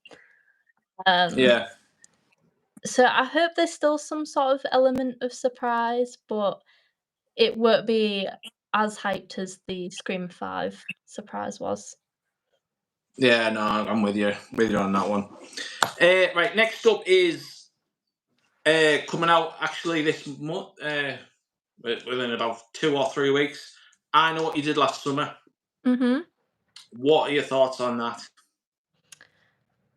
Yeah. So I hope there's still some sort of element of surprise, but it won't be as hyped as the Scream 5 surprise was. Yeah, no, I'm with you on that one. Right, next up is coming out actually this month, within about 2 or 3 weeks. I Know What You Did Last Summer. Mhm. What are your thoughts on that?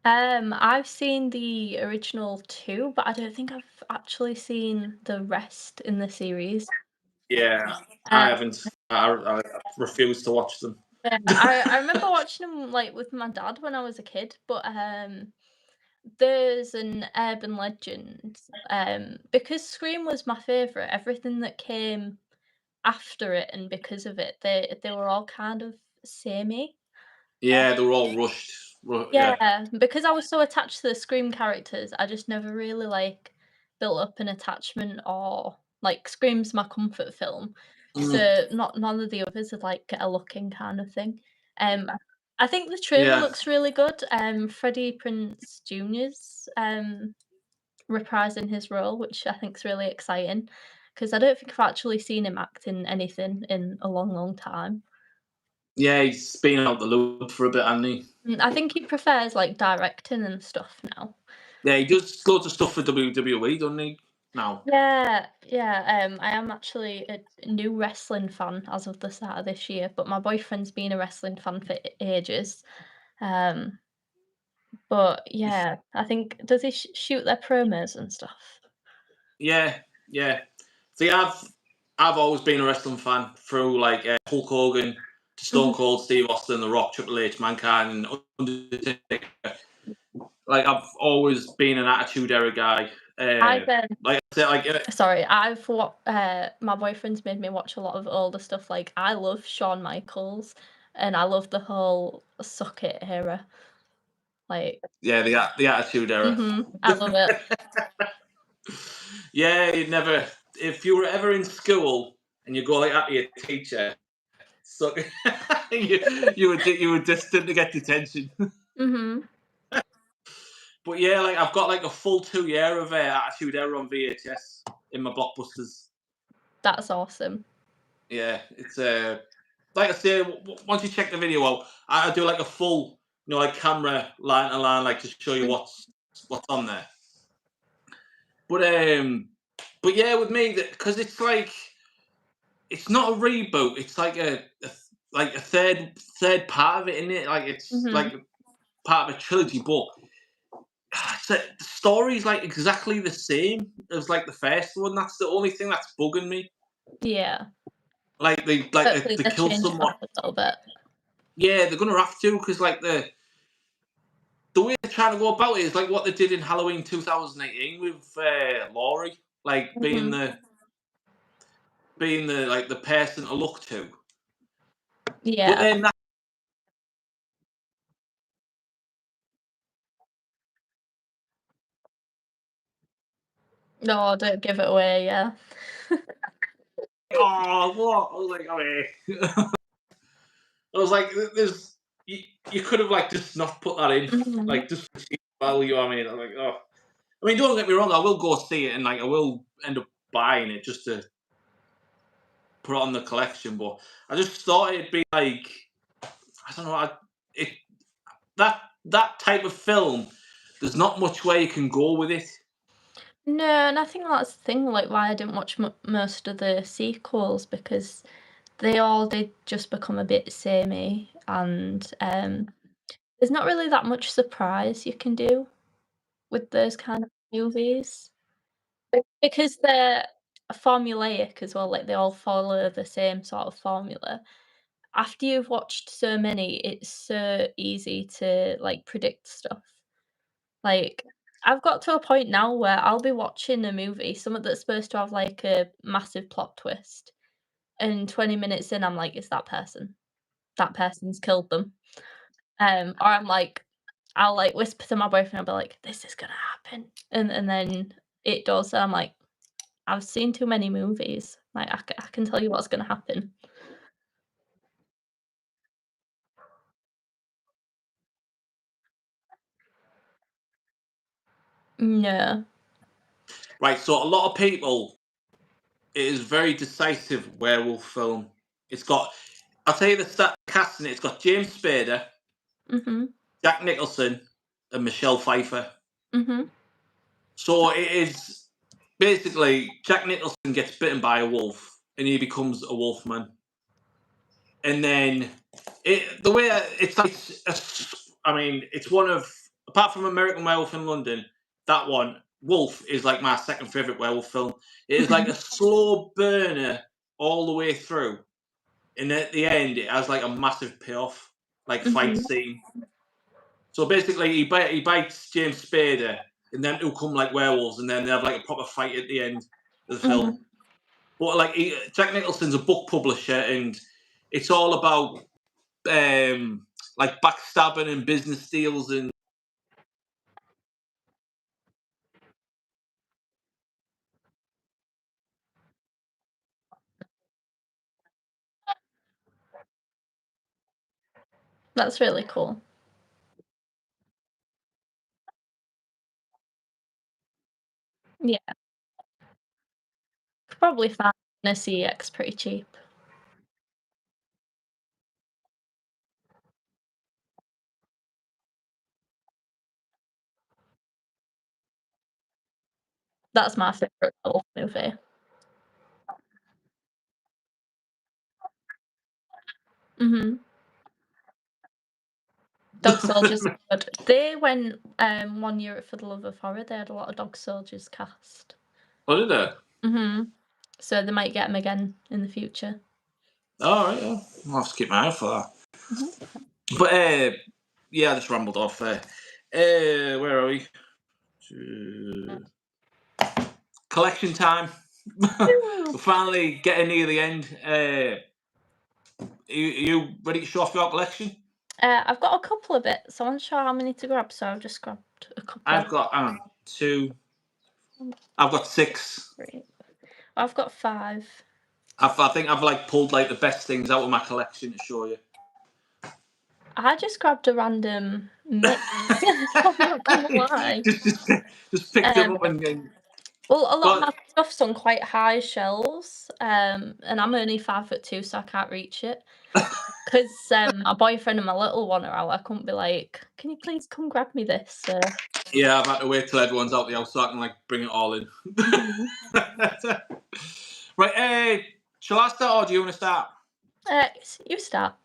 I've seen the original 2, but I don't think I've actually seen the rest in the series. Yeah, I haven't. I refuse to watch them. Yeah, I remember watching them, like, with my dad when I was a kid, but, there's an urban legend, because Scream was my favourite, everything that came after it and because of it, they were all kind of samey. Yeah, they were all rushed. Yeah. Yeah, because I was so attached to the Scream characters, I just never really, like, built up an attachment or like, Scream's my comfort film, Mm, so none of the others are, like, get a look in kind of thing. Um, I think the trailer yeah. looks really good, Freddie Prinze Jr.'s, reprising his role, which I think is really exciting because I don't think I've actually seen him act in anything in a long, long time. Yeah, he's been out the loop for a bit, hasn't he? I think he prefers, like, directing and stuff now. Yeah, he does loads of stuff for WWE, doesn't he? Now. Yeah, yeah, I am actually a new wrestling fan as of the start of this year, but my boyfriend's been a wrestling fan for ages. Um, but yeah, I think does he shoot their promos and stuff? Yeah, yeah. See, I've always been a wrestling fan through like Hulk Hogan to Stone Mhm. Cold Steve Austin, The Rock, Triple H, Mankind, and Undertaker. Like I've always been an Attitude Era guy. I've Like I said, like Sorry, my boyfriend's made me watch a lot of older stuff. Like I love Shawn Michaels, and I love the whole Suck It era. Like, yeah, the Attitude Era. I love it. Yeah, you'd never. If you were ever in school and you go like that to your teacher, so you were destined to get detention. Mhm. But yeah, like I've got like a full 2 year of Attitude Era on VHS in my Blockbusters. That's awesome. Yeah, it's like I say, once you check the video out, I do like a full, like camera line to line, like to show you Mm. what's on there. But yeah, with me, because it's like it's not a reboot. It's like a third part of it, isn't it? Like it's Mhm. like part of a trilogy, but the story's like exactly the same as like the first one. That's the only thing that's bugging me. Yeah. Like Hopefully they they kill change it someone. up a little bit. Yeah, they're gonna have to because like the way they're trying to go about it is like what they did in Halloween 2018 with Laurie, like Mhm. being the like the person to look to. But Yeah. then that, No, don't give it away, yeah. oh what? I was like, oh, I was like, there's you could have like just not put that in, Mhm. like just for cheap value. I mean, I'm like, oh, I mean, don't get me wrong, I will go see it and like I will end up buying it just to put it on the collection. But I just thought it'd be like, I don't know, it that type of film. There's not much way you can go with it. No, and I think that's the thing, like, why I didn't watch most of the sequels because they all did just become a bit samey, and there's not really that much surprise you can do with those kind of movies because they're formulaic as well. Like they all follow the same sort of formula. After you've watched so many, it's so easy to like predict stuff. Like, I've got to a point now where I'll be watching a movie, something that's supposed to have, like, a massive plot twist, and 20 minutes in, I'm like, "It's that person. That person's killed them." Or I'm like I'll, like, whisper to my boyfriend, I'll be like, "This is gonna happen," and then it does, and I'm like, "I've seen too many movies. Like, I can tell you what's gonna happen." No. Right, so a lot of people, it is very decisive werewolf film. It's got, I'll tell you the cast in it. It's got James Spader, Mhm. Jack Nicholson, and Michelle Pfeiffer. Mhm. So it is basically Jack Nicholson gets bitten by a wolf and he becomes a wolfman. And then the way it's like, I mean, it's one of, apart from American Werewolf in London, that one, Wolf, is like my second favorite werewolf film. It is like a slow burner all the way through. and at the end it has like a massive payoff, like fight scene. So basically, he bites James Spader, and then it'll come like werewolves, and then they have like a proper fight at the end of the film. But like Jack Nicholson's a book publisher, and it's all about like backstabbing and business deals and. That's really cool. Yeah. Probably find a CX pretty cheap. That's my favorite werewolf movie. Dog Soldiers are good. They went 1 year at For the Love of Horror. They had a lot of Dog Soldiers cast. What did they? So they might get them again in the future. All right, yeah. I'll have to keep my eye out for that. But yeah, I just rambled off there. Where are we? Collection time. We're finally getting near the end. You ready to show off your collection? I've got a couple of bits. I'm not sure how many to grab, so I've just grabbed a couple. I've got 2. I've got 6. Great. I've got 5. I think I've like pulled like the best things out of my collection to show you. I just grabbed a random mix. I'm not gonna lie. just picked them up and. Well, a lot of my stuff's on quite high shelves, and I'm only 5'2", so I can't reach it. Because my boyfriend and my little one are out, I couldn't be like, "Can you please come grab me this?" Yeah, I've had to wait till everyone's out the house so I can like bring it all in. Right, shall I start or do you want to start? You start.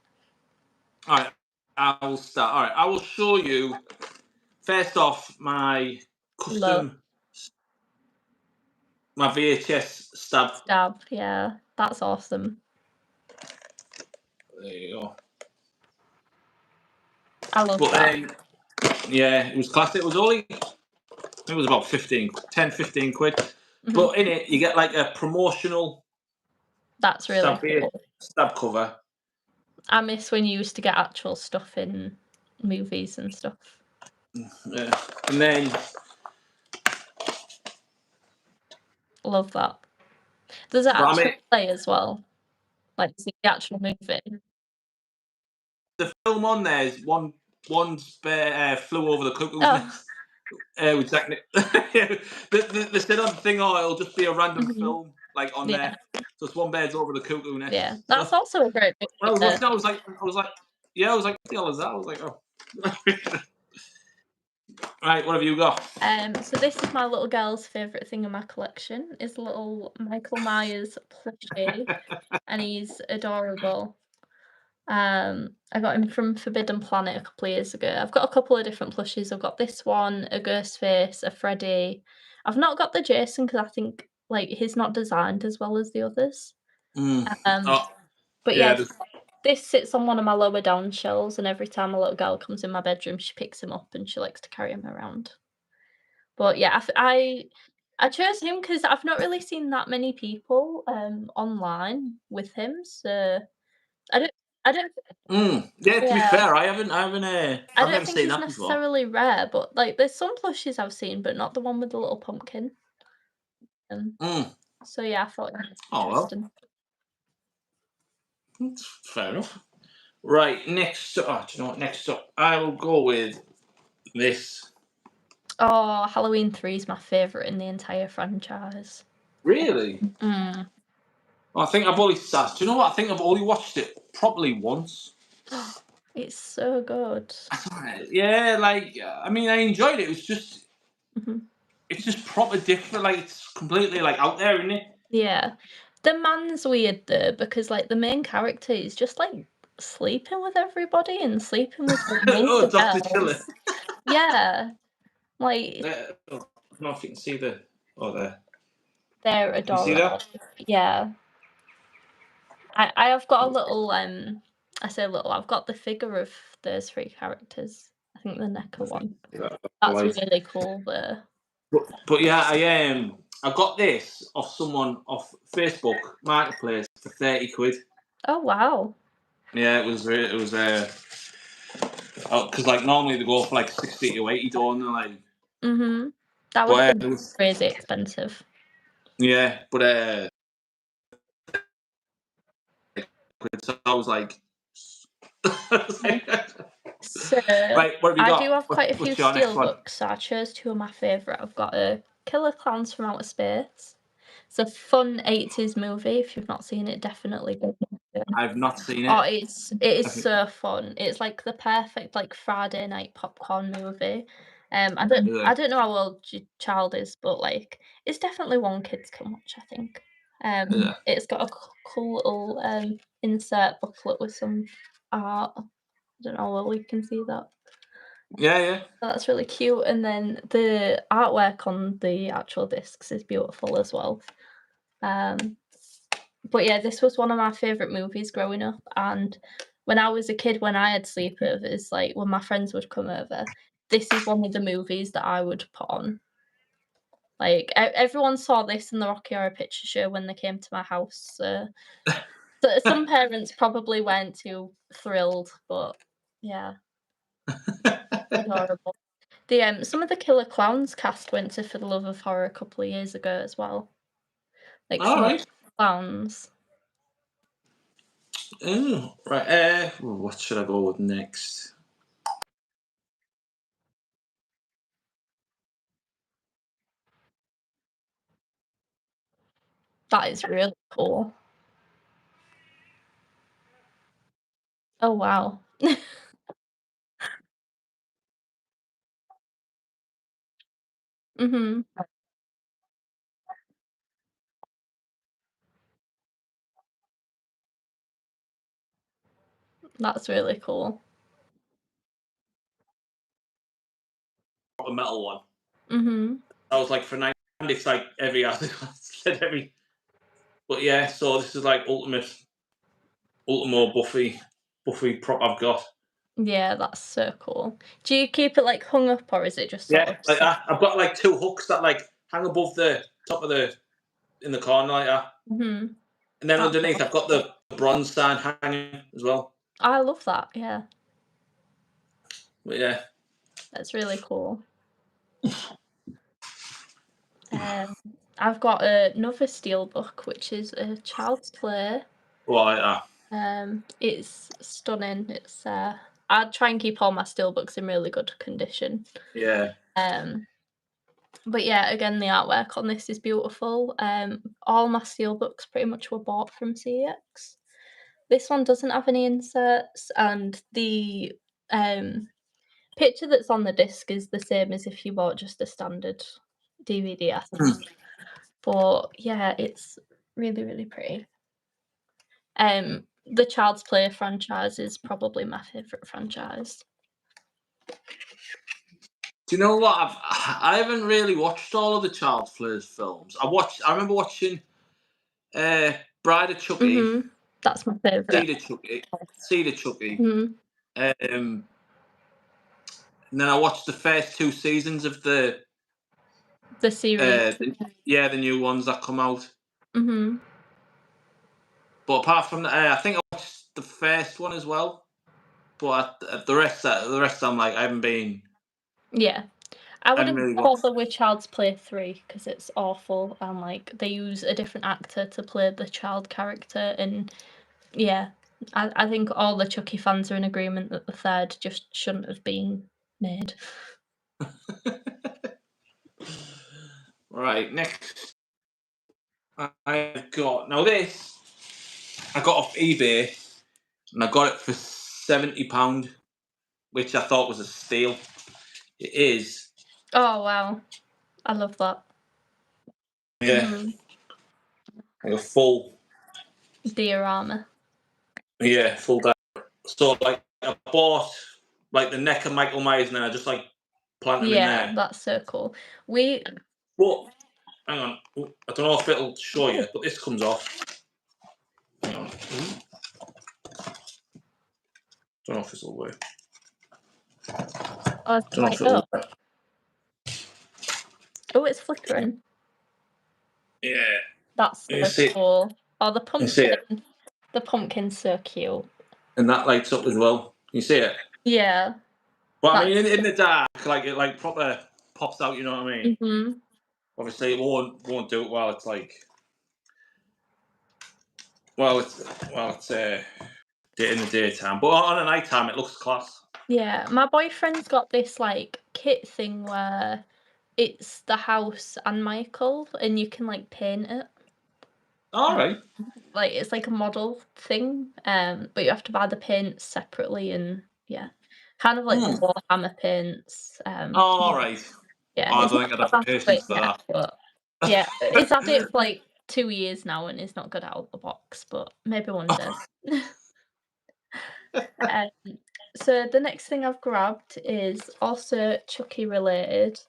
All right, I will start. All right, I will show you first off my custom, my VHS stab. Stab, yeah, that's awesome. There you go. I love that. Yeah, it was classic. It was only, it was about 10-15 quid. But in it, you get like a promotional. That's really cool. Stab cover. I miss when you used to get actual stuff in movies and stuff. Yeah, and then. Love that. There's an actual play as well, like the actual movie. The film on there is one flew over the cuckoo's nest. With the sit on thing, or it'll just be a random film like on there. So it's One Bird's Over the Cuckoo Nest. Yeah, that's also a great movie. When I was looking, I was like, yeah, I was like, what the hell is that? I was like, oh. Right, what have you got? So this is my little girl's favourite thing in my collection. Is little Michael Myers plushie, and he's adorable. I got him from Forbidden Planet a couple of years ago. I've got a couple of different plushies. I've got this one, a Ghostface, a Freddy. I've not got the Jason because I think like he's not designed as well as the others. But yeah, this sits on one of my lower down shelves, and every time a little girl comes in my bedroom, she picks him up and she likes to carry him around. But yeah, I chose him because I've not really seen that many people online with him, so I don't. Yeah, to be fair, I haven't I don't think it's necessarily rare, but like there's some plushies I've seen, but not the one with the little pumpkin. So yeah, I thought it was interesting. Well. Fair enough. Right, next up, do you know what? Next up, I will go with this. Oh, Halloween 3 is my favourite in the entire franchise. Really? I think I've only do you know what? I think I've only watched it probably once. It's so good. Yeah, like I mean, I enjoyed it. It was just, it's just proper different. Like it's completely like out there, isn't it? Yeah, the man's weird though because like the main character is just like sleeping with everybody and sleeping with Dr. Chiller. Yeah, like. I don't know if you can see the. Oh, there. They're adorable. You see that? Yeah. I have got a little I say little, I've got the figure of those 3 characters. I think the NECA one. Yeah, That's right. really cool there. But yeah, I got this off someone off Facebook Marketplace for 30 quid. Oh wow. Yeah, it was because like normally they go for like 60 to 80, don't they? Like, That would but have been crazy expensive. yeah, but so I was like, So right, what have you I got? do have quite a few What's your next one? steelbooks, so I chose 2 of my favourite. I've got a Killer Clowns from Outer Space. It's a fun 80s movie. If you've not seen it, definitely go watch it. I've not seen Oh, it. it is so fun. It's like the perfect like Friday night popcorn movie. I don't know how old your child is, but like it's definitely one kids can watch, I think. Yeah. It's got a cool little insert booklet with some art. I don't know how well you can see that. Yeah. That's really cute, and then the artwork on the actual discs is beautiful as well. But yeah, this was one of my favourite movies growing up, and when I was a kid, when I had sleepovers, like when my friends would come over, this is one of the movies that I would put on. Like everyone saw this in the Rocky Horror Picture Show when they came to my house. So some parents probably weren't too thrilled, but yeah, adorable. The some of the Killer Clowns cast went to For the Love of Horror a couple of years ago as well. Like All some right. clowns. Oh, right. What should I go with next? That is really cool. Oh wow. Mhm. That's really cool. The metal one. Mhm. I was like for 90, it's like every said every. But yeah, so this is like ultimate Buffy prop I've got. Yeah, that's so cool. Do you keep it like hung up or is it just sort Yeah, of like set? that. I've got like 2 hooks that like hang above the top of in the corner like that, Mhm. and then That's underneath awesome. I've got the bronze sign hanging as well. I love that. Yeah, But yeah, that's really cool. Um, I've got another steelbook, which is a Child's Play. well, like that. It's stunning. It's I'd try and keep all my steelbooks in really good condition. Yeah. But yeah, again, the artwork on this is beautiful. All my steelbooks pretty much were bought from CX. This one doesn't have any inserts, and the picture that's on the disc is the same as if you bought just a standard DVD, I think. But yeah, it's really, really pretty. The Child's Play franchise is probably my favourite franchise. Do you know what? I haven't really watched all of the Child's Play films. I remember watching Bride of Chucky, That's my favourite. Seed of Chucky. Mhm. And then I watched the first 2 seasons of the series. the new ones that come out. Mhm. But apart from that, I think I watched the first one as well. But the rest I'm like I haven't been. Yeah. I wouldn't really bother with Child's Play 3 because it's awful and like they use a different actor to play the child character, and yeah, I think all the Chucky fans are in agreement that the third just shouldn't have been made. Right, next I've got this. I got off eBay and I got it for £70, which I thought was a steal. It is. Oh wow, I love that. Yeah. Like a full. Diorama. Yeah, full diet. So like I bought like the neck of Michael Myers and then I just like plant them in Yeah, there. that's so cool. But hang on, I don't know if it'll show you, but this comes off. Hang on. Don't know if this will work. Oh, Don't know if it's it'll light up. work. Oh, it's flickering. Yeah. That's You so see it? cool. Oh, You see it? the pumpkin's so cute. And that lights up as well. You see it? Yeah. But I mean, in the dark, like it like proper pops out. You know what I mean? Mm-hmm. Obviously, it won't do it while it's like. Well, it's in the daytime, but on a night time, it looks class. Yeah, my boyfriend's got this like kit thing where it's the house and Michael, and you can like paint it. All right. Like it's like a model thing, but you have to buy the paints separately, and yeah, kind of like the Warhammer paints. All right. Yeah, Oh, I it's don't not think I'd have got the that quick patience for yet, that. but yeah, it's had it for like 2 years now, and it's not good out of the box, but maybe one day. Um, so the next thing I've grabbed is also Chucky related.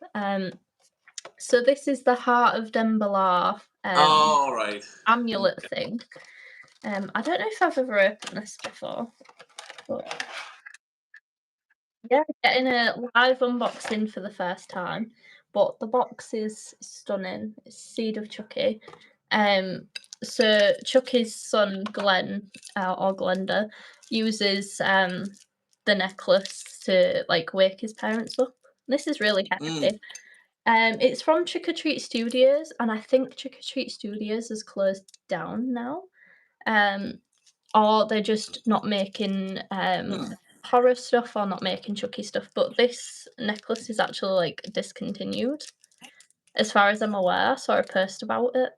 So this is the Heart of Dembala All right. amulet thing. I don't know if I've ever opened this before, but yeah, getting a live unboxing for the first time. But the box is stunning. It's Seed of Chucky. So Chucky's son Glenn or Glenda uses the necklace to like wake his parents up. This is really hefty. It's from Trick or Treat Studios, and I think Trick or Treat Studios has closed down now. Or they're just not making horror stuff or not making Chucky stuff. But this necklace is actually like discontinued. As far as I'm aware, I saw a post about it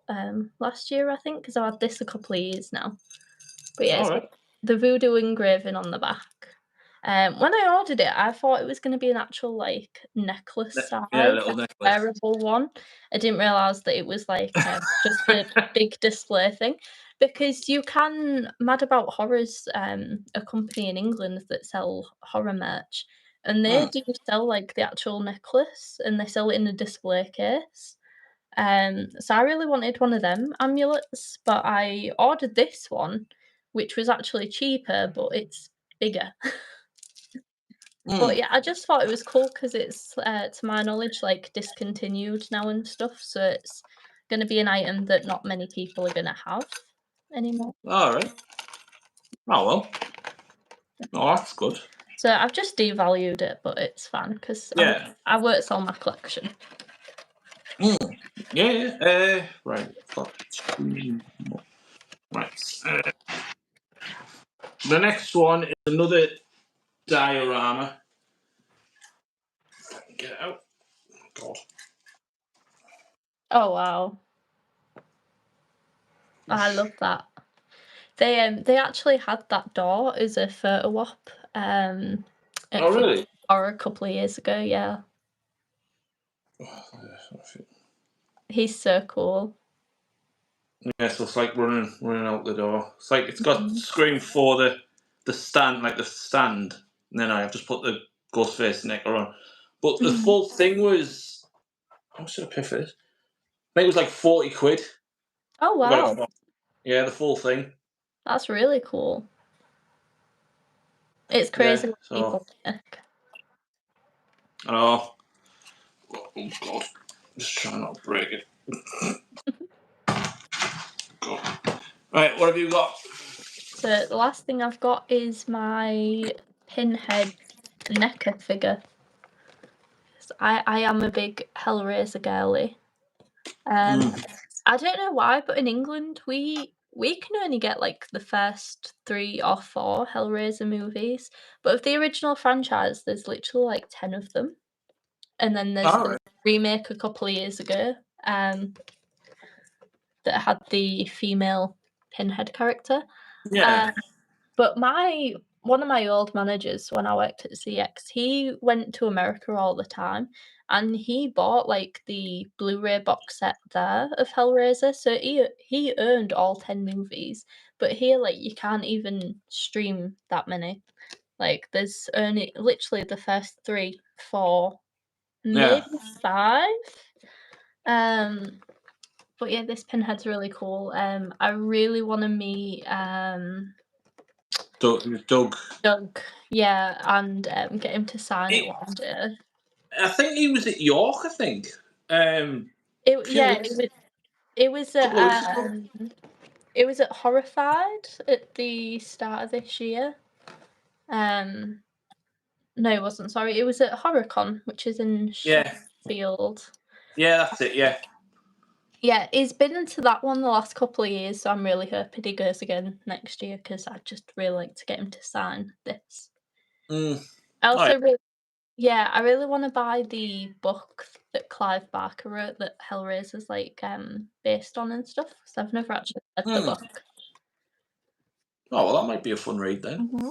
last year, I think, because I've had this a couple of years now. But yeah, it's All right. got the voodoo engraving on the back. When I ordered it, I thought it was going to be an actual like necklace size, little necklace. wearable one. I didn't realise that it was like just a big display thing. Because you can Mad About Horrors, a company in England that sell horror merch, and they do sell like the actual necklace, and they sell it in a display case. So I really wanted one of them amulets, but I ordered this one, which was actually cheaper, but it's bigger. But yeah, I just thought it was cool because it's, to my knowledge, like discontinued now and stuff. So it's going to be an item that not many people are going to have anymore. All right. Oh well. Oh, that's good. So I've just devalued it, but it's fine because Yeah. I won't sell my collection. Yeah. Right. Got 2 more. Right. The next one is another diorama. Get it out. God. Oh wow. I love that. They actually had that door as a photo op at Oh really? or a couple of years ago, yeah. He's so cool. Yeah, so it's like running out the door. It's like it's got Scream for the stand, like the stand, and then I've just put the Ghostface necker on. But the full thing was, how much did I pay for this? I think it was like 40 quid. Oh I got it wow. for- yeah, the full thing. That's really cool. It's crazy what so people think. I know. Oh God, just trying not to break it. God. Right, what have you got? So the last thing I've got is my Pinhead NECA figure. I am a big Hellraiser girly. I don't know why, but in England we can only get like the first 3 or 4 Hellraiser movies, but of the original franchise, there's literally like 10 of them. And then there's the remake a couple of years ago that had the female Pinhead character. Yeah. But one of my old managers when I worked at CX, he went to America all the time, and he bought like the Blu-ray box set there of Hellraiser. So he owned all 10 movies, but here like you can't even stream that many. Like there's only literally the first 3, 4, maybe 5. But yeah, this pinhead's really cool. I really want to meet Doug. Doug, yeah, and get him to sign it He- one day. I think he was at York. I think. It Few yeah, weeks- it was couple of weeks ago. it was at Horrified at the start of this year. No, it wasn't. Sorry, it was at HorrorCon, which is in Yeah. Sheffield. Yeah, that's it. Yeah. Yeah, he's been into that one the last couple of years, so I'm really hoping he goes again next year because I'd just really like to get him to sign this. Mm. I also Alright. I really want to buy the book that Clive Barker wrote that Hellraiser's like based on and stuff. So I've never actually read the book. Oh well, that might be a fun read then. Mm-hmm.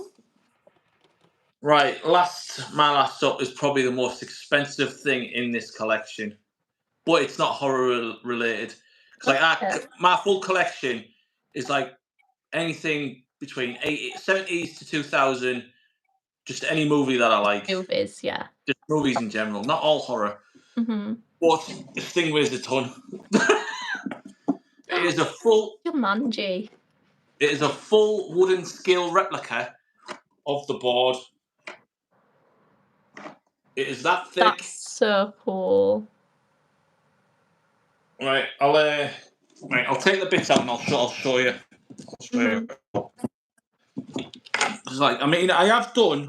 Right, my last up is probably the most expensive thing in this collection, but it's not horror related. Because my full collection is like anything between 70s to 2000, just any movie that I like. Movies, yeah. Just movies in general, not all horror. Mm-hmm. But this thing weighs a ton. It is a full. Jumanji. It is a full wooden scale replica of the board. It is that thick. That's so cool. Right, I'll take the bits out and I'll show you. Mhm. It's like, I mean, I have done.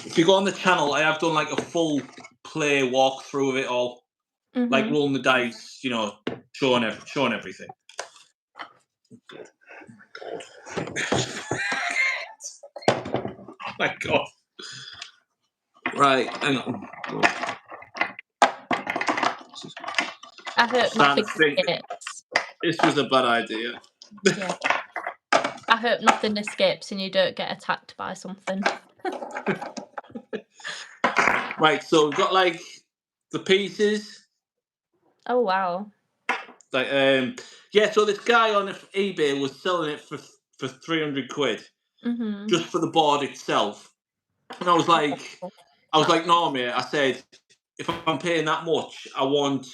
If you go on the channel, I have done like a full play walkthrough of it all, like Mhm. rolling the dice, you know, showing everything. Oh my God. Right, hang on. I hope Starting nothing to think escapes. this was a bad idea. Yeah. I hope nothing escapes and you don't get attacked by something. Right, so we've got like the pieces. Oh wow. Like yeah, so this guy on eBay was selling it for 300 quid Mhm. just for the board itself. And I was like, no, mate. I said, if I'm paying that much, I want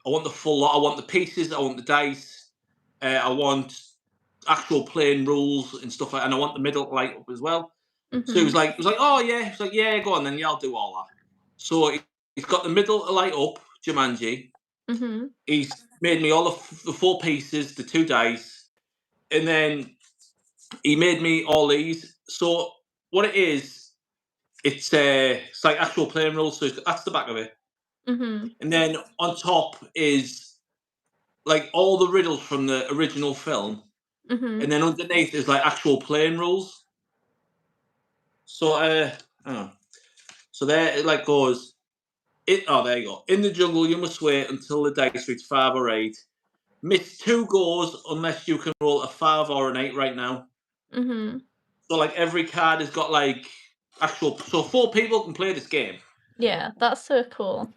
the full lot. I want the pieces. I want the dice. I want actual playing rules and stuff like, and I want the middle light up as well. Mhm. So he was like, oh yeah. He's like, yeah, go on then. Yeah, I'll do all that. So he's got the middle light up, Jumanji. Mhm. He's made me all the 4 pieces, the 2 dice, and then he made me all these. So what it is, it's like actual playing rules. So that's the back of it. Mhm. And then on top is like all the riddles from the original film. Mhm. And then underneath is like actual playing rules. So so there it like goes. There you go. In the jungle, you must wait until the dice reach 5 or 8. Miss 2 goes unless you can roll a 5 or an 8 right now. Mhm. So like every card has got like actual. So 4 people can play this game. Yeah, that's so cool.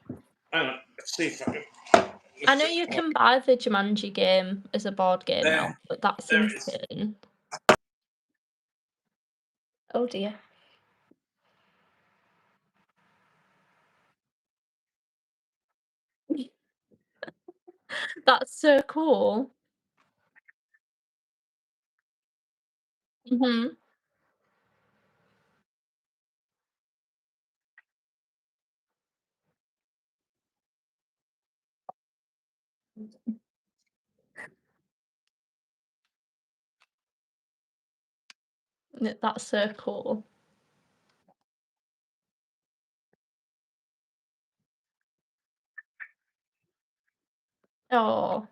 Let's see if I can. I know you can buy the Jumanji game as a board game now, but that's there it is. insane. Oh dear. That's so cool. Mhm. That's so cool. Oh.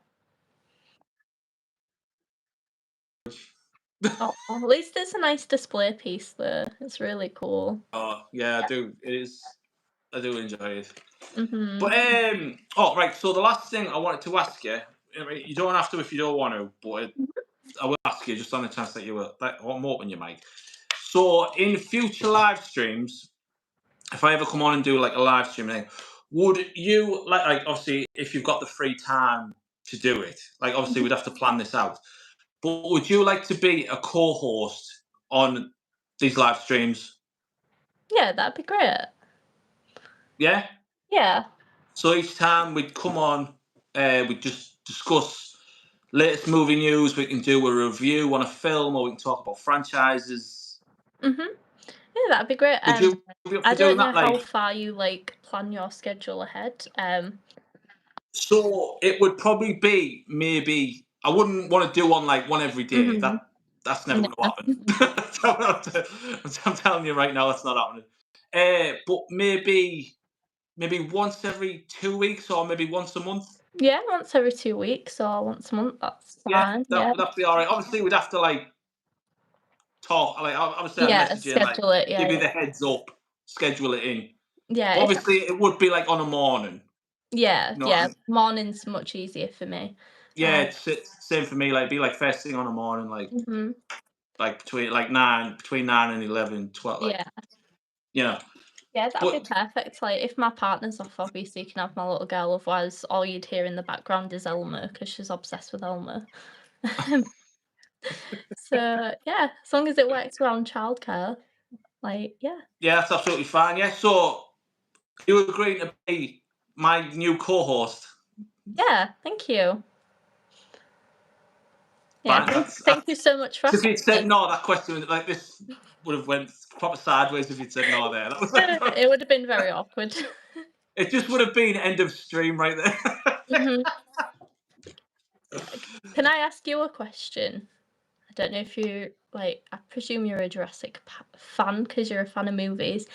Oh, at least it's a nice display piece though. It's really cool. Oh yeah, I do. It is. I do enjoy it. Mhm. But oh right. So the last thing I wanted to ask you, I mean, you don't have to if you don't want to, but I will ask you just on the chance that you will. I'm hoping you might. So in future live streams, if I ever come on and do like a live stream, would you like obviously if you've got the free time to do it, like obviously we'd have to plan this out. But would you like to be a co-host on these live streams? Yeah, that'd be great. Yeah. Yeah. So each time we'd come on we just discuss latest movie news. We can do a review on a film, or we can talk about franchises. Yeah, that'd be great. Would you be up for I doing don't know that? how Like, far you like plan your schedule ahead. so it would probably be maybe I wouldn't want to do one like one every day. Mhm. That's never No. going to happen. I'm telling you right now, that's not happening. But maybe once every 2 weeks, or maybe once a month. Yeah, once every 2 weeks or once a month, that's Yeah, fine. Yeah. that'd be all right. Obviously, we'd have to like talk. Like, obviously, I'd Yeah, message you and like schedule it. Yeah, give you yeah. the heads up, schedule it in. Yeah, But if obviously, it would be like on a morning. yeah, You know what I yeah. mean? Morning's much easier for me. Yeah, it's same for me. Like, be like first thing on a morning, Mhm. like between 9 and 11, 12. Like, Yeah. you know. Yeah, that'd be But perfect. Like, if my partner's off, obviously, you can have my little girl. Otherwise, all you'd hear in the background is Elmer because she's obsessed with Elmer. So, yeah, as long as it works around childcare, like, yeah. yeah, that's absolutely fine. Yeah. So you agreeing to be my new co-host? Yeah, thank you. Yeah, Fine. thank you so much for If you'd said asking. no, that question like this would have went proper sideways. If you'd said no there, that was It would have been very awkward. it. Just would have been end of stream right there. Mhm. Can I ask you a question? I don't know if you like. I presume you're a Jurassic fan because you're a fan of movies,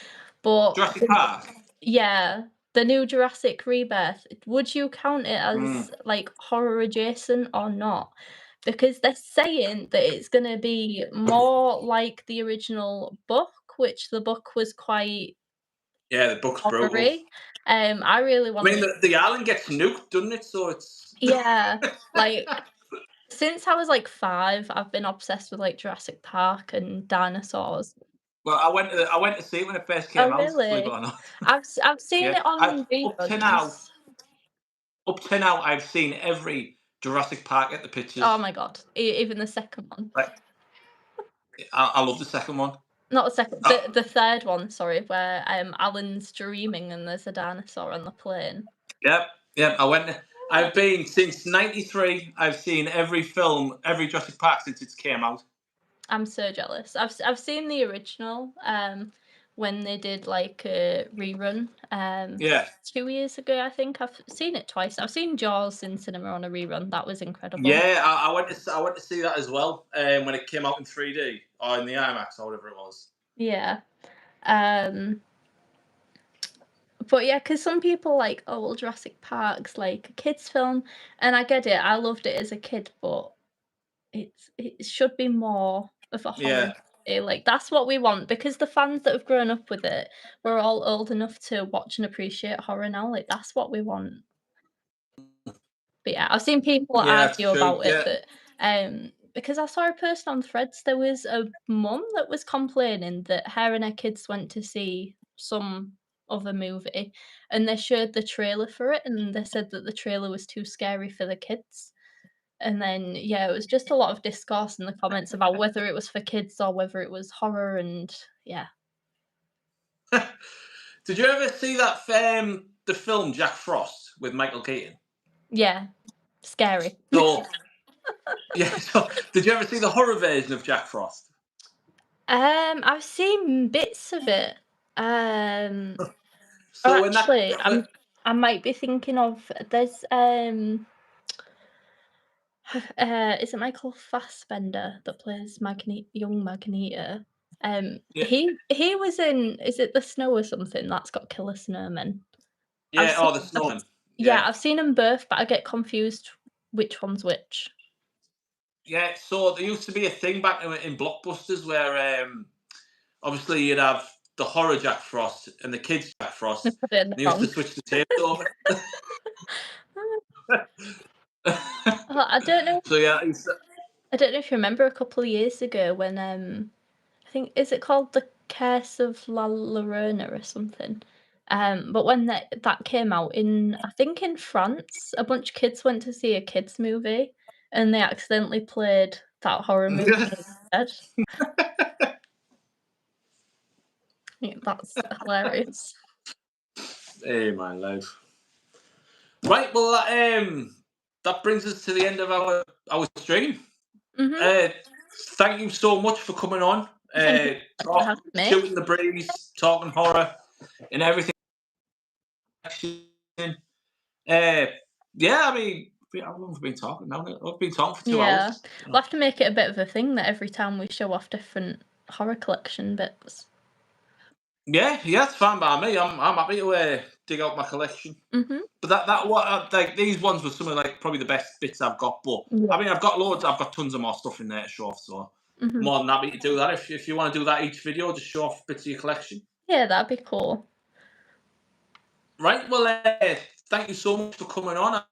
but Jurassic Park. yeah, the new Jurassic Rebirth. Would you count it Mm. as like horror adjacent or not? Because they're saying that it's gonna be more like the original book, which the book was quite Yeah, the book's brutal. horror-y. I really I want mean, to. the island gets nuked, doesn't it? So it's Yeah, like since I was like 5, I've been obsessed with like Jurassic Park and dinosaurs. well, I went to see it when it first Oh, came out. Believe it really? or not. I've seen Yeah, it on reruns. up to now, I've seen every Jurassic Park at the Oh pictures. my god, even the second one. Like, I love the second one. Not the second, Uh, the third one, sorry, where Alan's dreaming and there's a dinosaur on the plane. Yep, yep. I've been since '93. I've seen every film, every Jurassic Park since it came out. I'm so jealous. I've seen the original when they did like a rerun Yeah, 2 years ago, I think. I've seen it twice. I've seen Jaws in cinema on a rerun. That was incredible. yeah. I went to see that as well when it came out in 3D or in the IMAX or whatever it was. Yeah. Um but yeah, because some people like, oh well, Jurassic Park's like a kids film, and I get it. I loved it as a kid, but it should be more of a horror Yeah. movie, like, that's what we want, because the fans that have grown up with it, we're all old enough to watch and appreciate horror now, like, that's what we want. But yeah, I've seen people Yeah, that's argue true. about it Yeah. that, because I saw a post on Threads, there was a mum that was complaining that her and her kids went to see some other movie, and they showed the trailer for it, and they said that the trailer was too scary for the kids. And then, yeah, it was just a lot of discourse in the comments about whether it was for kids or whether it was horror and yeah. Did you ever see that the film Jack Frost with Michael Keaton? Yeah, scary. So yeah. So did you ever see the horror version of Jack Frost? I've seen bits of it. Um, or So when that actually, I might be thinking of there's is it Michael Fassbender that plays young Magneto? yeah, He was in, is it The Snow or something that's got killer snowmen? I've yeah. seen Oh, the I've Snowman. Yeah, Yeah. I've seen them both, but I get confused which one's which. Yeah, so there used to be a thing back in Blockbusters where obviously you'd have the horror Jack Frost and the kids Jack I Frost. put it in the They used to wrong. switch the tapes over. I don't know. So yeah, I don't know if you remember a couple of years ago when I think, is it called The Curse of La Llorona or something? But when that came out in, I think in France, a bunch of kids went to see a kids movie, and they accidentally played that horror movie instead. Yeah, that's hilarious. hey, my life. Right, well, that brings us to the end of our stream. Thank you so much for coming on. Thank you for having me. Shooting the breeze, talking horror, and everything. Yeah, I mean, how long have we been talking now? We've been talking for 2 Yeah, hours. we'll have to make it a bit of a thing that every time we show off different horror collection bits. Yeah, it's fine by me. I'm happy to dig out my collection. But that what like these ones were some of like probably the best bits I've got. But I mean, I've got loads. I've got tons of more stuff in there to show off. So more than happy to do that. If you want to do that each video, just show off bits of your collection. Yeah, that'd be cool. Right. Well, thank you so much for coming on.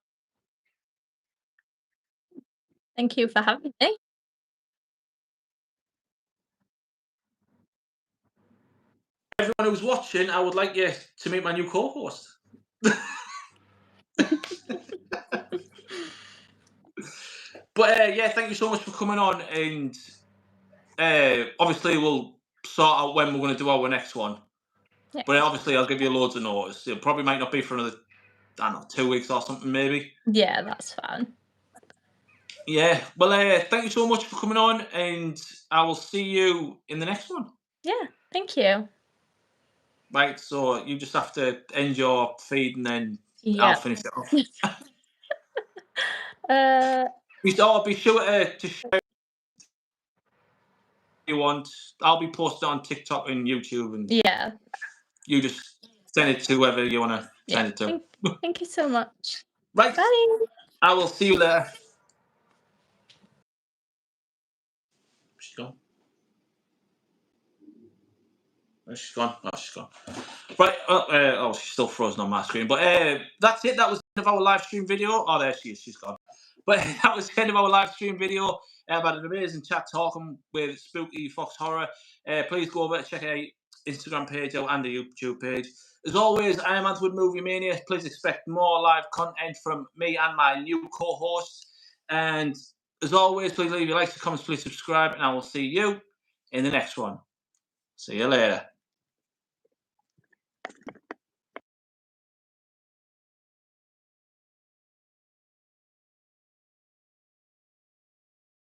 Thank you for having me. Everyone who's watching, I would like you to meet my new co-host. But yeah, thank you so much for coming on, and obviously we'll sort out when we're going to do our next one. Yeah. But obviously I'll give you loads of notice. It probably might not be for another, I don't know, 2 weeks or something maybe. Yeah, that's fine. Yeah, well, thank you so much for coming on, and I will see you in the next one. Yeah, thank you. Right, so you just have to end your feed and then I'll finish it off. Be sure to share if you want. I'll be posting on TikTok and YouTube, and yeah, you just send it to whoever you want to send it to. Thank you so much. Right, Bye. I will see you later. She's gone. She's gone. Oh, she's gone. Right. Oh, she's still frozen on my screen. But that's it. That was the end of our live stream video. Oh, there she is. She's gone. But that was the end of our live stream video. About an amazing chat talking with Spooky Fox Horror. Please go over and check out Instagram page out and the YouTube page. As always, I am Antwood Movie Mania. Please expect more live content from me and my new co-host. And as always, please leave your likes, comments, please subscribe, and I will see you in the next one. See you later.